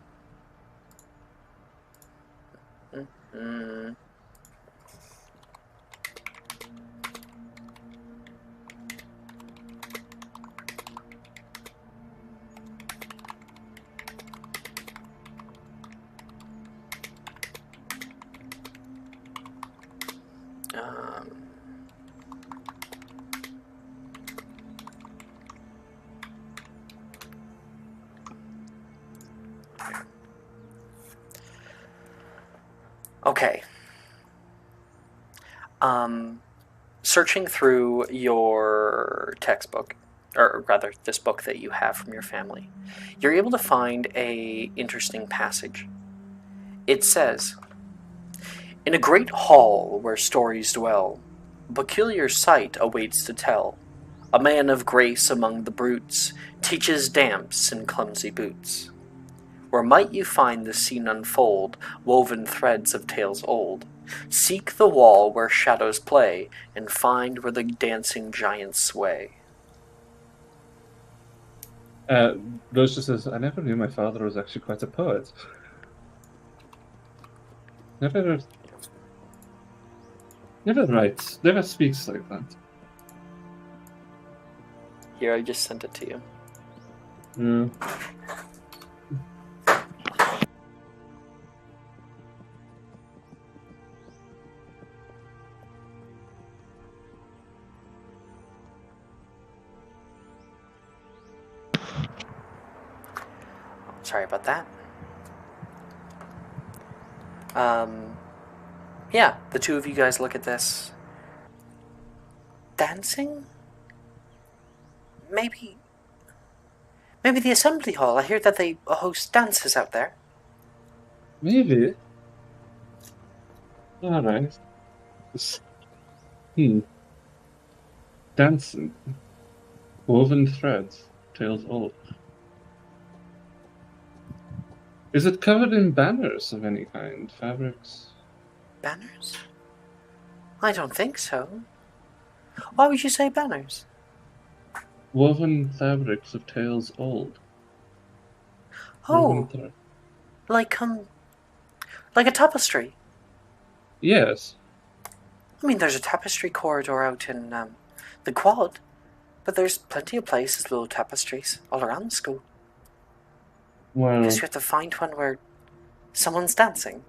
Okay. Searching through your textbook, or rather this book that you have from your family, you're able to find a interesting passage. It says, "In a great hall where stories dwell, a peculiar sight awaits to tell. A man of grace among the brutes teaches damps and clumsy boots. Where might you find the scene unfold, woven threads of tales old? Seek the wall where shadows play, and find where the dancing giants sway." Rose just says, "I never knew my father was actually quite a poet. Never writes, never speaks like that." Here, I just sent it to you. Yeah. Sorry about that. Yeah, the two of you guys look at this. Dancing? Maybe the assembly hall. I hear that they host dances out there. Maybe. All right. Hmm. Dancing. Woven threads. Tales old. Is it covered in banners of any kind? Fabrics? Banners? I don't think so. Why would you say banners? Woven fabrics of tales old. Woven Oh, thread. like like a tapestry. Yes. I mean, there's a tapestry corridor out in the quad, but there's plenty of places with little tapestries all around the school. I Well, guess you have to find one where someone's dancing.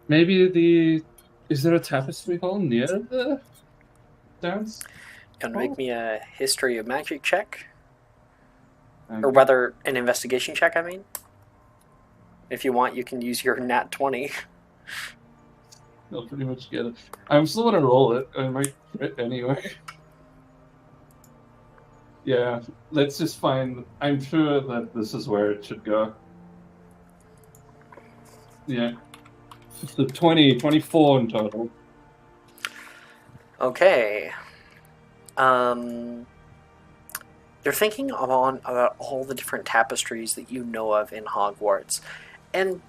maybe the. Is there a tapestry hall near the dance? You want to hall? make me a history of magic check? Or Okay. rather, an investigation check, I mean? If you want, you can use your nat 20. I'll pretty much get it. I'm still gonna roll it. I might crit anyway. Yeah, let's just find. I'm sure that this is where it should go. Yeah. So 24 in total. Okay. You're thinking about all the different tapestries that you know of in Hogwarts, and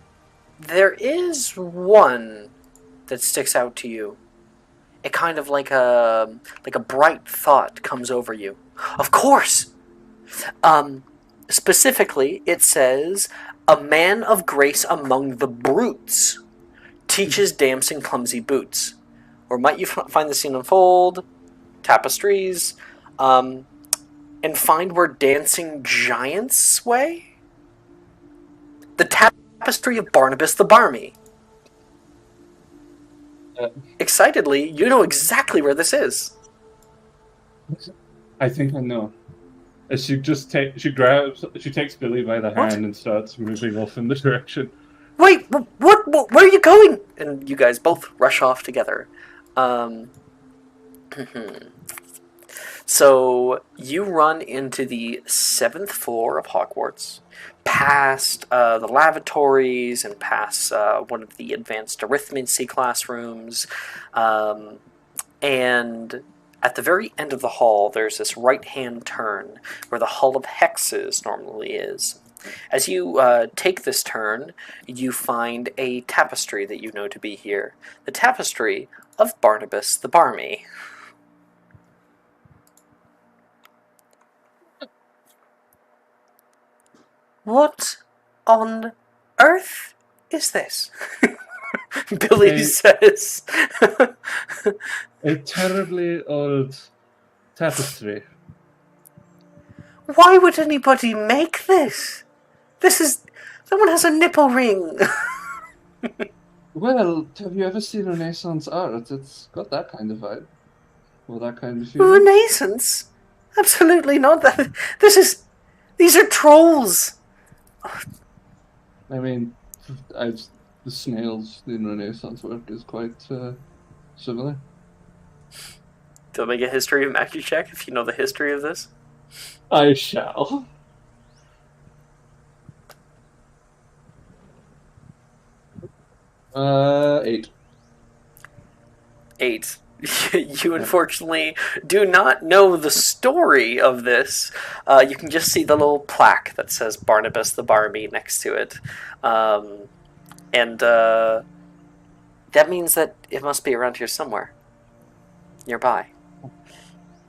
there is one that sticks out to you. It kind of like a bright thought comes over you. Of course. Specifically, it says, "A man of grace among the brutes teaches dancing clumsy boots." Or might you find the scene unfold? Tapestries. And find where dancing giants sway? The tapestry of Barnabas the Barmy. Excitedly, you know exactly where this is. I think I know. She takes Billy by the What? hand and starts moving off in the direction. Wait, what? Where are you going? And you guys both rush off together. So you run into the 7th floor of Hogwarts, past the lavatories and past one of the advanced arithmancy classrooms, and at the very end of the hall, there's this right-hand turn where the Hall of Hexes normally is. As you take this turn, you find a tapestry that you know to be here. The tapestry of Barnabas the Barmy. What on earth is this? Billy says. A terribly old tapestry. Why would anybody make this? This is... Someone has a nipple ring. Well, have you ever seen Renaissance art? It's got that kind of vibe. Or that kind of feeling. Renaissance? Absolutely not. These are trolls. I mean, the snails in Renaissance work is quite similar. Do make a history of magic check if you know the history of this? I shall. Eight. 8. You unfortunately do not know the story of this. You can just see the little plaque that says Barnabas the Barmy next to it. And that means that it must be around here somewhere. Nearby.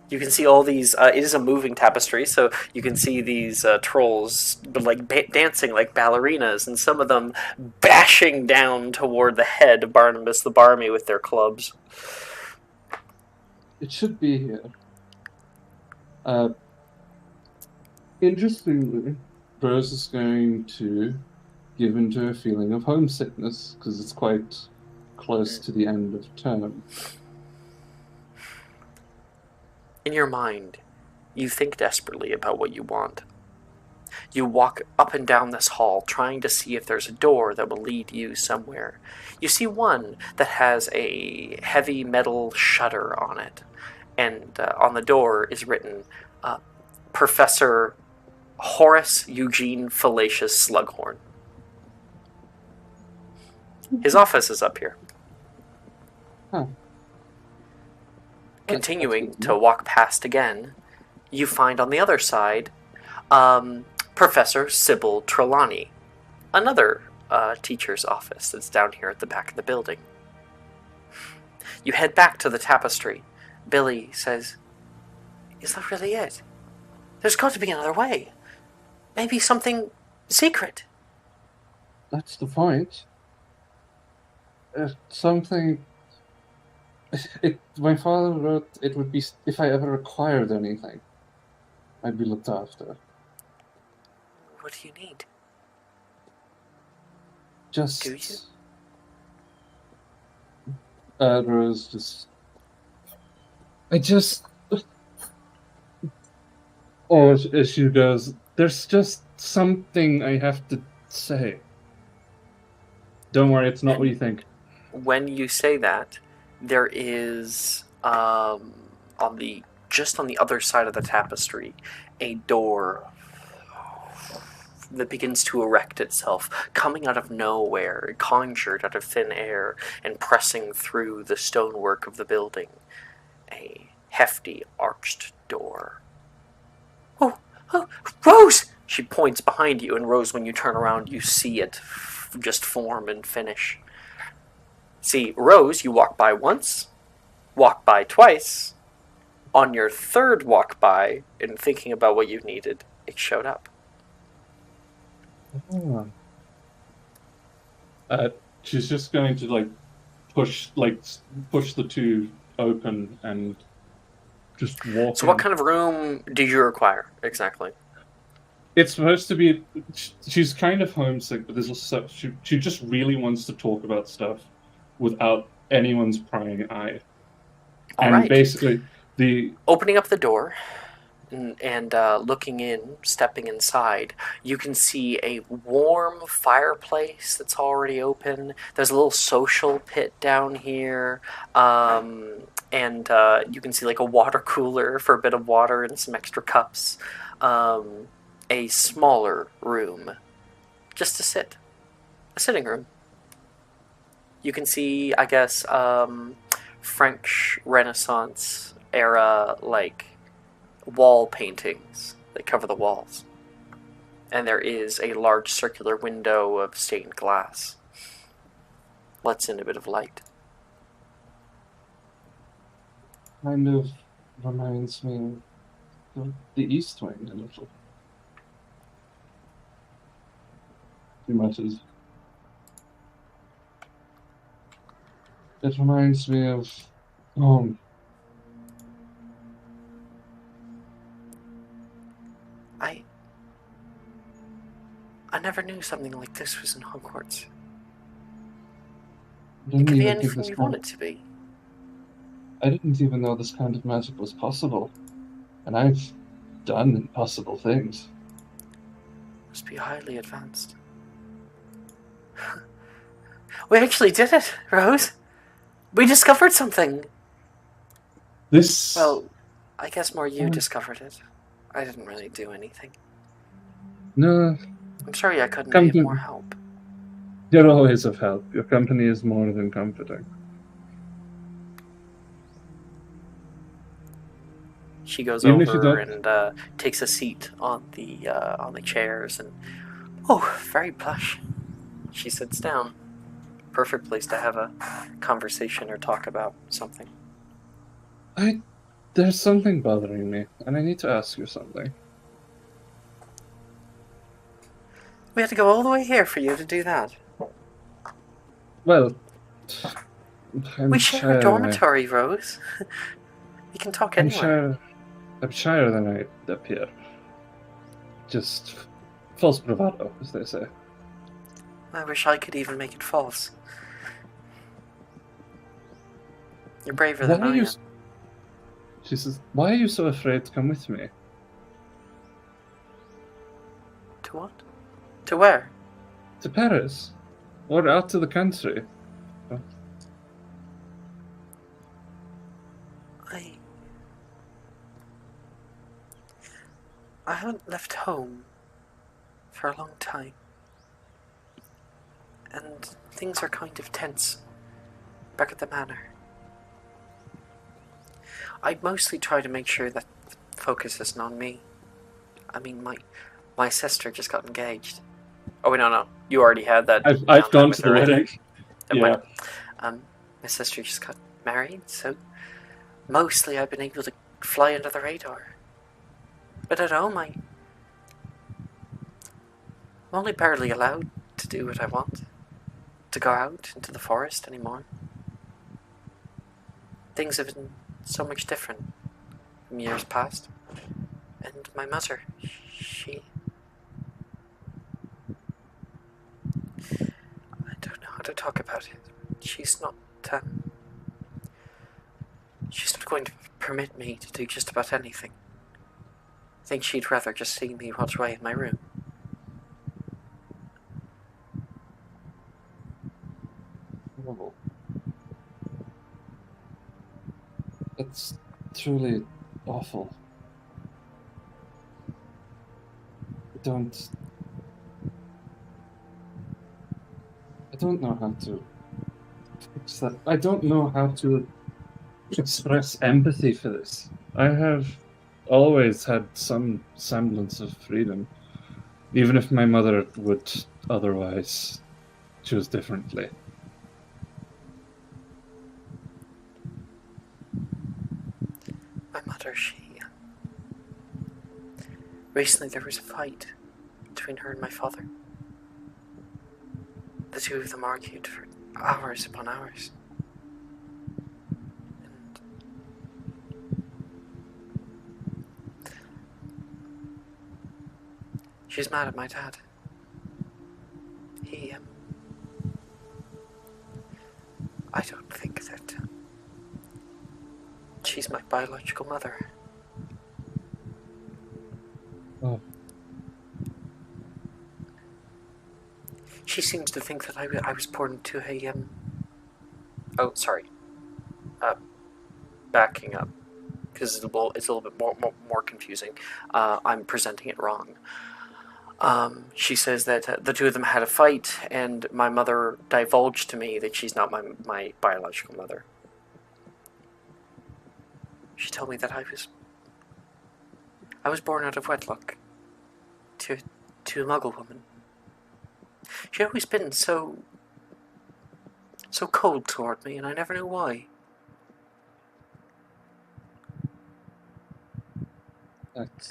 You can see all these... it is a moving tapestry, so you can see these trolls dancing like ballerinas, and some of them bashing down toward the head of Barnabas the Barmy with their clubs. It should be here. Interestingly, Rose is going to give into a feeling of homesickness because it's quite close to the end of term. In your mind, you think desperately about what you want. You walk up and down this hall, trying to see if there's a door that will lead you somewhere. You see one that has a heavy metal shutter on it, and on the door is written, Professor Horace Eugene Fallacious Slughorn. His office is up here. Huh. Continuing That's good. to walk past again, you find on the other side Professor Sybil Trelawney, another teacher's office that's down here at the back of the building. You head back to the tapestry. Billy says, "Is that really it? There's got to be another way. Maybe something secret." That's the point. Something. My father wrote it would be if I ever required anything, I'd be looked after. What do you need? Just. Do you? Rose just. I just. Oh, as she goes, there's just something I have to say. Don't worry, it's not what you think. When you say that, there is on the other side of the tapestry a door that begins to erect itself, coming out of nowhere, conjured out of thin air, and pressing through the stonework of the building. A hefty, arched door. Oh, Rose! She points behind you, and Rose, when you turn around, you see it just form and finish. See, Rose, you walk by once, walk by twice. On your third walk by, and thinking about what you needed, it showed up. Oh. She's just going to push the two open and just walk. So, what kind of room do you require exactly? It's supposed to be. She's kind of homesick, but there's also she just really wants to talk about stuff without anyone's prying eye. All and right. Basically, opening up the door and looking in, stepping inside, you can see a warm fireplace that's already open. There's a little social pit down here, and you can see like a water cooler for a bit of water and some extra cups. A smaller room, just to sit, a sitting room. You can see, I guess, French Renaissance era wall paintings that cover the walls. And there is a large circular window of stained glass. Lets in a bit of light. kind of reminds me of the East Wing a little. Too much is. It reminds me of home. I never knew something like this was in Hogwarts. I It didn't could be even think anything this you kind want it to be. I didn't even know this kind of magic was possible. And I've done impossible things. Must be highly advanced. We actually did it, Rose. We discovered something. This... Well, I guess more you discovered it. I didn't really do anything. No, I'm sorry I couldn't Come be to- of more help. you're always of help. Your company is more than comforting. She goes Even if you over don't- and takes a seat on the chairs and very plush. She sits down. Perfect place to have a conversation or talk about something. There's something bothering me, and I need to ask you something. We had to go all the way here for you to do that. Well, I'm We share a dormitory, Rose. We can talk anywhere. I'm shyer than I appear. Just false bravado, as they say. I wish I could even make it false. You're braver than I am. She says, "Why are you so afraid to come with me?" To what? To where? To Paris, or out to the country. I haven't left home for a long time. And things are kind of tense back at the manor. I mostly try to make sure that the focus isn't on me. I mean, my sister just got engaged. Oh, wait, no. You already had that. I've gone with to the her. wedding. Never Yeah. mind. My sister just got married, so mostly I've been able to fly under the radar. But at home, I'm only barely allowed to do what I want. To go out into the forest anymore. Things have been so much different from years past. And my mother, she... I don't know how to talk about it. She's not going to permit me to do just about anything. I think she'd rather just see me rot away in my room. Horrible. It's truly awful. I don't know how to fix that. I don't know how to express empathy for this. I have always had some semblance of freedom, even if my mother would otherwise choose differently. My mother, recently there was a fight between her and my father. The two of them argued for hours upon hours. And she's mad at my dad. I don't think that she's my biological mother. Oh. She seems to think that I was born into a, Oh, sorry. Backing up, because it's a little bit more confusing. I'm presenting it wrong. She says that the two of them had a fight, and my mother divulged to me that she's not my biological mother. She told me that I was born out of wedlock to a Muggle woman. She'd always been so cold toward me, and I never knew why.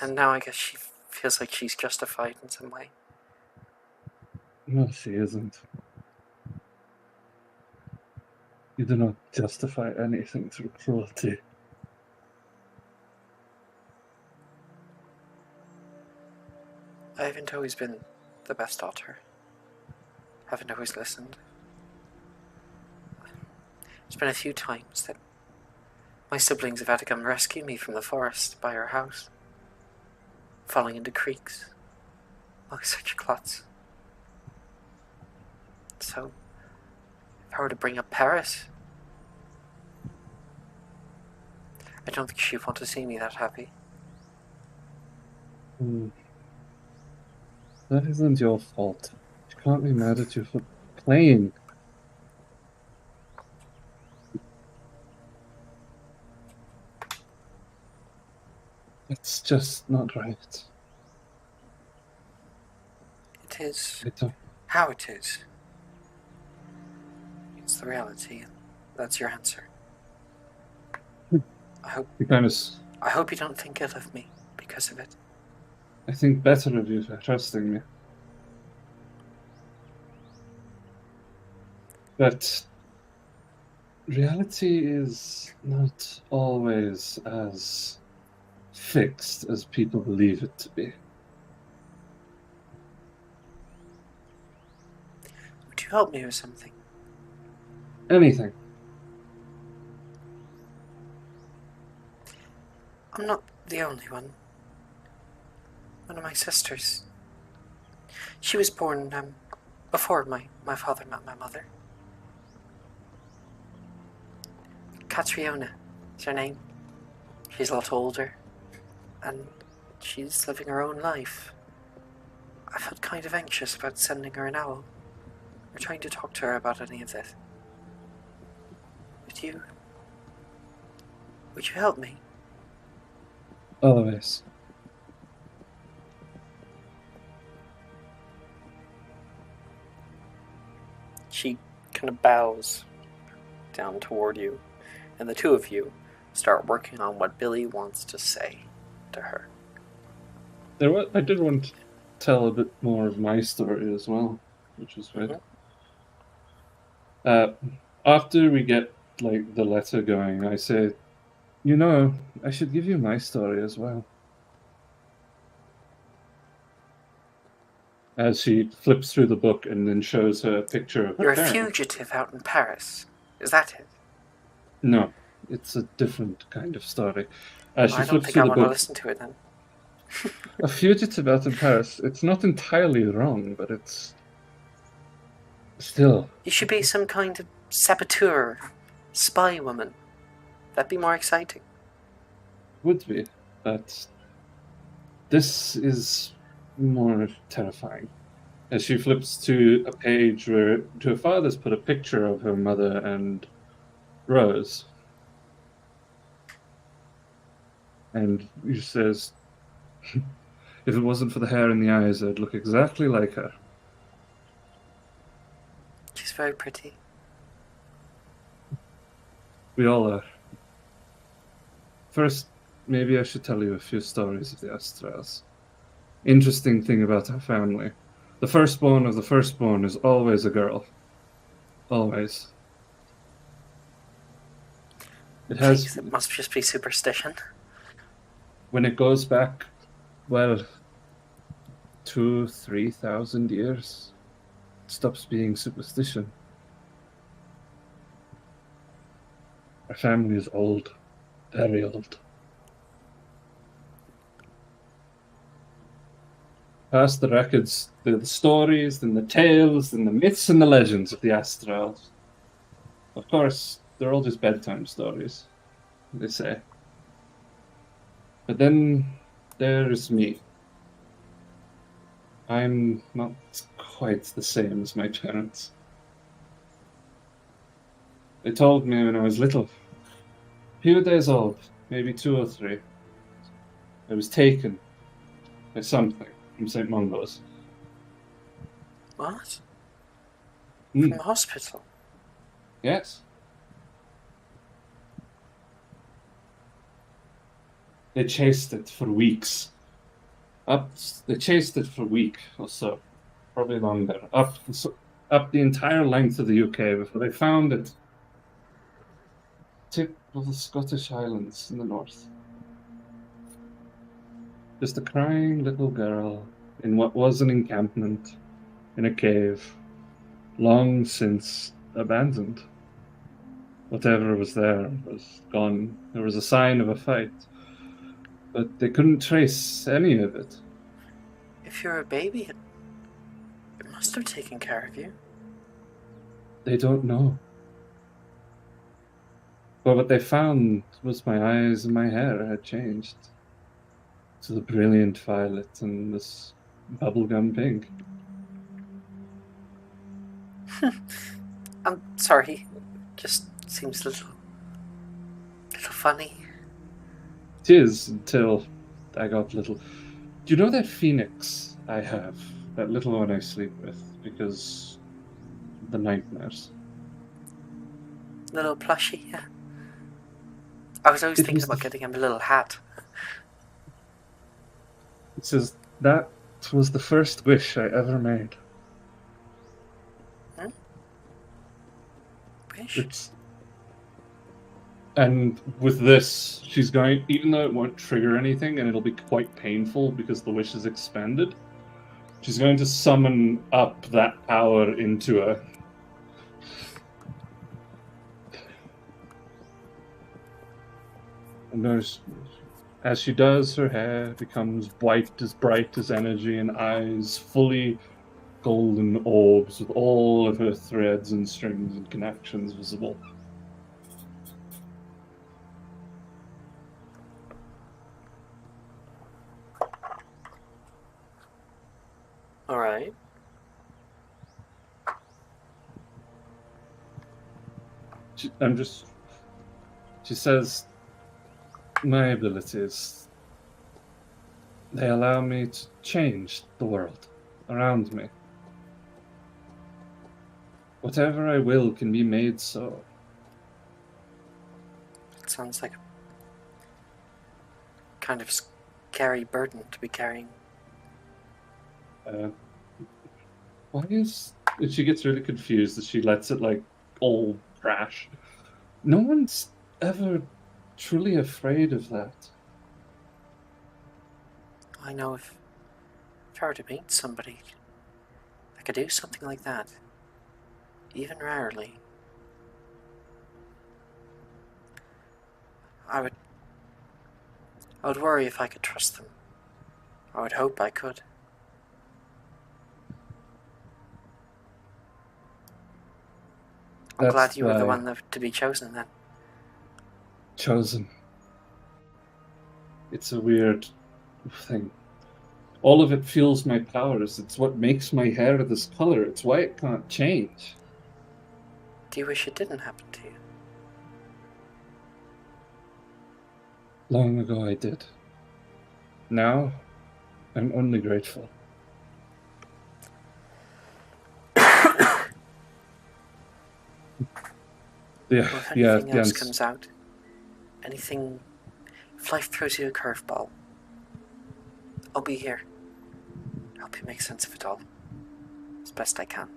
And now I guess she feels like she's justified in some way. No, she isn't. You do not justify anything through cruelty. I haven't always been the best daughter. Haven't always listened. There's been a few times that my siblings have had to come and rescue me from the forest by our house, falling into creeks. Oh, such a klutz. So, if I were to bring up Paris, I don't think she'd want to see me that happy. That isn't your fault. She can't be mad at you for playing. It's just not right. It is I don't... how it is. It's the reality, and that's your answer. I hope you don't think ill of me because of it. I think better of you for trusting me. But reality is not always as fixed as people believe it to be. Would you help me with something? Anything. I'm not the only one. One of my sisters. She was born before my father met my mother. Catriona is her name. She's a lot older, and she's living her own life. I felt kind of anxious about sending her an owl, or trying to talk to her about any of this. But Would you help me? Always. She kind of bows down toward you, and the two of you start working on what Billy wants to say to her. I did want to tell a bit more of my story as well, which is good. After we get like the letter going, I say, I should give you my story as well. As she flips through the book and then shows her a picture of her You're a parents. fugitive out in Paris. Is that it? No, it's a different kind of story. As she I don't flips think through I the want to book, listen to it then. a fugitive out in Paris. It's not entirely wrong, but it's still. You should be some kind of saboteur, spy woman. That'd be more exciting. Would be, but this is more terrifying. As she flips to a page where to her father's put a picture of her mother and Rose. And she says, if it wasn't for the hair and the eyes, I'd look exactly like her. She's very pretty. We all are. First, maybe I should tell you a few stories of the Astrals. Interesting thing about our family. The firstborn of the firstborn is always a girl. Always. It must just be superstition. When it goes back, 2,000-3,000 years, it stops being superstition. Our family is old. Very old. Past the records, the stories, and the tales, and the myths and the legends of the Astrals. Of course, they're all just bedtime stories, they say. But then there's me. I'm not quite the same as my parents. They told me when I was little, a few days old, maybe 2 or 3, I was taken by something from St. Mungo's. What? Mm. From the hospital? Yes. They chased it for weeks. They chased it for a week or so, probably longer, up the entire length of the UK before they found it. Tip of the Scottish Highlands in the north. Just a crying little girl in what was an encampment in a cave, long since abandoned. Whatever was there was gone. There was a sign of a fight, but they couldn't trace any of it. If you're a baby, it must have taken care of you. They don't know. But what they found was my eyes and my hair had changed to the brilliant violet and this bubblegum pink. I'm sorry. Just seems a little funny. It is until I got little. Do you know that phoenix I have? That little one I sleep with because the nightmares. Little plushie, yeah. I was always It thinking was about getting him a little hat. It says that was the first wish I ever made. Wish? And with this, she's going, even though it won't trigger anything and it'll be quite painful because the wish is expanded, she's going to summon up that power into her. And as she does, her hair becomes bright as energy and eyes fully golden orbs with all of her threads and strings and connections visible. Alright. She says, My abilities, they allow me to change the world around me. Whatever I will can be made so. It sounds like a kind of scary burden to be carrying. Why is... She gets really confused as she lets it, like, all crash. No one's ever truly afraid of that. I know if I were to meet somebody that could do something like that, even rarely, I would worry if I could trust them. I would hope I could. I'm glad you were the one to be chosen then. Chosen. It's a weird thing. All of it fuels my powers. It's what makes my hair this color. It's why it can't change. Do you wish it didn't happen to you? Long ago I did. Now, I'm only grateful. Well, if anything else comes out, if life throws you a curveball, I'll be here. Help you make sense of it all, as best I can.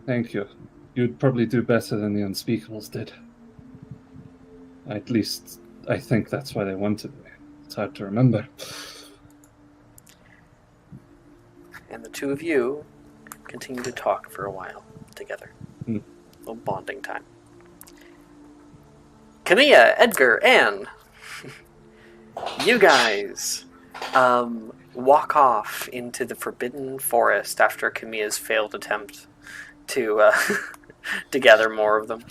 Thank you. You'd probably do better than the Unspeakables did. At least, I think that's why they wanted me. It's hard to remember. And the two of you continue to talk for a while together. A little bonding time. Kania, Edgar, Anne, you guys walk off into the Forbidden Forest after Kamia's failed attempt to gather more of them.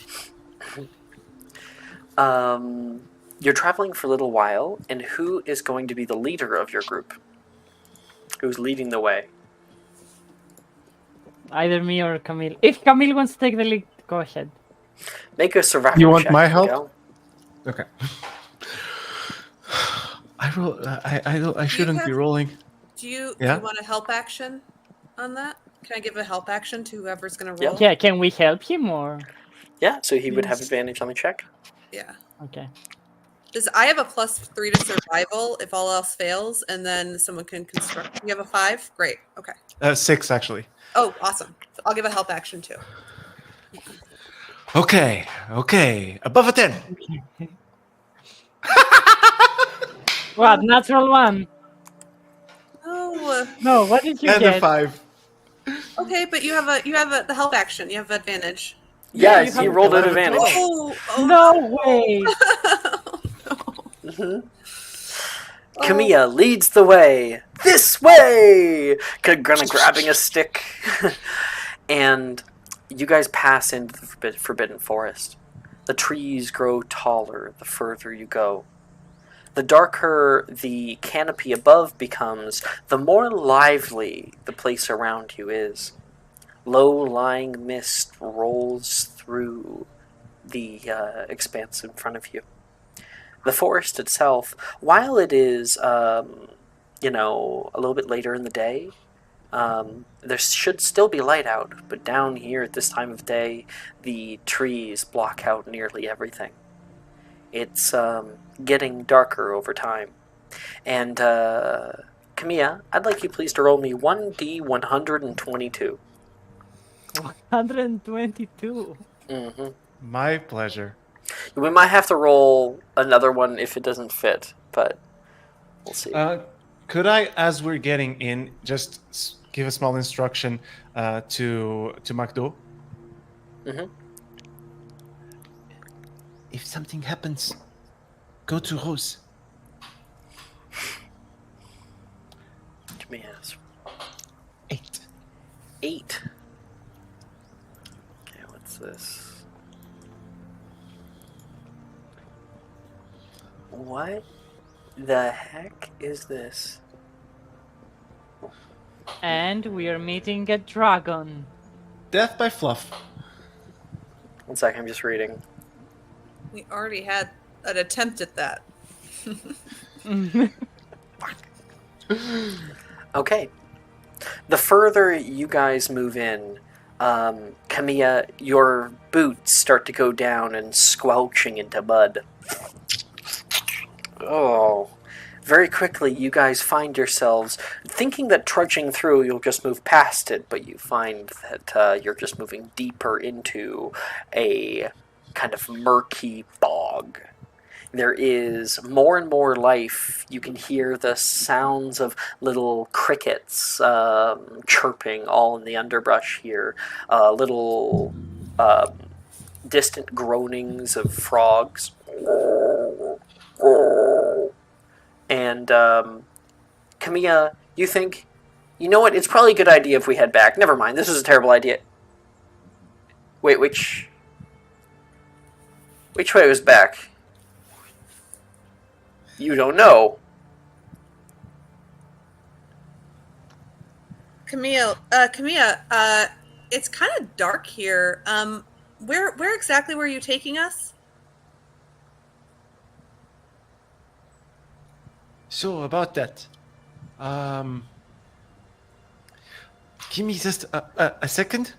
You're traveling for a little while, and who is going to be the leader of your group? Who's leading the way? Either me or Camille. If Camille wants to take the lead, go ahead. Make a survival check. You want my help? Go. Okay. I shouldn't be rolling. Do you Yeah? want a help action on that? Can I give a help action to whoever's going to roll? Yeah, can we help him or? Yeah, so he would have advantage on the check. Yeah. Okay. I have a +3 to survival if all else fails, and then someone can construct. You have a 5? Great. Okay. 6 actually. Oh, awesome. I'll give a help action too. Okay. Above a 10. What? Natural 1. Oh. No, what did you And get? a 5. Okay, but you have the help action. You have advantage. Yeah, you he have rolled at 11 advantage. total. No way! Kamiya leads the way. This way! Kind of grabbing a stick. And you guys pass into the Forbidden Forest. The trees grow taller the further you go. The darker the canopy above becomes, the more lively the place around you is. Low-lying mist rolls through the expanse in front of you. The forest itself, while it is, a little bit later in the day, there should still be light out, but down here at this time of day, the trees block out nearly everything. It's getting darker over time. And, Kamiya, I'd like you please to roll me 1d122. 122. Mm-hmm. My pleasure. We might have to roll another one if it doesn't fit, but we'll see. Could I, as we're getting in, just give a small instruction to Magdo? Mm-hmm. If something happens, go to Rose. Give me a 8. 8. Okay, what's this? What the heck is this? And we are meeting a dragon. Death by fluff. 1 second, I'm just reading. We already had an attempt at that. Okay. The further you guys move in, Kamiya, your boots start to go down and squelching into mud. Oh. Very quickly, you guys find yourselves thinking that trudging through you'll just move past it, but you find that you're just moving deeper into a kind of murky bog. There is more and more life. You can hear the sounds of little crickets chirping all in the underbrush here. Little distant groanings of frogs. And Kamiya, you think, you know what? It's probably a good idea if we head back. Never mind. This is a terrible idea. Wait, which way was back? You don't know. Camille, it's kind of dark here. Where exactly were you taking us? So about that, give me just a second.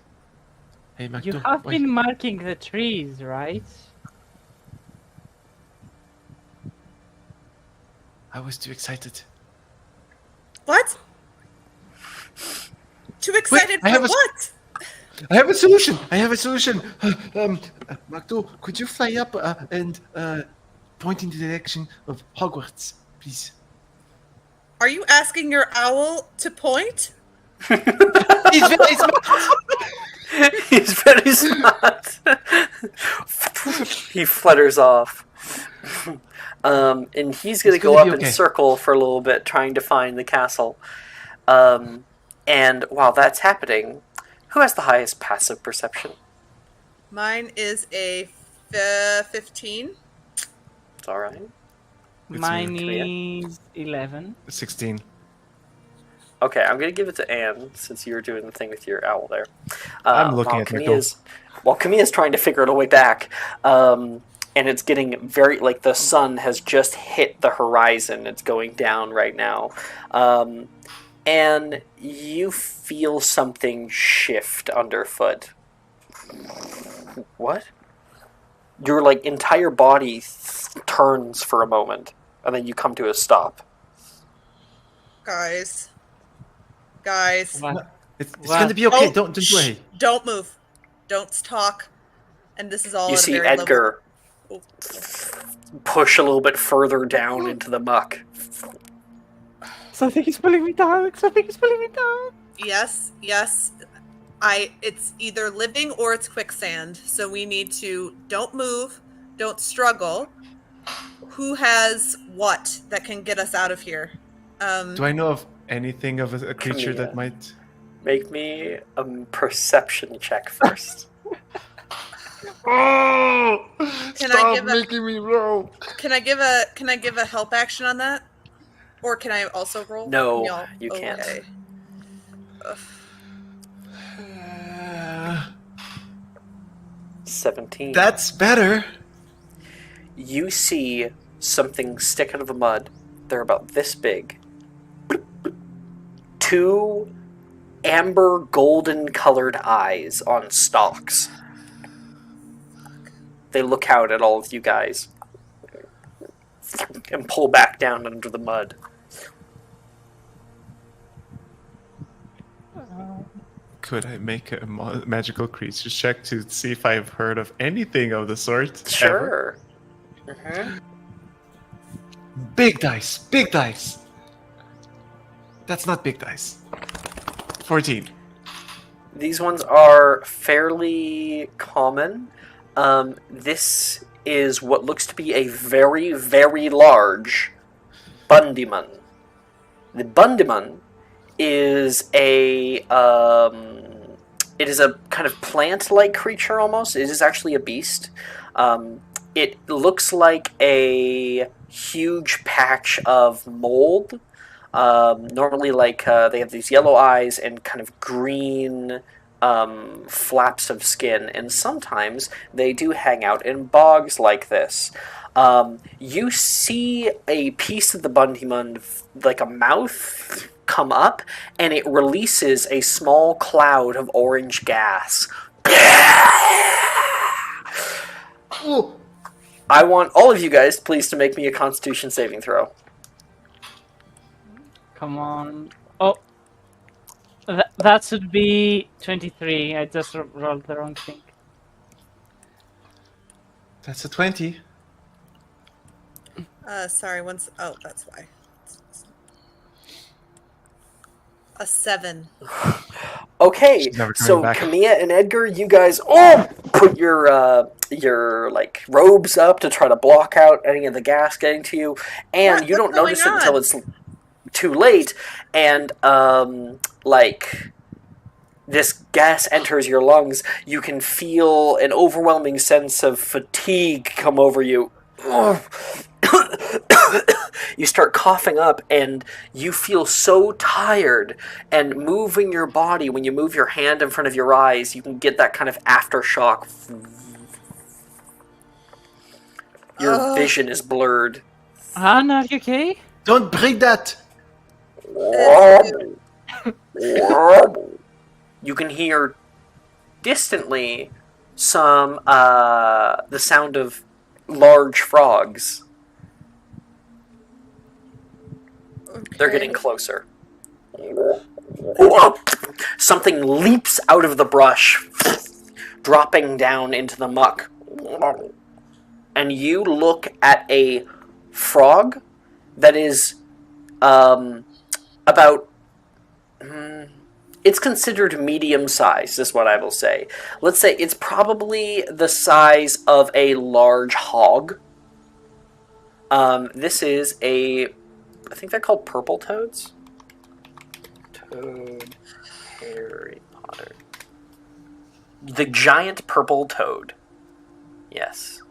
Hey, You Magdo, have wait. been marking the trees, right? I was too excited. What? Too excited I for have a- what? I have a solution. Magdo, could you fly up and point in the direction of Hogwarts, please? Are you asking your owl to point? He's very smart. He's very smart. He flutters off. And he's going to go gonna up be and okay. circle for a little bit, trying to find the castle. And while that's happening, who has the highest passive perception? Mine is a 15. It's all right. Mine Kamiya. is 11. 16. Okay, I'm going to give it to Anne, since you were doing the thing with your owl there. I'm looking while at my Kamiya's, while Kamiya's trying to figure out a way back, and it's getting very, like, the sun has just hit the horizon. It's going down right now. And you feel something shift underfoot. What? Your, like, entire body turns for a moment, and then you come to a stop. Guys. What? It's Wow. gonna be okay. Oh, Don't worry. Don't move. Don't talk. And this is all You at a see very Edgar low... push a little bit further down into the muck. Something is pulling me down. Something is pulling me down. Yes. It's either living or it's quicksand. So we need to don't move, don't struggle. Who has what that can get us out of here? Do I know of anything of a creature that Kamiya. might? Make me a perception check first. Oh! Can I give a- making me roll. Can I give a help action on that? Or can I also roll? No, Y'all- you can't. okay. Ugh. 17. That's better. You see something stick out of the mud. They're about this big. Two amber golden colored eyes on stalks. They look out at all of you guys and pull back down under the mud. Could I make a magical creature check to see if I've heard of anything of the sort? ever? Sure. Mhm. Big dice. Big dice. That's not big dice. 14. These ones are fairly common. This is what looks to be a very, very large Bundyman. The Bundyman is a kind of plant-like creature almost. It is actually a beast. It looks like a huge patch of mold. Normally, like they have these yellow eyes and kind of green flaps of skin, and sometimes they do hang out in bogs like this. You see a piece of the Bundymun, like a mouth, come up, and it releases a small cloud of orange gas. Oh, I want all of you guys, please, to make me a Constitution saving throw. Come on. Oh, that should be 23. I just rolled the wrong thing. that's a 20. Sorry, oh, that's why. A 7. Okay, She's never coming so back. Camilla and Edgar, you guys put your like robes up to try to block out any of the gas getting to you, and you don't What's notice it going until on? it's too late, and like this gas enters your lungs. You can feel an overwhelming sense of fatigue come over you. You start coughing up, and you feel so tired, and moving your body, when you move your hand in front of your eyes, you can get that kind of aftershock. Your vision is blurred. Anna, are you okay? Don't break that! You can hear distantly some the sound of large frogs. They're getting closer. Something leaps out of the brush, dropping down into the muck. And you look at a frog that is about... it's considered medium-sized, is what I will say. Let's say it's probably the size of a large hog. This is a... I think they're called purple toads. Toad, Harry Potter. The giant purple toad. Yes.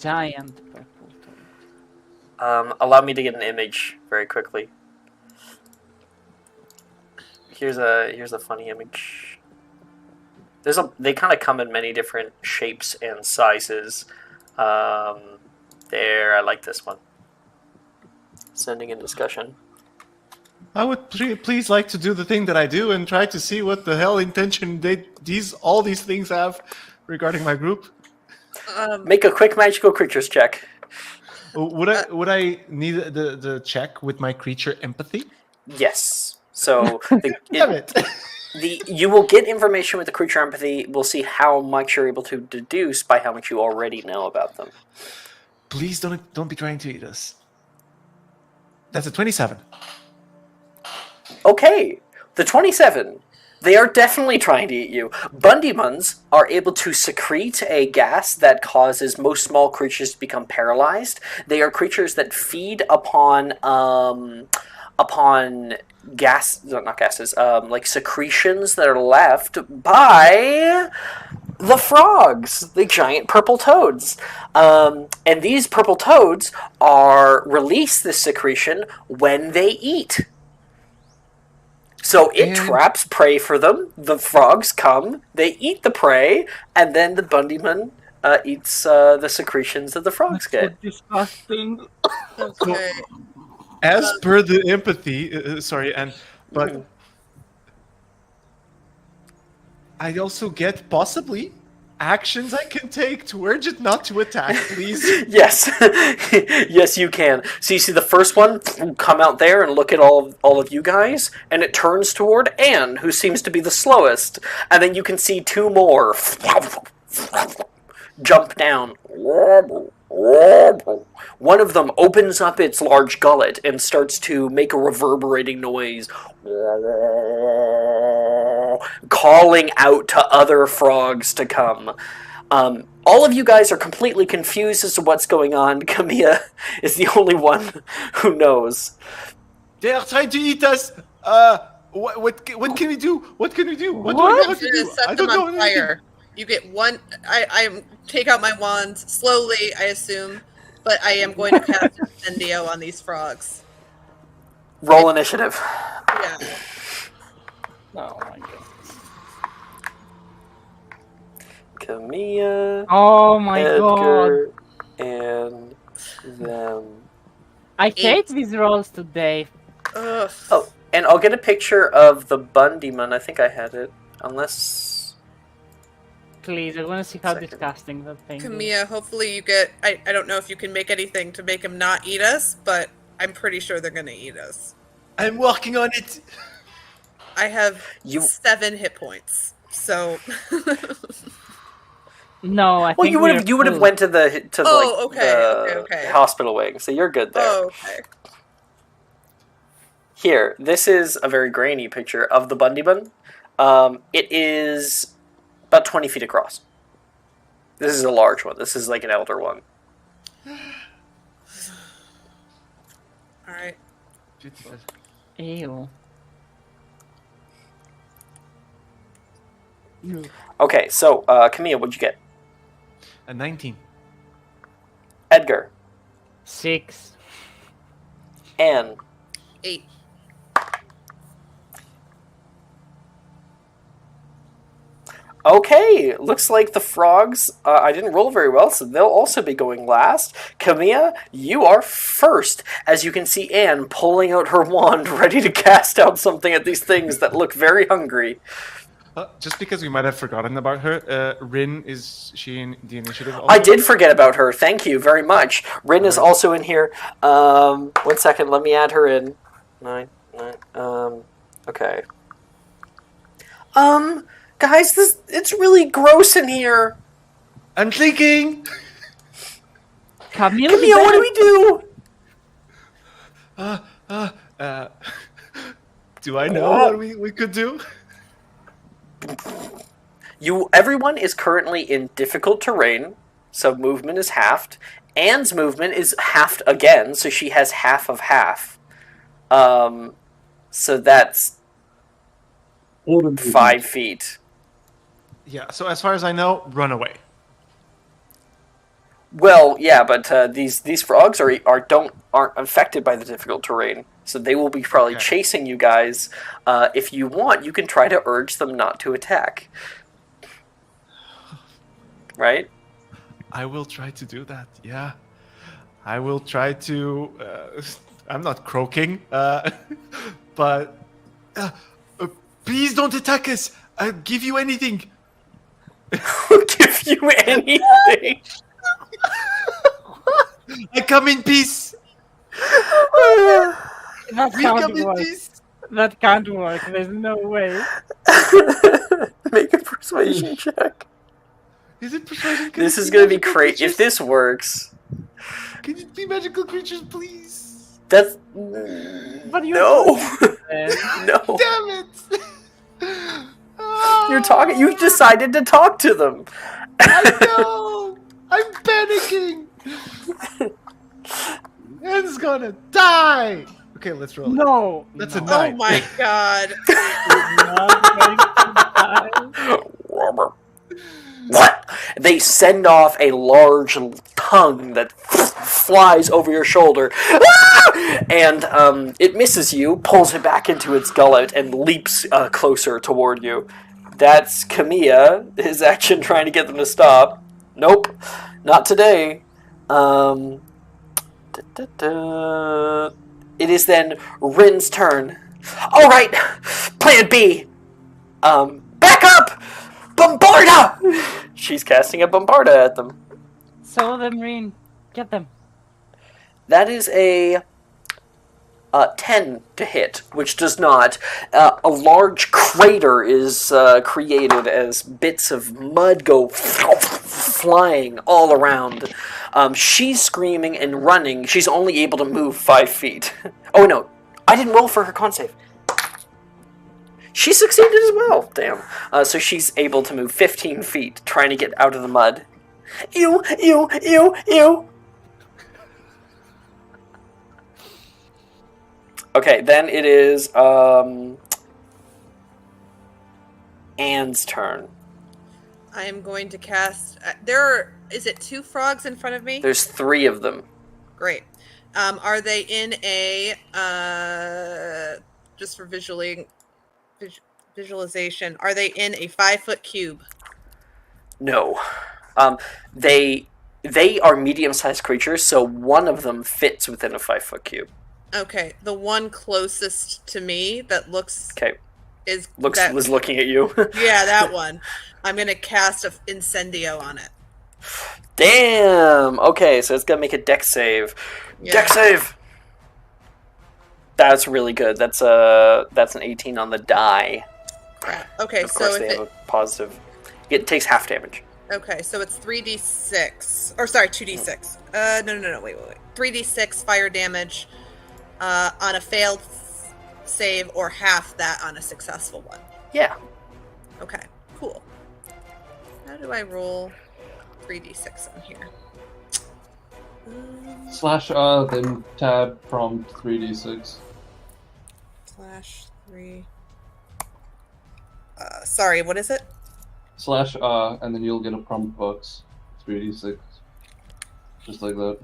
Giant purple toad. Allow me to get an image very quickly. Here's a funny image. They kind of come in many different shapes and sizes. There, I like this one. Sending in discussion. I would please like to do the thing that I do and try to see what the hell intention all these things have regarding my group. Make a quick magical creatures check. Would I need the check with my creature empathy? Yes. So Damn it. you will get information with the creature empathy. We'll see how much you're able to deduce by how much you already know about them. Please don't be trying to eat us. That's a 27. Okay, the 27. They are definitely trying to eat you. Bundymuns are able to secrete a gas that causes most small creatures to become paralyzed. They are creatures that feed upon like secretions that are left by the frogs, the giant purple toads. And these purple toads release this secretion when they eat. So it traps prey for them. The frogs come, they eat the prey, and then the Bundyman eats the secretions that the frogs get. Disgusting. Okay. As per the empathy, but I also get possibly actions I can take to urge it not to attack, please. Yes, yes, you can. So you see the first one come out there and look at all of you guys, and it turns toward Anne, who seems to be the slowest, and then you can see two more jump down. One of them opens up its large gullet and starts to make a reverberating noise, calling out to other frogs to come. All of you guys are completely confused as to what's going on. Camilla is the only one who knows. They are trying to eat us. What can we do? What can we do? What do I I'm know gonna what to do? set I them don't know on anything. fire. You get one. I take out my wand slowly, I assume, but I am going to cast Incendio on these frogs. Roll initiative. Yeah. Oh my god. Camilla, Oh my god. Edgar, and them. I hate 8. these rolls today. Ugh. Oh, and I'll get a picture of the Bundyman. I think I had it. Unless... Please, I want to see how Second. disgusting that thing is. Camilla, hopefully you get... I don't know if you can make anything to make him not eat us, but I'm pretty sure they're gonna eat us. I'm working on it. I have You- 7 hit points, so... No, I Well, think you would have went to the Oh, like okay, the okay. hospital wing, so you're good there. Oh, okay. Here, this is a very grainy picture of the Bundyman. It is about 20 feet across. This is a large one. This is like an elder one. Alright. Ew. Okay, so Camilla, what'd you get? A 19. Edgar, 6. Anne, 8. Okay, looks like the frogs, I didn't roll very well, so they'll also be going last. Camilla, you are first, as you can see Anne pulling out her wand, ready to cast out something at these things that look very hungry. Just because we might have forgotten about her, Rin, is she in the initiative also? I did forget about her, thank you very much. Rin is also in here. 1 second, let me add her in. 9, okay. Guys, it's really gross in here. I'm thinking! Camille, Camille, what do we do? Do I know what we could do? Everyone is currently in difficult terrain, so movement is halved. Anne's movement is halved again, so she has half of half. So that's 5 feet. Yeah, so as far as I know, run away. Well, yeah, but these frogs aren't affected by the difficult terrain, so they will be probably Okay. chasing you guys. If you want, you can try to urge them not to attack. Right? I will try to do that, yeah. I will try to... I'm not croaking, but... please don't attack us! I'll give you anything! I'll give you anything. I come in peace! That We can't come in work. peace! That can't work. There's no way. Make a persuasion check. Is it persuasion? Can This it is gonna be magical crazy. If creatures? this works, Can it be magical creatures, please? that's But you're no, Man. no. Damn it! You're talking. You decided to talk to them. I know! I'm panicking! Anne's gonna die! Okay, let's roll it. No. That's a no. nine. Oh my god. Not going to die. What? They send off a large tongue that flies over your shoulder, and it misses you, pulls it back into its gullet, and leaps closer toward you. That's Camilla, his action trying to get them to stop. Nope, not today. It is then Rin's turn. All right, Plan B. Back up! Bombarda! She's casting a Bombarda at them. So them, Rin. Get them. That is a 10 to hit, which does not. A large crater is created as bits of mud go flying all around. She's screaming and running. She's only able to move 5 feet. Oh no, I didn't roll for her con save. She succeeded as well. Damn. So she's able to move 15 feet, trying to get out of the mud. Ew, ew, ew, ew. Okay, then it is Anne's turn. I am going to cast... is it 2 frogs in front of me? There's 3 of them. Great. Are they in a... just for visualization, are they in a 5-foot cube? No. They are medium-sized creatures, so one of them fits within a 5-foot cube. Okay, the one closest to me that looks Okay. is Was looking at you. yeah, that one. I'm gonna cast a incendio on it. Damn. Okay, so it's gonna make a dex save. Yeah. Dex save. That's really good. That's an 18 on the die. Crap. Okay, Of course, so they if have a positive. It takes half damage. okay, so it's 3d6 or sorry, 2d6. No, wait. 3d6 fire damage on a failed save or half that on a successful one. Yeah. Okay, cool. How do I roll 3d6 on here? / then tab prompt 3d6. /3. Sorry, what is it? / and then you'll get a prompt box 3d6. Just like that.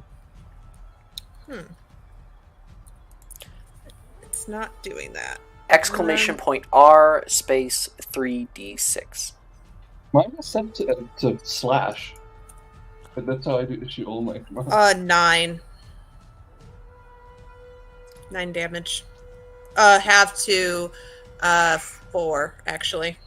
It's not doing that. Exclamation point R space 3d6. Mine was set to slash. But that's how I do issue all my commands. 9. 9 damage. Have to 4 actually.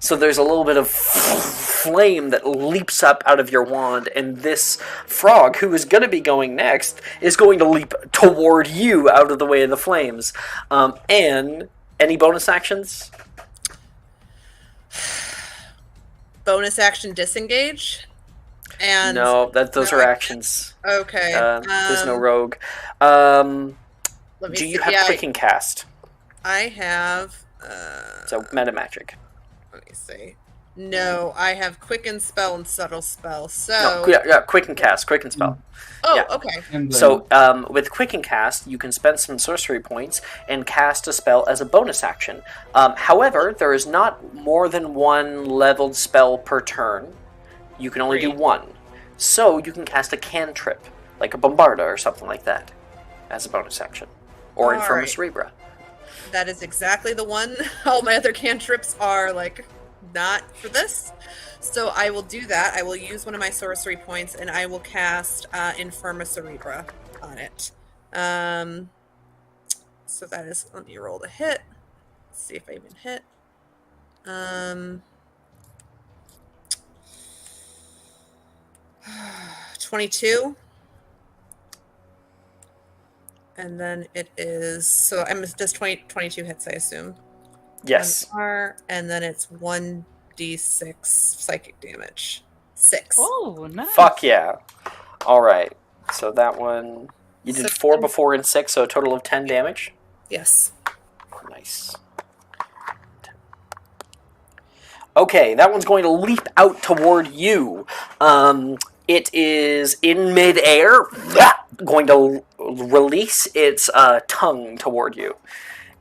So there's a little bit of flame that leaps up out of your wand, and this frog, who is going to be going next, is going to leap toward you out of the way of the flames. And any bonus actions? Bonus action disengage. And No, those are actions. Okay. There's no rogue. Let me Do you see. have Yeah, Quicken Cast? I have. So meta magic. Let me see. No, I have quicken spell and subtle spell. So. No, yeah, Quicken Cast, Quicken Spell. Oh, yeah. okay. And then, So, with Quicken Cast, you can spend some sorcery points and cast a spell as a bonus action. However, there is not more than one leveled spell per turn. You can only do one. So, you can cast a cantrip, like a Bombarda or something like that, as a bonus action. Or All Infirma right. Cerebra. That is exactly the one. All my other cantrips are like not for this. So I will do that. I will use one of my sorcery points and I will cast Infirma Cerebra on it. So that is, let me roll the hit. Let's see if I even hit. 22. And then it is, so I'm just 22 hits, I assume. Yes. And then it's 1d6 psychic damage. 6. Oh, nice. Fuck yeah. Alright. So that one... You did So 4 10 before and 6, so a total of 10 damage? Yes. Nice. Okay, that one's going to leap out toward you. It is in midair, going to release its tongue toward you.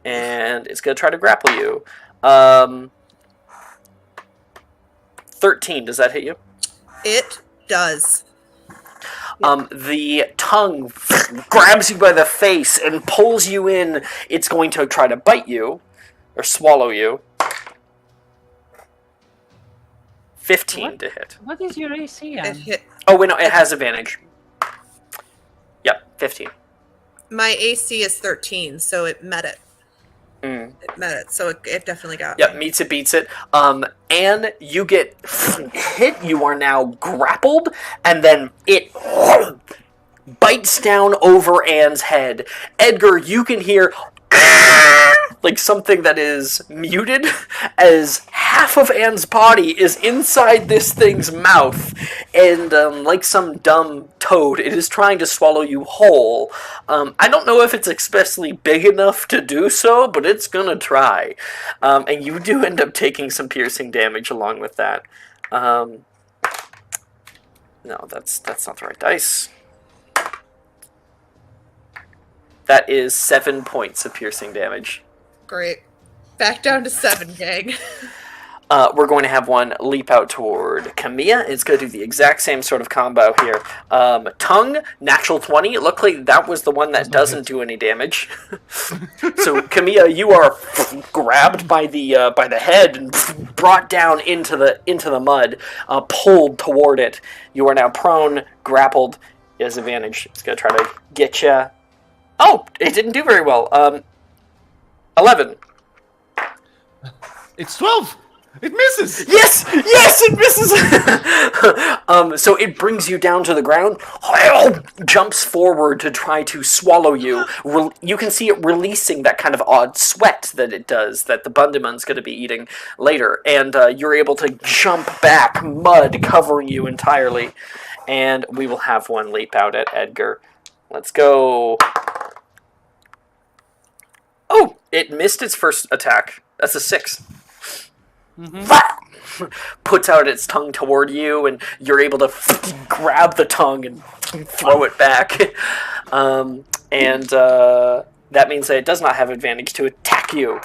And it's going to try to grapple you. 13, does that hit you? It does. The tongue grabs you by the face and pulls you in. It's going to try to bite you, or swallow you. 15 What? to hit. What is your AC? It hit. Oh, wait, no, it has advantage. Yep, 15. My AC is 13, so it met it. Mm. It met it, so it definitely got Yep, me. meets it, beats it. And you get hit. You are now grappled, and then it bites down over Anne's head. Edgar, you can hear like something that is muted as half of Anne's body is inside this thing's mouth, and like some dumb toad, it is trying to swallow you whole. I don't know if it's especially big enough to do so, but it's gonna try. And you do end up taking some piercing damage along with that. No, that's not the right dice. That is 7 points of piercing damage. Great. Back down to 7, gang. we're going to have one leap out toward Camilla. It's going to do the exact same sort of combo here. Tongue, natural 20. It looked like that was the one that doesn't do any damage. So Camilla, you are grabbed by the head and brought down into the mud, pulled toward it. You are now prone, grappled. Is advantage. It's going to try to get you. Oh, it didn't do very well. 11. It's 12. It misses. Yes, it misses. So it brings you down to the ground. Jumps forward to try to swallow you. You can see it releasing that kind of odd sweat that it does, that the Bundeman's going to be eating later. And you're able to jump back, mud covering you entirely. And we will have one leap out at Edgar. Let's go. Oh, it missed its first attack. That's a 6. Mm-hmm. Puts out its tongue toward you, and you're able to grab the tongue and throw it back. That means that it does not have advantage to attack you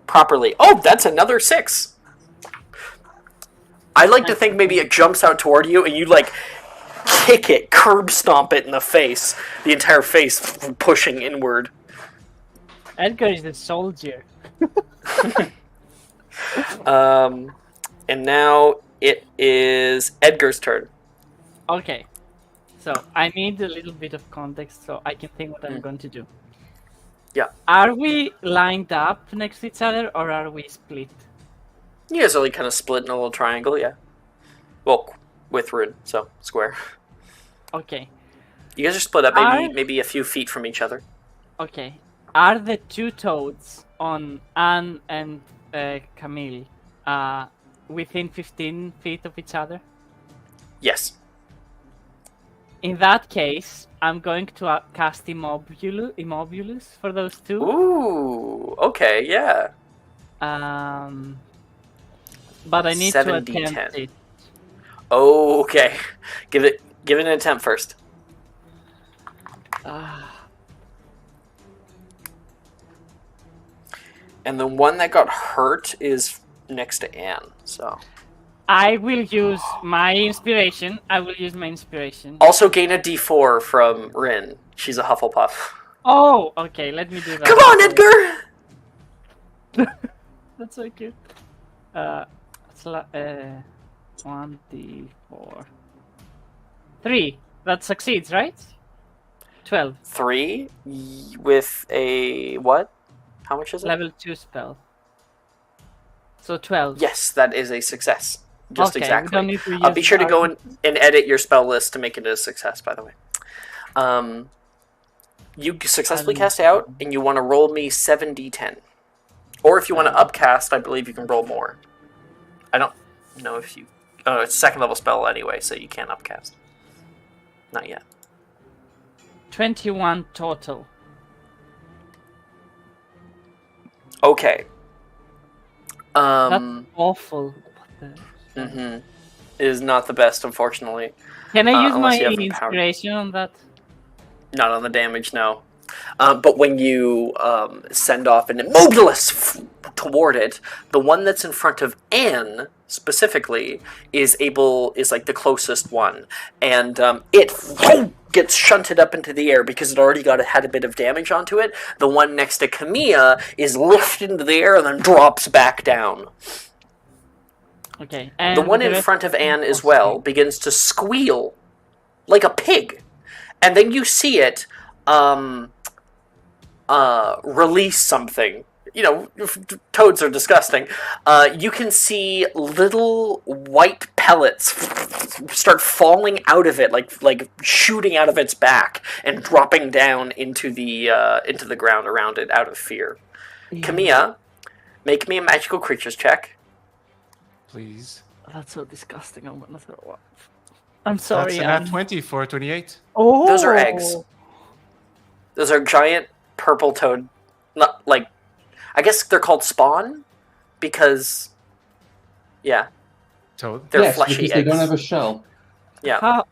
properly. Oh, that's another 6. I like to think maybe it jumps out toward you, and you, like, kick it, curb stomp it in the face. The entire face pushing inward. Edgar is a soldier. And now it is Edgar's turn. Okay. So I need a little bit of context so I can think what I'm going to do. Yeah. Are we lined up next to each other or are we split? You guys are like kind of split in a little triangle, yeah. Well, with Rune, so square. Okay. You guys are split up maybe a few feet from each other. Okay. Are the two toads on Anne and Camille within 15 feet of each other? Yes. In that case, I'm going to cast Immobilus for those two. Ooh, okay, yeah. But I need 7d10. to attempt it. Oh, okay. Give it an attempt first. And the one that got hurt is next to Anne, so... I will use my inspiration. Also gain a d4 from Rin. She's a Hufflepuff. Oh, okay, let me do that. Come on, Edgar! That's so cute. 1d4. 3. That succeeds, right? 12. 3 with a what? How much is it? Level 2 spell. So 12. Yes, that is a success. Just okay, exactly. We don't need to use Be sure to go and edit your spell list to make it a success, by the way. You successfully cast out, and you want to roll me 7d10. Or if you want to upcast, I believe you can roll more. I don't know if you... Oh, it's a second level spell anyway, so you can't upcast. Not yet. 21 total. Okay. That's awful. It is not the best, unfortunately. Can I use my unless you have inspiration on that? Not on the damage, no. But when you send off an Immobilus toward it, the one that's in front of Anne specifically is like the closest one, and it gets shunted up into the air because it already had a bit of damage onto it. The one next to Camilla is lifted into the air and then drops back down. Okay. The one in front of Anne as well begins to squeal like a pig, and then you see it release something. You know, toads are disgusting. You can see little white pellets start falling out of it, like shooting out of its back and dropping down into the ground around it out of fear. Yeah. Camilla, make me a magical creatures check. Please. That's so disgusting. I'm gonna throw up. I'm sorry. That's an nat 20 for 28. Oh, those are eggs. Those are giant purple toad. Not like. I guess they're called spawn because, yeah, Toad. they're fleshy because eggs. They don't have a shell. Yeah. How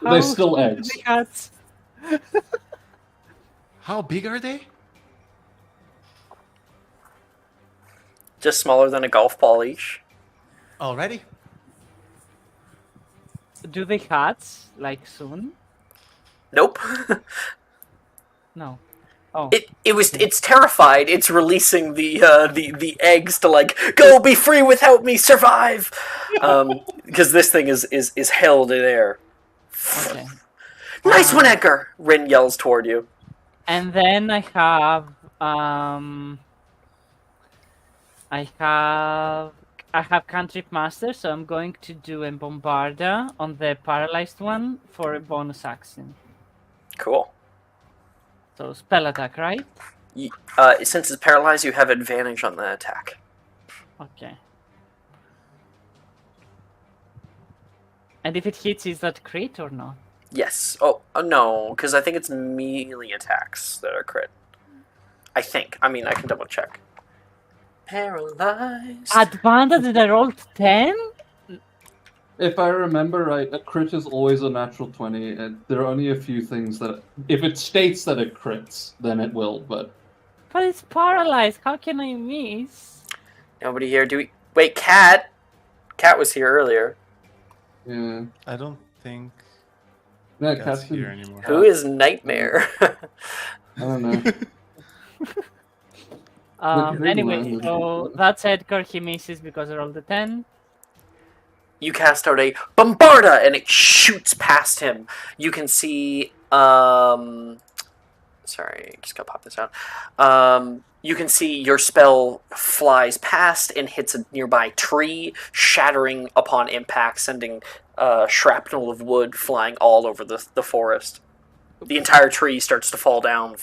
they're still eggs. How big are they? just smaller than a golf ball each. Already? Do they hatch like soon? Nope. No. Oh. It's terrified. It's releasing the eggs to like go be free without me, survive. Because this thing is held in air. Okay. Nice one, Edgar! Rin yells toward you. And then I have Cantrip Master, so I'm going to do a Bombarda on the paralyzed one for a bonus action. Cool. So spell attack, right? Since it's paralyzed, you have advantage on the attack. Okay. And if it hits, is that crit or not? Yes. Oh, no, because I think it's melee attacks that are crit. I think. I mean, I can double check. Paralyzed. Advantage, I rolled 10? If I remember right, a crit is always a natural 20, and there are only a few things that... If it states that it crits, then it will, but... But it's paralyzed, how can I miss? Nobody here. Do we... Wait, Cat! Cat was here earlier. Yeah. I don't think Yeah, Cat's Cat's here anymore. Who is Nightmare? I don't know. Anyway, language. so that's Edgar, he misses because I rolled a 10. You cast out a Bombarda, and it shoots past him. You can see... Sorry, just gotta pop this out. You can see your spell flies past and hits a nearby tree, shattering upon impact, sending shrapnel of wood flying all over the forest. The entire tree starts to fall down.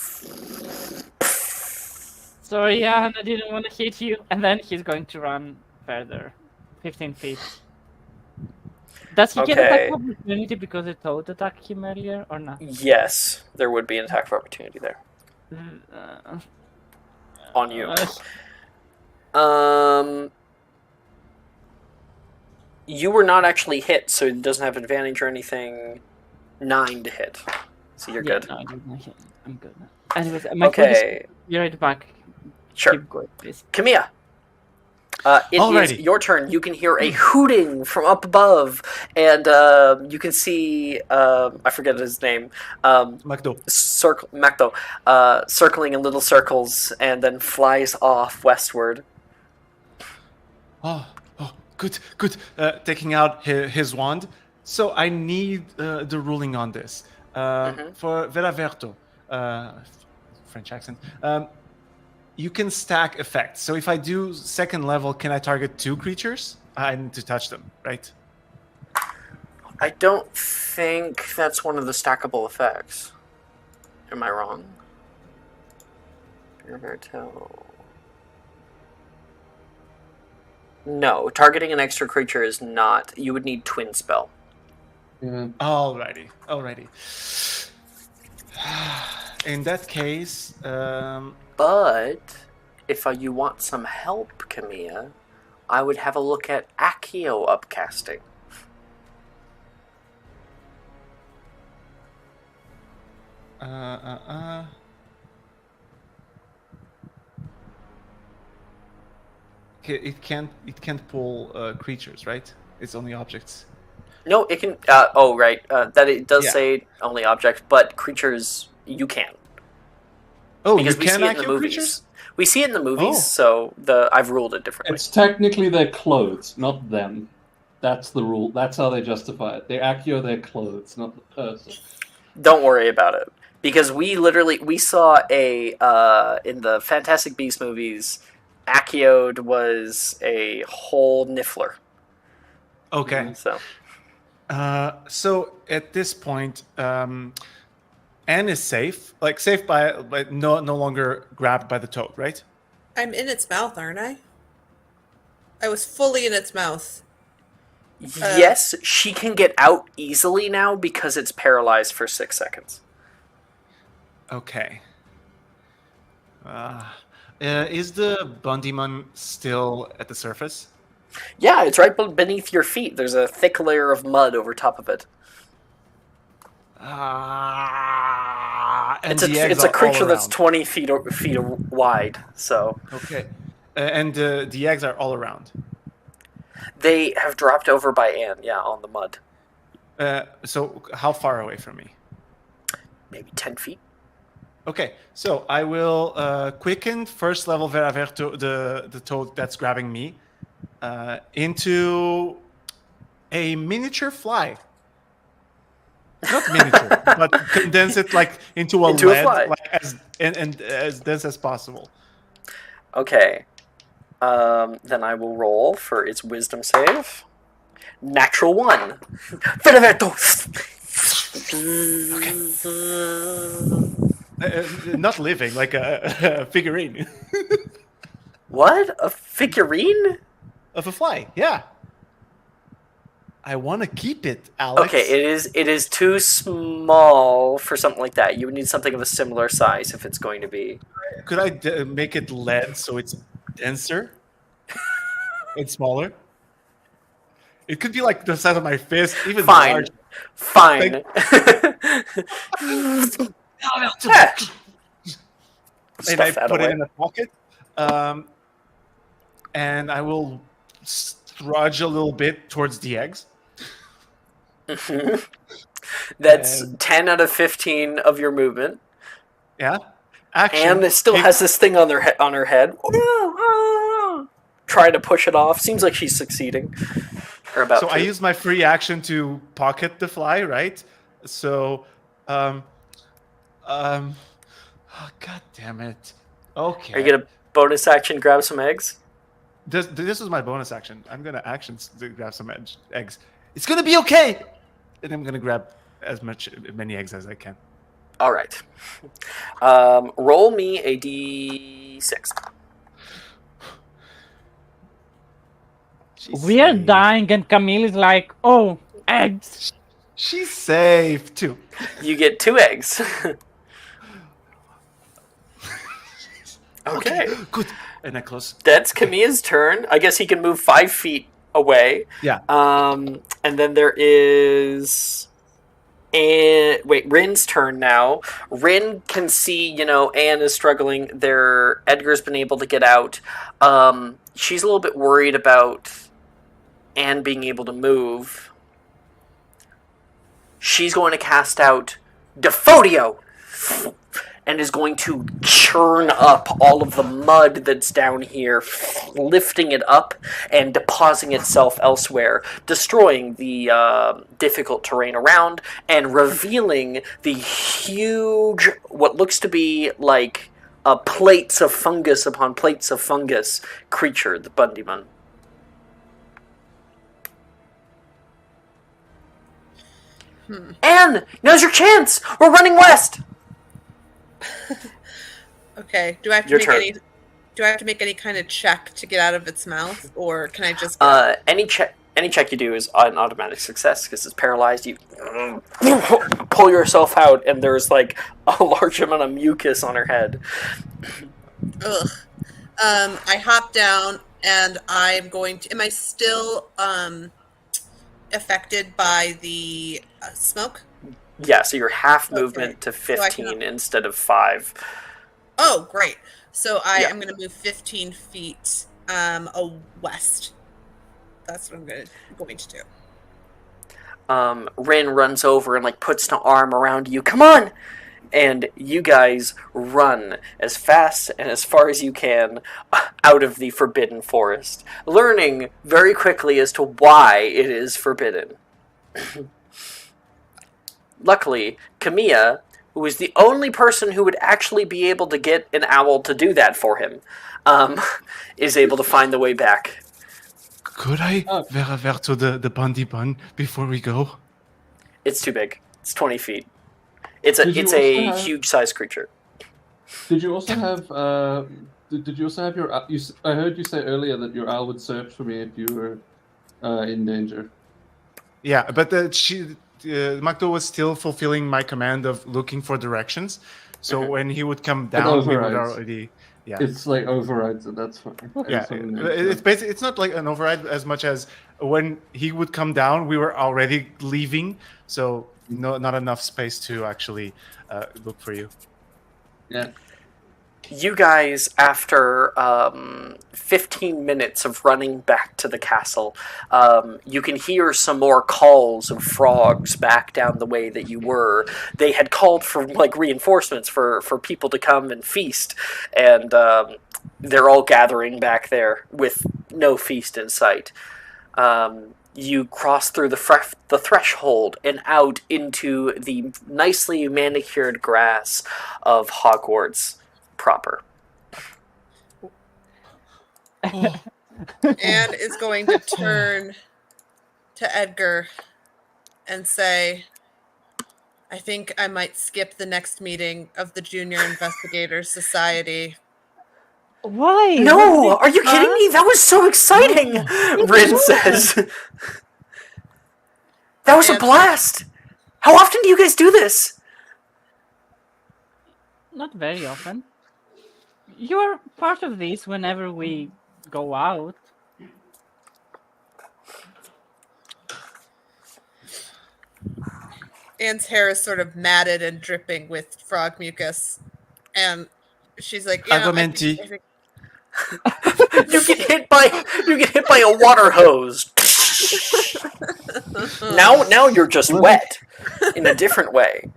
Sorry, Jan, I didn't want to hit you. And then he's going to run further. 15 feet. Does he get Okay. attack opportunity because the toad attacked him earlier or not? Yes, there would be an attack of opportunity there. On you. You were not actually hit, so it doesn't have advantage or anything. 9 to hit. So you're good. No, I did not hit. I'm good. Anyways, my Okay. be right back. Sure. Keep going, please. Kamiya. It is Alrighty. your turn. You can hear a hooting from up above, and you can see I forget his name. Macdo. Macdo, circling in little circles, and then flies off westward. Oh, good. Taking out his wand. So I need the ruling on this. For Veraverto, French accent. You can stack effects. So if I do second level, can I target 2 creatures? I need to touch them, right? I don't think that's one of the stackable effects. Am I wrong? Roberto. No, targeting an extra creature is not. You would need twin spell. Yeah. Alrighty. In that case, But if you want some help, Kamiya, I would have a look at Accio upcasting. Okay, it can't pull creatures, right? It's only objects. No, it can. Oh, right. That it does Yeah. say only object, but creatures you can. Oh, Because you we can see it in the accio movies. creatures? We see it in the movies, Oh. so I've ruled it differently. It's technically their clothes, not them. That's the rule. That's how they justify it. They accio their clothes, not the person. Don't worry about it, because we saw a in the Fantastic Beasts movies, Accio was a whole niffler. Okay. So So at this point, Anne is safe, like safe by no longer grabbed by the toad, right? I'm in its mouth, aren't I? I was fully in its mouth. yes, she can get out easily now because it's paralyzed for 6 seconds. Okay. Is the Bundyman still at the surface? Yeah, it's right beneath your feet. There's a thick layer of mud over top of it. And It's the eggs a are creature all that's around. 20 feet wide. So Okay. And the eggs are all around. They have dropped over by Anne, on the mud. So how far away from me? Maybe 10 feet. Okay, so I will quicken first level Veraverto, the toad that's grabbing me, into a miniature fly. Not miniature, but condense it like into a lead, fly. like and as dense as possible. Okay. Then I will roll for its wisdom save. Natural 1. Filiberto! Not living, like a figurine What? A figurine? of a fly. Yeah. I want to keep it, Alex. Okay, it is too small for something like that. You would need something of a similar size if it's going to be. Could I make it lead so it's denser and smaller? It could be like the size of my fist, even Fine. large. Fine. And I put it in a pocket. And I will strudge a little bit towards the eggs. That's And- 10 out of 15 of your movement. Yeah. Action. And it still has this thing on her head. Try to push it off. Seems like she's succeeding. Or about So to. I use my free action to pocket the fly, right? So, oh, God damn it. Okay. Are you gonna bonus action grab some eggs? This is my bonus action. I'm gonna action to grab some eggs. It's gonna be okay. And I'm gonna grab many eggs as I can. All right. Roll me a d6. She's We are safe. dying, and Camille is like, "Oh, eggs." She's safe too. You get 2 eggs. Okay. Good. And I close. That's Kamiya's turn. I guess he can move 5 feet away. Yeah. And then there is Rin's turn now. Rin can see, Anne is struggling. Edgar's been able to get out. She's a little bit worried about Anne being able to move. She's going to cast out Defodio and is going to churn up all of the mud that's down here, lifting it up and depositing itself elsewhere, destroying the difficult terrain around and revealing the huge, what looks to be like plates of fungus upon plates of fungus creature, the Bundyman. Anne, now's your chance. We're running west. Okay. Do I have to Your make turn. any? Do I have to make any kind of check to get out of its mouth, or can I just? Any check you do is an automatic success because it's paralyzed. You pull yourself out, and there's like a large amount of mucus on her head. Ugh. I hop down, and I'm going to. Am I still affected by the smoke? Yeah, so you're half Okay. movement to So I 15 can- instead of 5. Oh, great. So I Yeah. am going to move 15 feet west. That's what I'm going to do. Rin runs over and puts an arm around you. Come on! And you guys run as fast and as far as you can out of the forbidden forest, learning very quickly as to why it is forbidden. Luckily, Kamiya, who is the only person who would actually be able to get an owl to do that for him, is able to find the way back. Could I Veraverto the Bundy Bun before we go? It's too big. It's 20 feet. It's Did you a also have- huge-sized creature. Did you also have? Did you also have your? I heard you say earlier that your owl would search for me if you were in danger. Yeah, but Magdo was still fulfilling my command of looking for directions. So when he would come down, we would overrides. already. Yeah. It's like overrides, and that's fine. I Yeah, just wanted to make sure. it's basically it's not like an override as much as when he would come down, we were already leaving, so not enough space to actually look for you. Yeah. you guys, after 15 minutes of running back to the castle, you can hear some more calls of frogs back down the way that you were. They had called for like reinforcements for people to come and feast, and they're all gathering back there with no feast in sight. You cross through the threshold and out into the nicely manicured grass of Hogwarts proper. Oh, Anne is going to turn to Edgar and say, I think I might skip the next meeting of the Junior Investigators Society. Why? Wasn't No, it are you kidding fun? me? That was so exciting, no. Rin says. That was a And- blast. How often do you guys do this? Not very often. You're part of this whenever we go out. Anne's hair is sort of matted and dripping with frog mucus. And she's like, I have a mentee. I think You get hit by a water hose. Now you're just wet in a different way.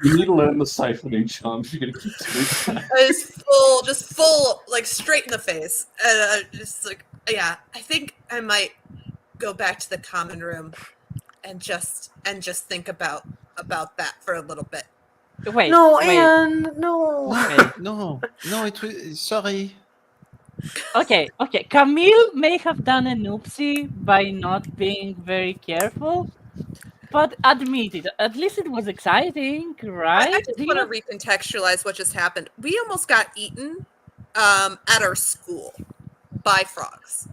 You need to learn the siphoning charm if you're gonna keep doing that. It's full, like straight in the face. And just like, yeah, I think I might go back to the common room and just think about that for a little bit. Wait, No, wait. Anne, no. Okay. No, it was sorry. Okay. Camille may have done an oopsie by not being very careful, but admit it. At least it was exciting, right? I just want to recontextualize what just happened. We almost got eaten at our school by frogs.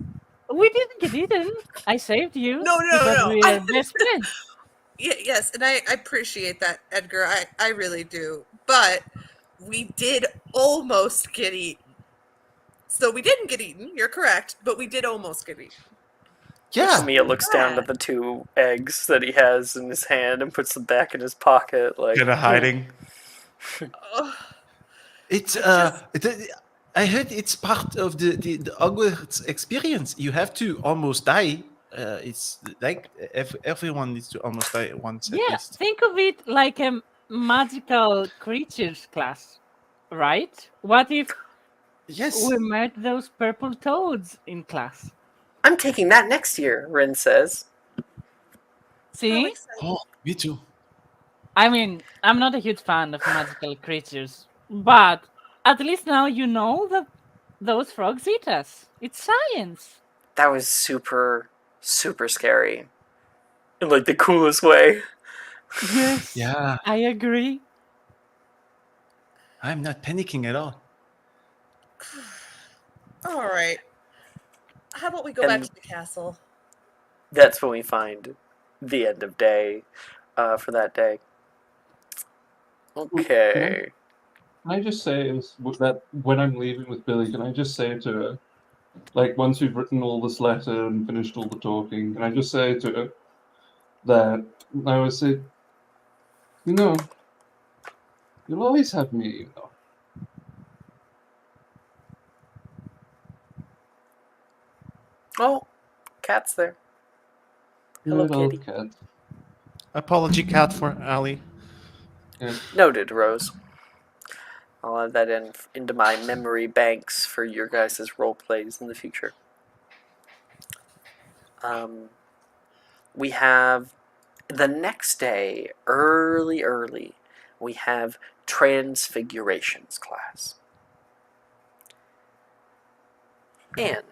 We didn't get eaten. I saved you. No. Because we are best friends. Yes, and I appreciate that, Edgar. I really do. But we did almost get eaten. So we didn't get eaten, you're correct, but we did almost get eaten. Yeah. Mia looks down at the 2 eggs that he has in his hand and puts them back in his pocket, like Kind of hiding. Ugh. It's I heard it's part of the Hogwarts experience. You have to almost die. It's like everyone needs to almost die once at Yeah, least. think of it like a magical creatures class, right? What if Yes. we met those purple toads in class? I'm taking that next year, Rin says. See? excited. Oh, me too. I mean, I'm not a huge fan of magical creatures, but at least now you know that those frogs eat us. It's science. That was super, super scary. In like the coolest way. Yes. Yeah, I agree. I'm not panicking at all. All right. How about we go back And- to the castle? That's when we find the end of day for that day. Okay. Can I just say that when I'm leaving with Billy, can I just say to her, like, once we've written all this letter and finished all the talking, can I just say to her that I always say, you know, you'll always have me, you know. Oh, cat's there. Hello, Good old kitty. cat. Apology, cat, for Ali. Yeah. Noted, Rose. I'll add that into my memory banks for your guys' role plays in the future. We have the next day, early, we have Transfigurations class. Anne,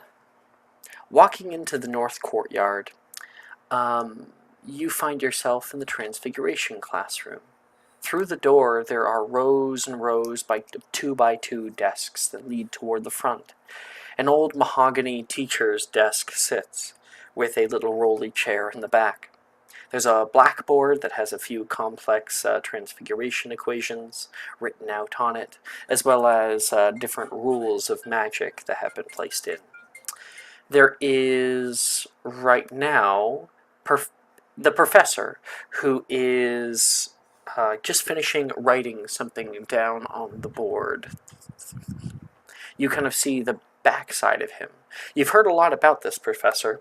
walking into the north courtyard, you find yourself in the Transfiguration classroom. Through the door, there are rows and rows of 2x2 desks that lead toward the front. An old mahogany teacher's desk sits, with a little rolly chair in the back. There's a blackboard that has a few complex transfiguration equations written out on it, as well as different rules of magic that have been placed in. There is, right now, the professor, who is just finishing writing something down on the board. You kind of see the backside of him. You've heard a lot about this professor.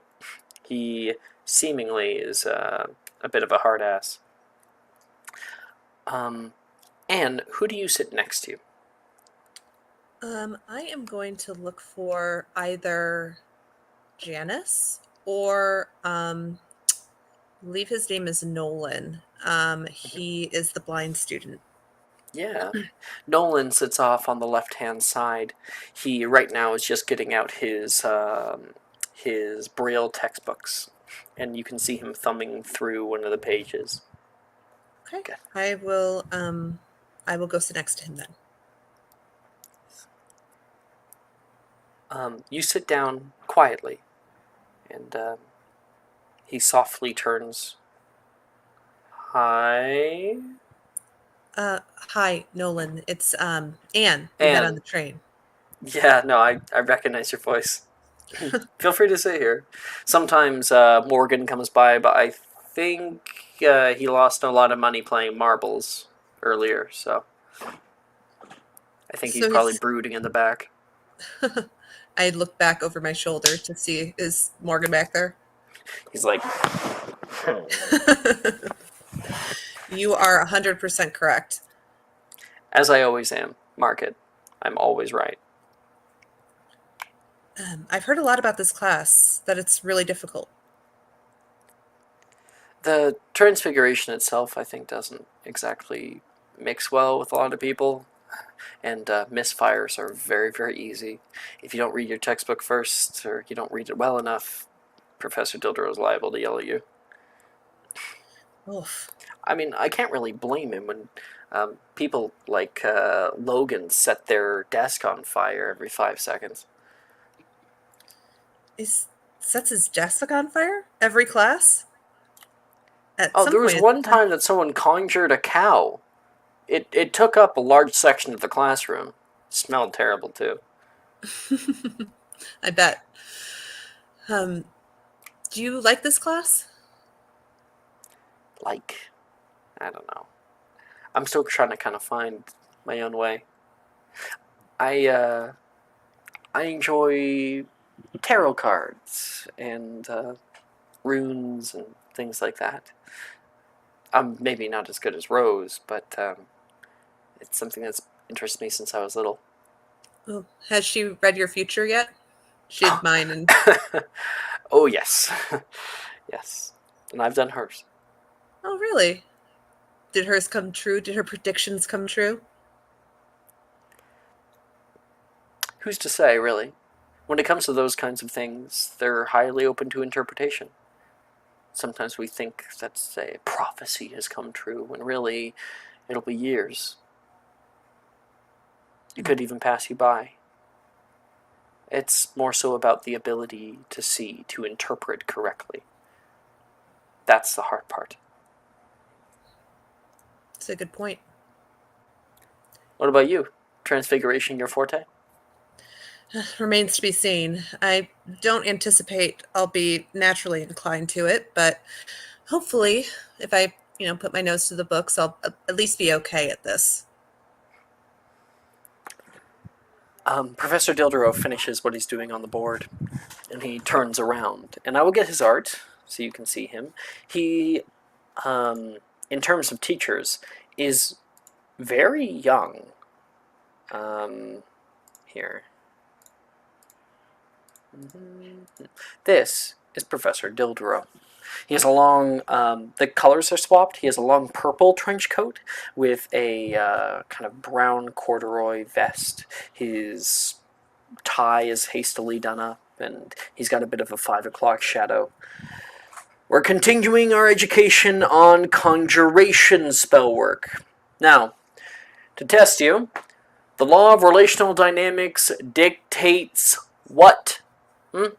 He seemingly is a bit of a hard ass. And who do you sit next to? I am going to look for either Janice or I believe his name is Nolan. He is the blind student. Yeah. Nolan sits off on the left-hand side. He, right now, is just getting out his Braille textbooks. And you can see him thumbing through one of the pages. Okay. I will go sit next to him then. You sit down quietly. And he softly turns. Hi? Hi, Nolan. It's Anne. We met on the train. Yeah, no, I recognize your voice. Feel free to sit here. Sometimes Morgan comes by, but I think he lost a lot of money playing marbles earlier, so I think he's probably brooding in the back. I look back over my shoulder to see, is Morgan back there? He's like, You are 100% correct. as I always am, mark it. I'm always right. I've heard a lot about this class, that it's really difficult. The transfiguration itself, I think, doesn't exactly mix well with a lot of people. And misfires are very, very easy. If you don't read your textbook first, or you don't read it well enough, Professor Dildro is liable to yell at you. Oof. I mean, I can't really blame him when people like Logan set their desk on fire every 5 seconds. Sets his desk on fire? Every class? There was one time that someone conjured a cow. It took up a large section of the classroom. It smelled terrible, too. I bet. Do you like this class? I don't know. I'm still trying to kind of find my own way. I enjoy tarot cards and runes and things like that. I'm maybe not as good as Rose, but it's something that's interested me since I was little. Oh, has she read your future yet? She did mine. And Oh, yes. Yes. And I've done hers. oh, really? Did hers come true? Did her predictions come true? Who's to say, really? When it comes to those kinds of things, they're highly open to interpretation. Sometimes we think that, say, a prophecy has come true, when really it'll be years. It could even pass you by. It's more so about the ability to see, to interpret correctly. That's the hard part. That's a good point. What about you? Transfiguration your forte? Remains to be seen. I don't anticipate I'll be naturally inclined to it, but hopefully, if I, put my nose to the books, I'll at least be okay at this. Professor Dildro finishes what he's doing on the board, and he turns around. And I will get his art, so you can see him. He, in terms of teachers, is very young. Here. This is Professor Dildro. He has a long, the colors are swapped. He has a long purple trench coat with a kind of brown corduroy vest. His tie is hastily done up, and he's got a bit of a 5 o'clock shadow. We're continuing our education on conjuration spellwork. Now, to test you, the law of relational dynamics dictates what?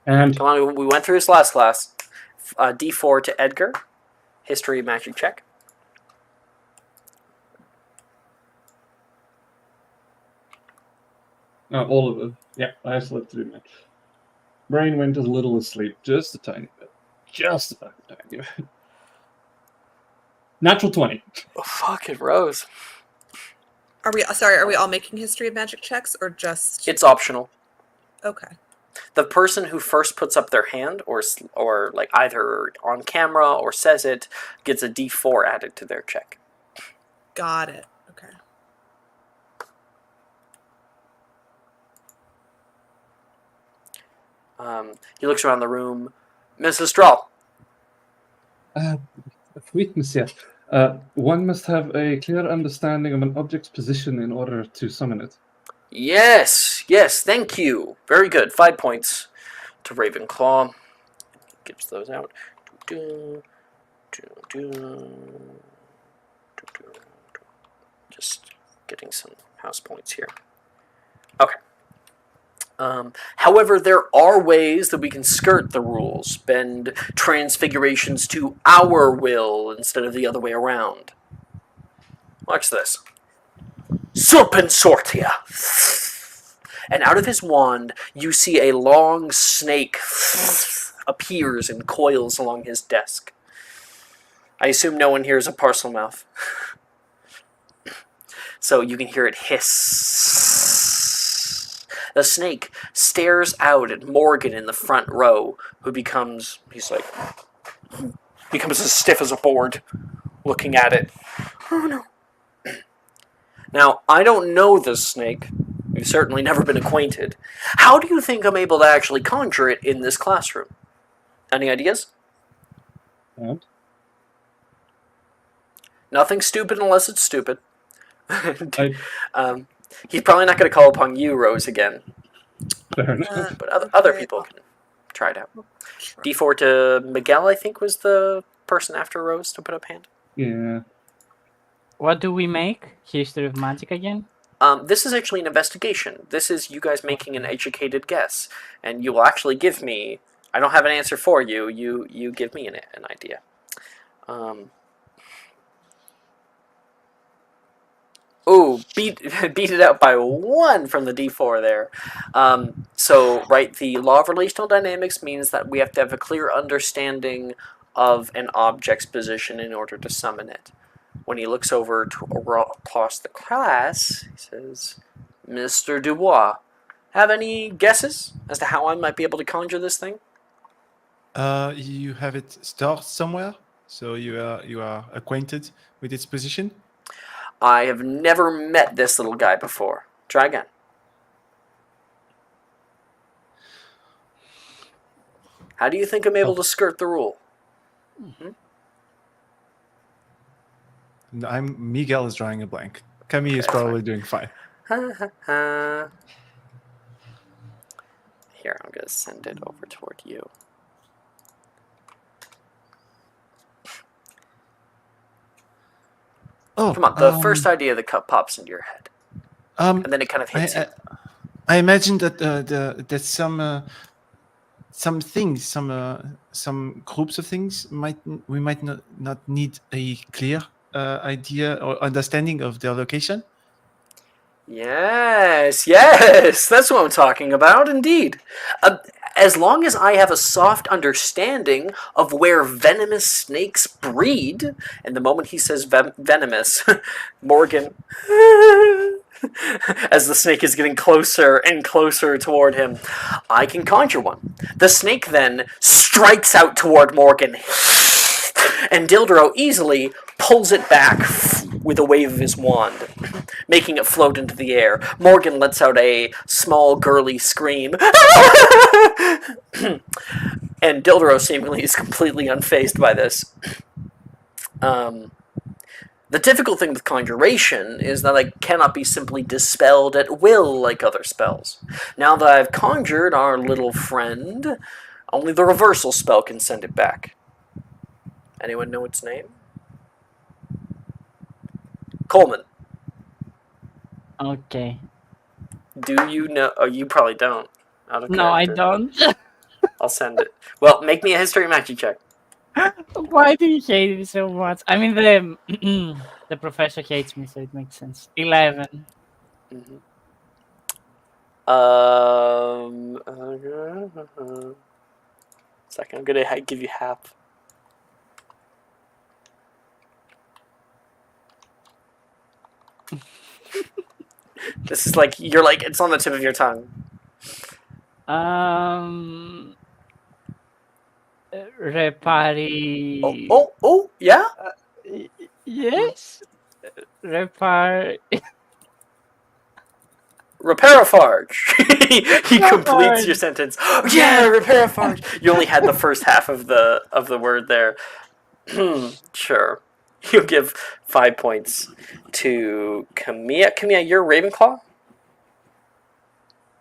And Come on, we went through this last class. D4 to Edgar. History magic check. all of it. Yeah, I slept through my brain went a little asleep, just a tiny bit. Just a tiny bit. Natural 20. Oh, fucking Rose. Are we sorry? Are we all making history of magic checks or just? It's optional. Okay. The person who first puts up their hand, or like either on camera or says it, gets a D4 added to their check. Got it. Okay. He looks around the room. Mrs. Strahl. Oui, monsieur. One must have a clear understanding of an object's position in order to summon it. Yes, thank you. Very good. 5 points to Ravenclaw. Gives those out. Just getting some house points here. Okay. However, there are ways that we can skirt the rules, bend transfigurations to our will instead of the other way around. Watch this. Serpensortia! And out of his wand, you see a long snake appears and coils along his desk. I assume no one here is a parcel mouth. So you can hear it hiss. The snake stares out at Morgan in the front row, who becomes as stiff as a board, looking at it. Oh no. Now, I don't know this snake. We've certainly never been acquainted. How do you think I'm able to actually conjure it in this classroom? Any ideas? And? Nothing stupid unless it's stupid. I, He's probably not going to call upon you, Rose, again. fair enough. But other people can try it out. D4 to Miguel, I think, was the person after Rose to put up hand. Yeah. What do we make? History of magic again? This is actually an investigation. This is you guys making an educated guess. And you will actually give me... I don't have an answer for you. You give me an idea. Ooh, beat it out by 1 from the D4 there. The law of relational dynamics means that we have to have a clear understanding of an object's position in order to summon it. When he looks over across the class, he says, Mr. Dubois, have any guesses as to how I might be able to conjure this thing? You have it stored somewhere, so you are acquainted with its position. I have never met this little guy before. Try again. How do you think I'm able to skirt the rule? Miguel is drawing a blank. Camille is probably doing fine. Here, I'm going to send it over toward you. Oh, Come on, the first idea that pops into your head. And then it kind of hits you. I imagine that that some things, some groups of things we might not need a clear idea or understanding of their location. Yes, that's what I'm talking about, indeed. As long as I have a soft understanding of where venomous snakes breed, and the moment he says venomous, Morgan, as the snake is getting closer and closer toward him, I can conjure one. The snake then strikes out toward Morgan, and Dildro easily pulls it back with a wave of his wand, making it float into the air. Morgan lets out a small, girly scream. And Dildro seemingly is completely unfazed by this. The difficult thing with conjuration is that it cannot be simply dispelled at will like other spells. Now that I've conjured our little friend, only the reversal spell can send it back. Anyone know its name? Coleman. Okay. Do you know? Oh, you probably don't. Out of No, I character. don't. I'll send it. Well, make me a history magic check. Why do you hate me so much? I mean, the professor hates me, so it makes sense. 11. Mm-hmm. Second, I'm gonna give you half. This is like you're like it's on the tip of your tongue. Repari. Oh, yeah. Yes. Repar. Reparafarge. He completes your Reparafarge. sentence. Yeah, Reparafarge. You only had the first half of the word there. Sure. You give 5 points to Camilla. Camilla, you're Ravenclaw?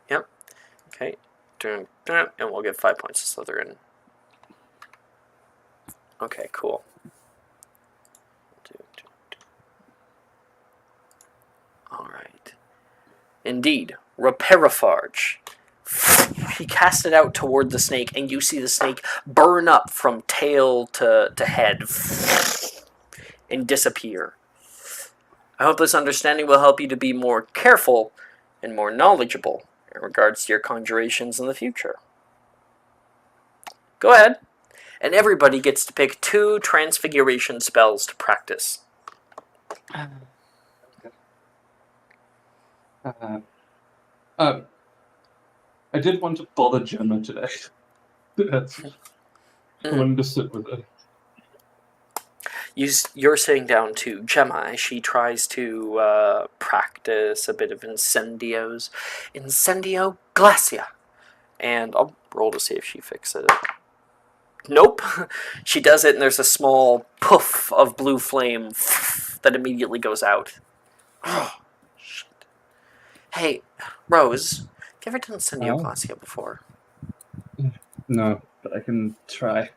Yep. Okay. And we'll give 5 points to Slytherin. Okay, cool. Alright. Indeed. Reparafarge. He cast it out toward the snake, and you see the snake burn up from tail to head and disappear. I hope this understanding will help you to be more careful and more knowledgeable in regards to your conjurations in the future. Go ahead. And everybody gets to pick 2 transfiguration spells to practice. I did want to bother Gemma today. That's, I wanted to sit with her. You're sitting down to Gemma as she tries to practice a bit of Incendios. Incendio Glacia. And I'll roll to see if she fixes it. Nope. She does it and there's a small poof of blue flame that immediately goes out. Oh, shit. Hey, Rose, have you ever done Incendio Glacia before? No, but I can try.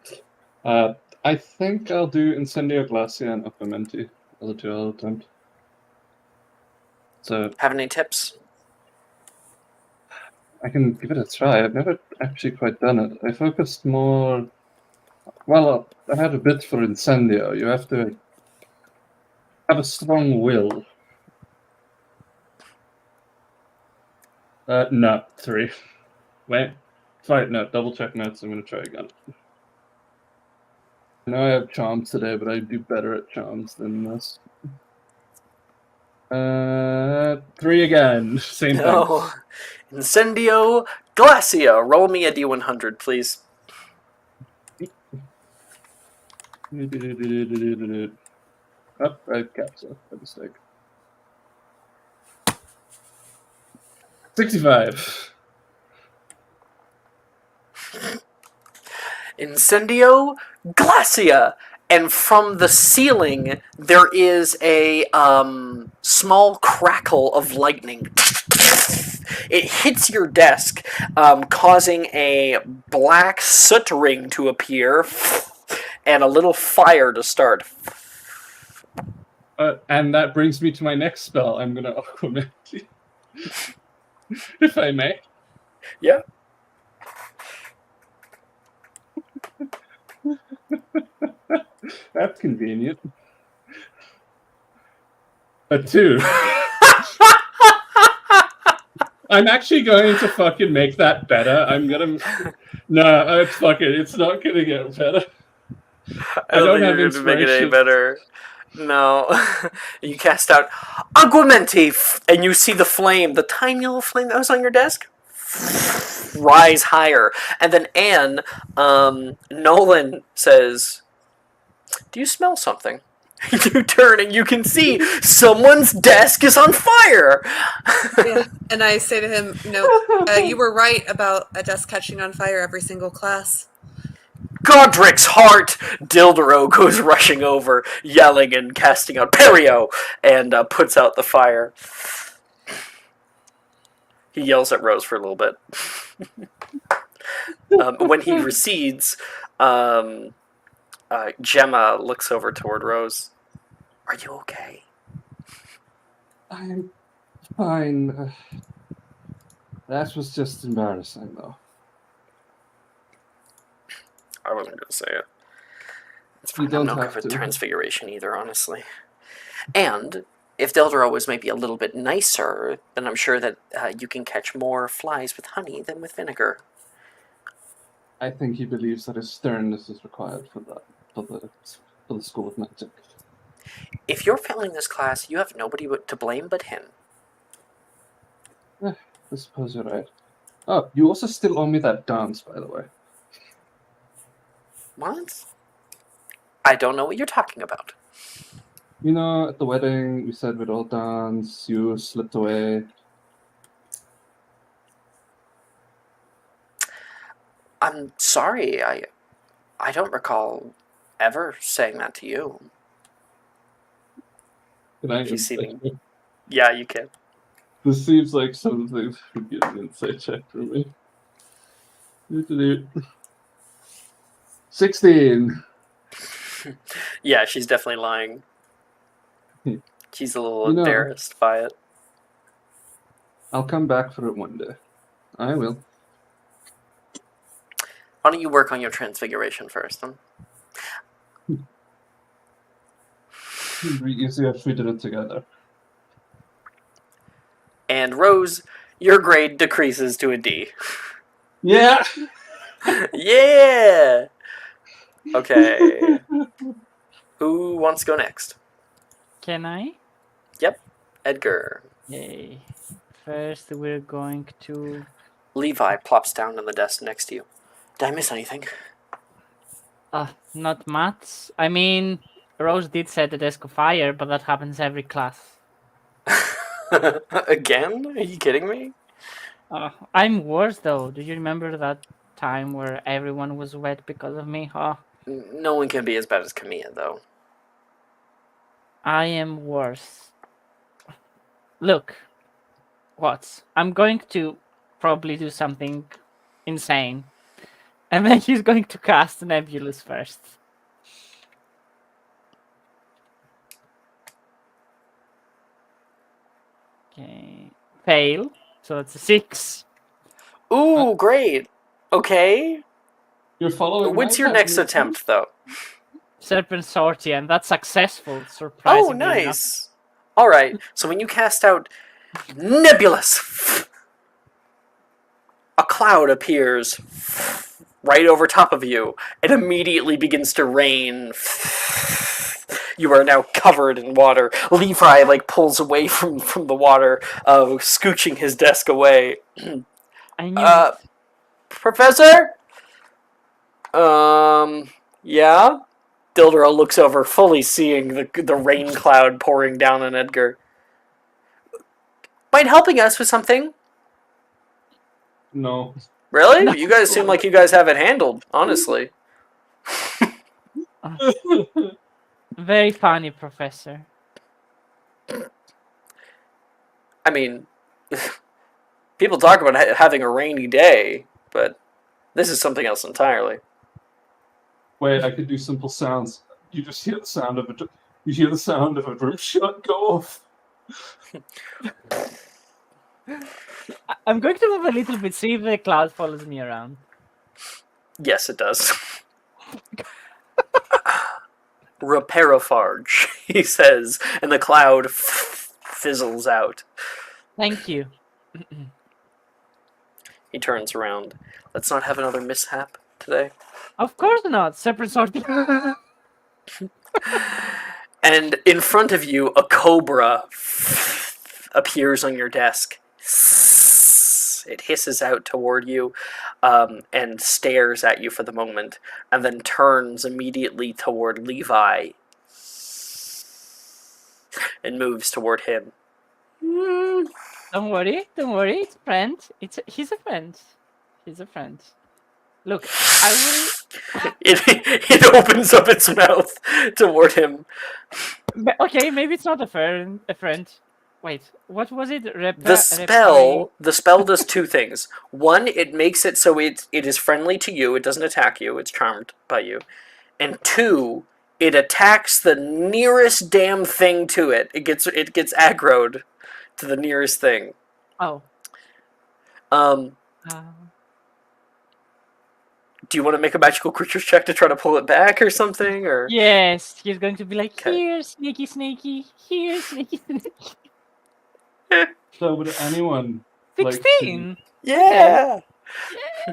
I think I'll do Incendio Glacia and Aquamenti. I'll do all the time. So Have any tips? I can give it a try. I've never actually quite done it. I focused more. Well, I had a bit for Incendio. You have to have a strong will. No, 3. Wait. 5, no, double check notes. I'm going to try again. I know I have charms today, but I do better at charms than this. 3 again. Same thing. No. Incendio Glacia. Roll me a D100, please. Oh, I capped it by mistake. 65. Incendio Glacia. And from the ceiling, there is a small crackle of lightning. It hits your desk, causing a black soot ring to appear and a little fire to start. And that brings me to my next spell. I'm going to Aquamenti. If I may. Yeah. That's convenient. A 2. I'm actually going to fucking make that better. I'm gonna. No, fuck it. It's not gonna get better. I don't think you're going to make it any better. No. You cast out Aguamenti, and you see the flame, the tiny little flame that was on your desk, rise higher. And then Anne, Nolan says, "Do you smell something?" You turn and you can see someone's desk is on fire. Yeah. And I say to him, "No, you were right about a desk catching on fire every single class." Godric's heart! Dildero goes rushing over, yelling and casting out Perio, and puts out the fire. He yells at Rose for a little bit. When he recedes, Gemma looks over toward Rose. Are you okay? I'm fine. That was just embarrassing, though. I wasn't going to say it. It's You fine. I'm don't not have good with to. Transfiguration either, honestly. And if Dildero was maybe a little bit nicer, then I'm sure that you can catch more flies with honey than with vinegar. I think he believes that his sternness is required for that, for the School of Magic. If you're failing this class, you have nobody to blame but him. I suppose you're right. Oh, you also still owe me that dance, by the way. What? I don't know what you're talking about. You know, at the wedding, we said we'd all dance. You slipped away. I'm sorry. I don't recall ever saying that to you. Can I You see insight me? check? Yeah, you can. This seems like something would get an insight check from me. 16. Yeah, she's definitely lying. She's a little You know- embarrassed by it. I'll come back for it one day. I will. Why don't you work on your transfiguration first, then? It'd be easier if we did it together. And Rose, your grade decreases to a D. Yeah! Yeah! Okay. Who wants to go next? Can I? Edgar. Yay. First, we're going to. Levi plops down on the desk next to you. Did I miss anything? Not much. I mean, Rose did set the desk on fire, but that happens every class. Again? Are you kidding me? I'm worse though. Do you remember that time where everyone was wet because of me? No one can be as bad as Camilla, though. I am worse. Look, I'm going to probably do something insane. And then he's going to cast Nebulous first. Okay. Fail. So that's a 6. Ooh, great. Okay. You're following What's my your next technique, attempt, though? Serpent Sortie, and that's successful, surprisingly Oh, enough. nice. All right. So when you cast out Nebulous, a cloud appears right over top of you. It immediately begins to rain. You are now covered in water. Levi pulls away from the water, scooching his desk away. I knew it. Professor? Yeah? Dildra looks over, fully seeing the rain cloud pouring down on Edgar. Mind helping us with something? No. Really? No. You guys seem like you guys have it handled, honestly. Very funny, Professor. I mean, people talk about having a rainy day, but this is something else entirely. Wait, I could do simple sounds. You just hear the sound of it. You hear the sound of a drum shot go off. I'm going to move a little bit, see if the cloud follows me around. Yes, it does. Repairofarge, he says, and the cloud fizzles out. Thank you. He turns around. Let's not have another mishap today. Of course not. Serpent Sortie. And in front of you, a cobra appears on your desk. It hisses out toward you and stares at you for the moment, and then turns immediately toward Levi and moves toward him. Don't worry. It's a friend. He's a friend. He's a friend. Look, I will. It opens up its mouth toward him. Okay, maybe it's not a friend. Wait, what was it? The spell does two things. One, it makes it so it is friendly to you. It doesn't attack you. It's charmed by you. And two, it attacks the nearest damn thing to it. It gets aggroed to the nearest thing. Oh. Do you want to make a magical creatures check to try to pull it back or something? Or Yes, he's going to be like, Okay. here, sneaky, here, sneaky. So would anyone like to- 16. yeah.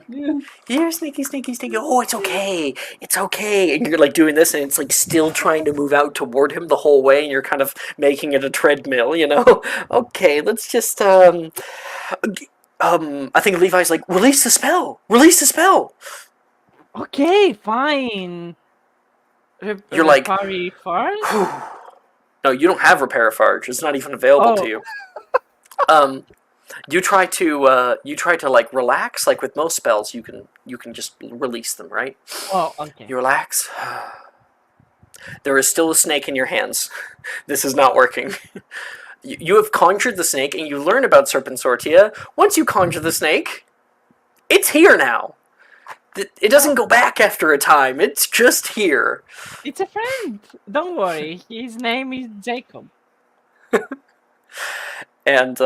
Yeah. Here, sneaky, sneaky, sneaky. Oh, it's okay. It's okay. And you're like doing this, and it's like still trying to move out toward him the whole way, and you're kind of making it a treadmill, you know? Okay, let's just, I think Levi's like, release the spell! Release the spell! Okay, fine. You're like, Repari first? no, you don't have Repair Farge. It's not even available to Oh. you. You try to like relax. Like with most spells, you can just release them, right? Oh, okay. You relax. There is still a snake in your hands. This is not working. You have conjured the snake, and you learn about Serpent Sortia. Once you conjure the snake, it's here now. It doesn't go back after a time. It's just here. It's a friend. Don't worry. His name is Jacob. And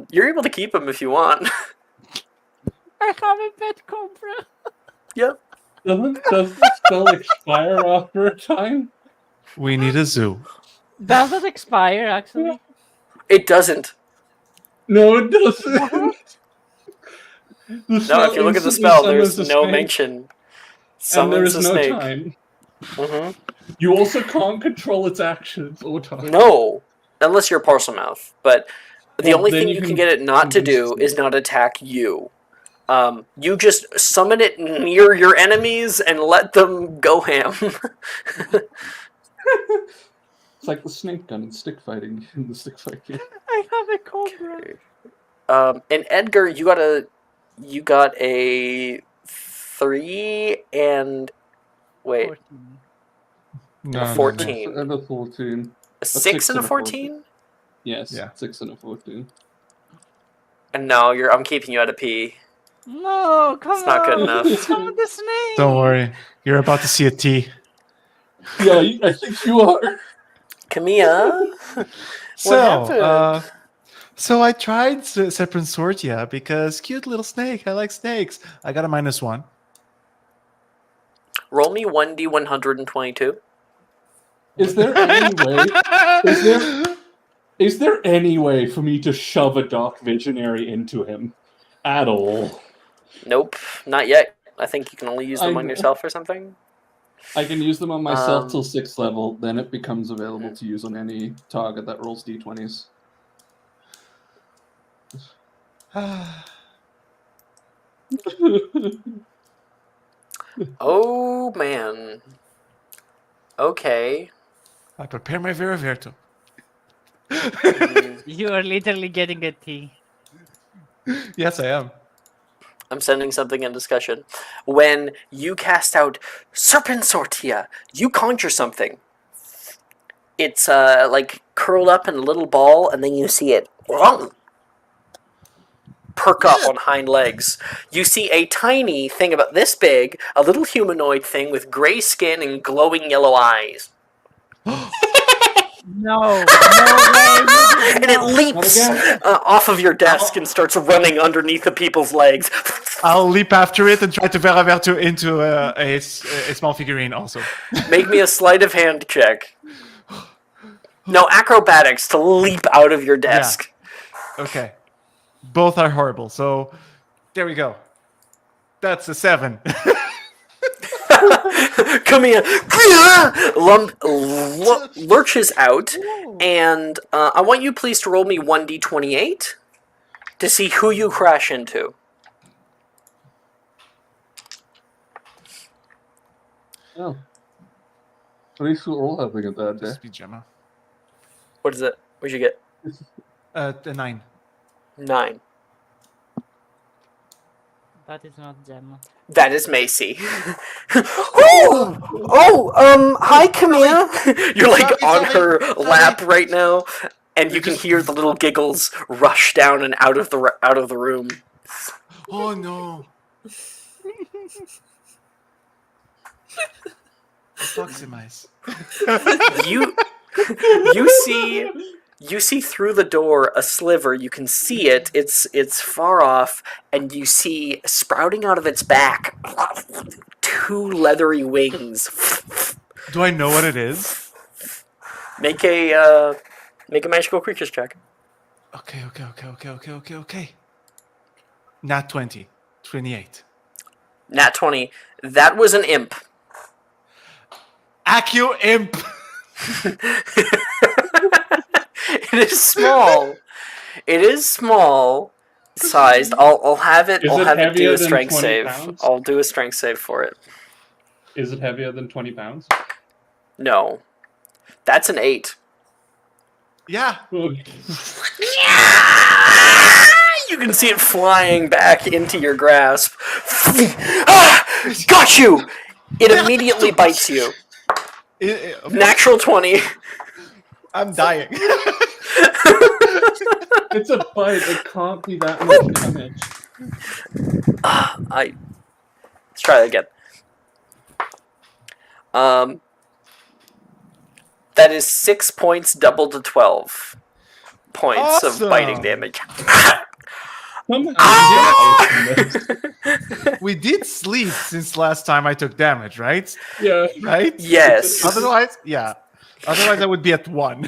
you're able to keep him if you want. I have a pet cobra. Yep. Does the spell expire after a time? We need a zoo. Does it expire, actually? It doesn't. No, it doesn't. No, if you look at the spell, there's no mention. And there Summons is a no snake. time. Mm-hmm. You also can't control its actions or time. No, unless you're Parselmouth. But the Well, only then thing you you can can get it not to convince do it. is not attack you. You just summon it near your enemies and let them go ham. It's like the snake gun in stick fighting in the stick fight game. I have a cobra. And Edgar, you got a 3 and wait, 14. No, a no, no. 14. And a 14. A 6 and a 14? Yes, Yeah. 6 and a 14. And no, I'm keeping you at a P. No, come on. It's not good enough. Summon the snake. Don't worry. You're about to see a T. Yeah, I think you are. Camilla? So, so I tried Serpent Sortia because cute little snake. I like snakes. I got a -1. Roll me 1d122. Is there any way? Is there any way for me to shove a Dark Visionary into him at all? Nope, not yet. I think you can only use them I on know. yourself or something. I can use them on myself Um, till 6th level, then it becomes available to use on any target that rolls d20s. Oh man. Okay. I prepare my Veraverto. You are literally getting a T. Yes, I am. I'm sending something in discussion. When you cast out Serpent Sortia, you conjure something. It's like curled up in a little ball, and then you see it perk up on hind legs. You see a tiny thing about this big, a little humanoid thing with gray skin and glowing yellow eyes. No, no way. And it leaps off of your desk and starts running underneath the people's legs. I'll leap after it and try to Veraverto into a small figurine also. Make me a sleight of hand check. No, acrobatics to leap out of your desk. Okay. Both are horrible. So there we go. That's a 7. Come here. Lurches out, and I want you please to roll me 1d28 to see who you crash into. Oh. At least we're all having a bad day. Just be Gemma. What is it? What'd you get? A 9. 9. That is not Gemma. That is Macy. Hi, Camilla. You're like on her lap right now, and you can hear the little giggles rush down and out of the room. Oh no. Proximize. You see through the door a sliver. You can see it. It's far off, and you see sprouting out of its back 2 leathery wings. Do I know what it is? Make a magical creatures check. Okay. Not 20. 28. Nat 20. That was an imp. Accio imp. It is small. It is small sized. I'll have it. Is I'll it have it do heavier a than strength 20 save. pounds? I'll do a strength save for it. Is it heavier than 20 pounds? No, that's an 8. Yeah. You can see it flying back into your grasp. Got you! It immediately bites you. Natural 20. I'm dying. It's a bite. It can't be that much damage. Let's try that again. That is 6 points doubled to 12 points of biting damage. We did sleep since last time I took damage, right? Yeah. Right? Yes. Otherwise, yeah. Otherwise, I would be at 1.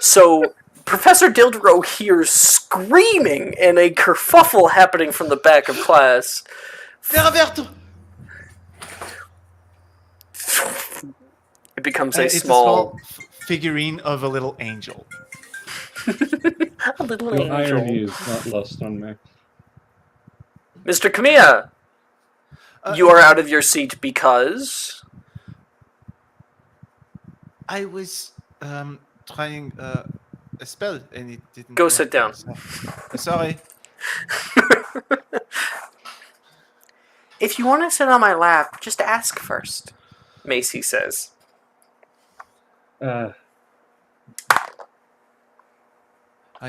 So, Professor Dildro hears screaming and a kerfuffle happening from the back of class. It becomes a It's small... a small figurine of a little angel. A little Your angel. irony is not lost on me. Mr. Kamiya, you are out of your seat because... I was trying a spell and it didn't Go work. sit down. Sorry. If you want to sit on my lap, just ask first, Macy says. I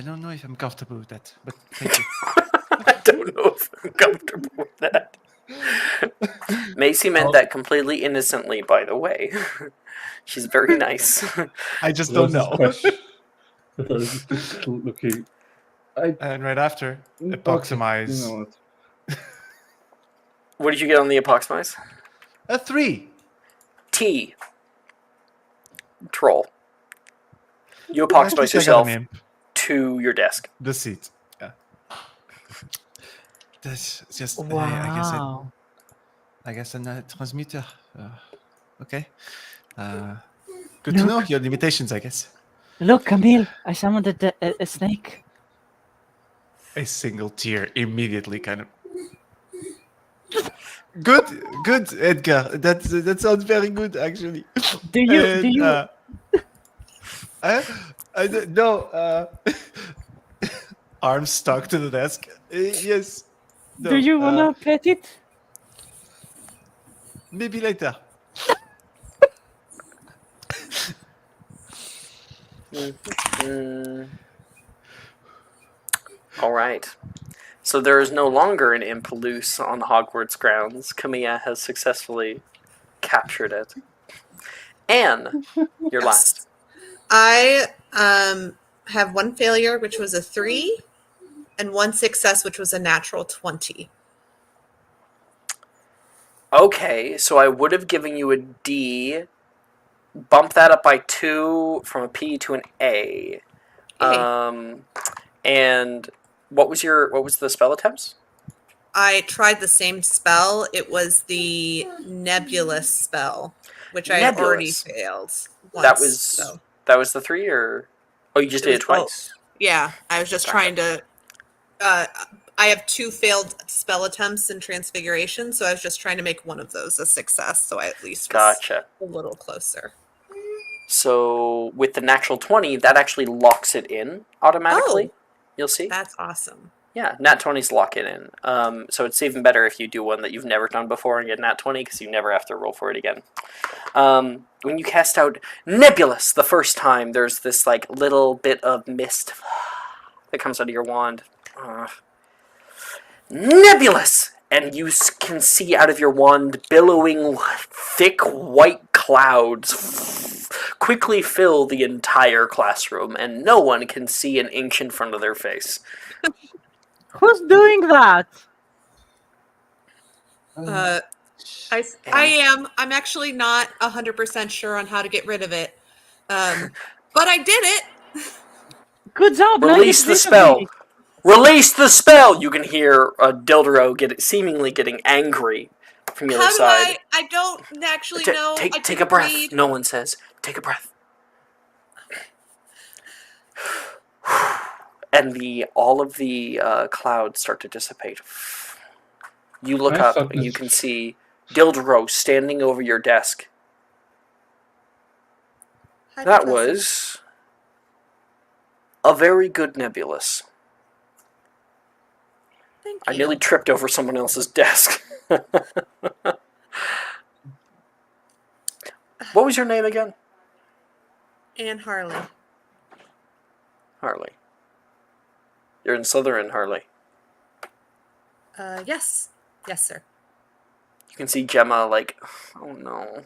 don't know if I'm comfortable with that, but thank you. I don't know if I'm comfortable with that. Macy meant that completely innocently, by the way. She's very nice. I just don't know. Looking. And right after, epoximize. You know what? What did you get on the epoximize? A 3. T. Troll. You At epoximize least I got yourself an imp. to your desk. The seat. Yeah. That's just. Wow. I guess a transmitter. Okay. Good to know your limitations, I guess. Look, Camille, I summoned a snake. A single tear immediately kind of. Good, Edgar. That sounds very good, actually. Do you? I don't know. Arms stuck to the desk. Yes. No, Do you wanna pet it? Maybe later. All right. So there is no longer an imp loose on Hogwarts grounds. Kamiya has successfully captured it. Anne, you're last. I have one failure, which was a 3, and one success, which was a natural 20. Okay, so I would have given you a D. Bump that up by 2 from a P to an A. And what was the spell attempts? I tried the same spell. It was the nebulous spell, which I had already failed once. That was the 3, or you just did it twice? Yeah, I was just trying to. I have 2 failed spell attempts in Transfiguration, so I was just trying to make one of those a success, so I at least was a little closer. So with the natural 20, that actually locks it in automatically. You'll see. That's awesome. Yeah, nat 20s lock it in. So it's even better if you do one that you've never done before and get nat 20, because you never have to roll for it again. When you cast out Nebulous the first time, there's this like little bit of mist that comes out of your wand. Nebulous! And you can see out of your wand billowing thick white clouds quickly fill the entire classroom, and no one can see an inch in front of their face. Who's doing that? I am. I'm actually not 100% sure on how to get rid of it. But I did it. Good job. Release the spell. Release the spell! You can hear Dildro seemingly getting angry from the How other do side. I don't actually know. I Take didn't a breath, read. Nolan says. Take a breath. And all of the clouds start to dissipate. You look I up thought and you this- can see Dildro standing over your desk. Hi, That Professor. was a very good nebulous. Thank I you. nearly tripped over someone else's desk. What was your name again? Anne Harley. Harley. You're in Slytherin, Harley. Yes. Yes, sir. You can see Gemma like, oh no.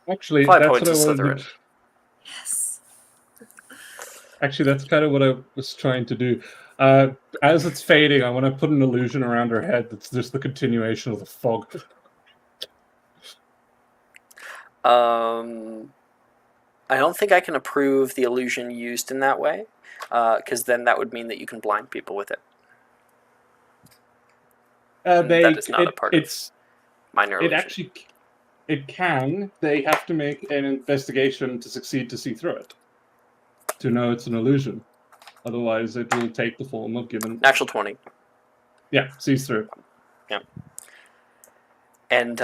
Actually, 5 that's points what I to wanted Slytherin. to. Yes. Actually, that's kind of what I was trying to do. As it's fading, I want to put an illusion around her head that's just the continuation of the fog. I don't think I can approve the illusion used in that way, because then that would mean that you can blind people with it. That is not a part of minor illusion. It can. They have to make an investigation to succeed to see through it, to know it's an illusion. Otherwise, it will take the form of given. Natural 20. Yeah, sees through. Yeah. And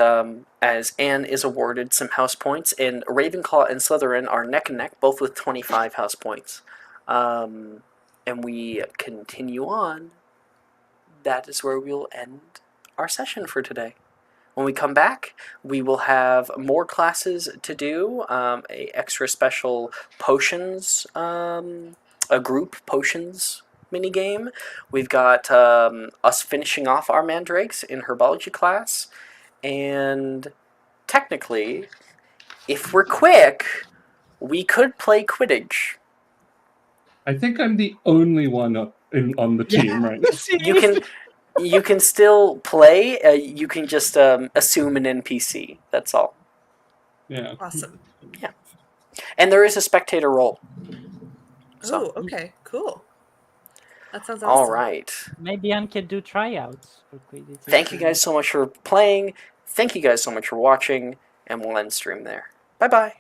as Anne is awarded some house points, and Ravenclaw and Slytherin are neck and neck, both with 25 house points. And we continue on. That is where we'll end our session for today. When we come back, we will have more classes to do, a extra special potions, a group potions minigame. We've got us finishing off our mandrakes in herbology class, and technically, if we're quick, we could play Quidditch. I think I'm the only one on the team, right? You can still play. You can just assume an NPC. That's all. Yeah. Awesome. Yeah, and there is a spectator role. Oh, okay. Cool. That sounds awesome. All right. Maybe Anne can do tryouts for Quidditch. Thank you guys so much for playing. Thank you guys so much for watching, and we'll end stream there. Bye bye.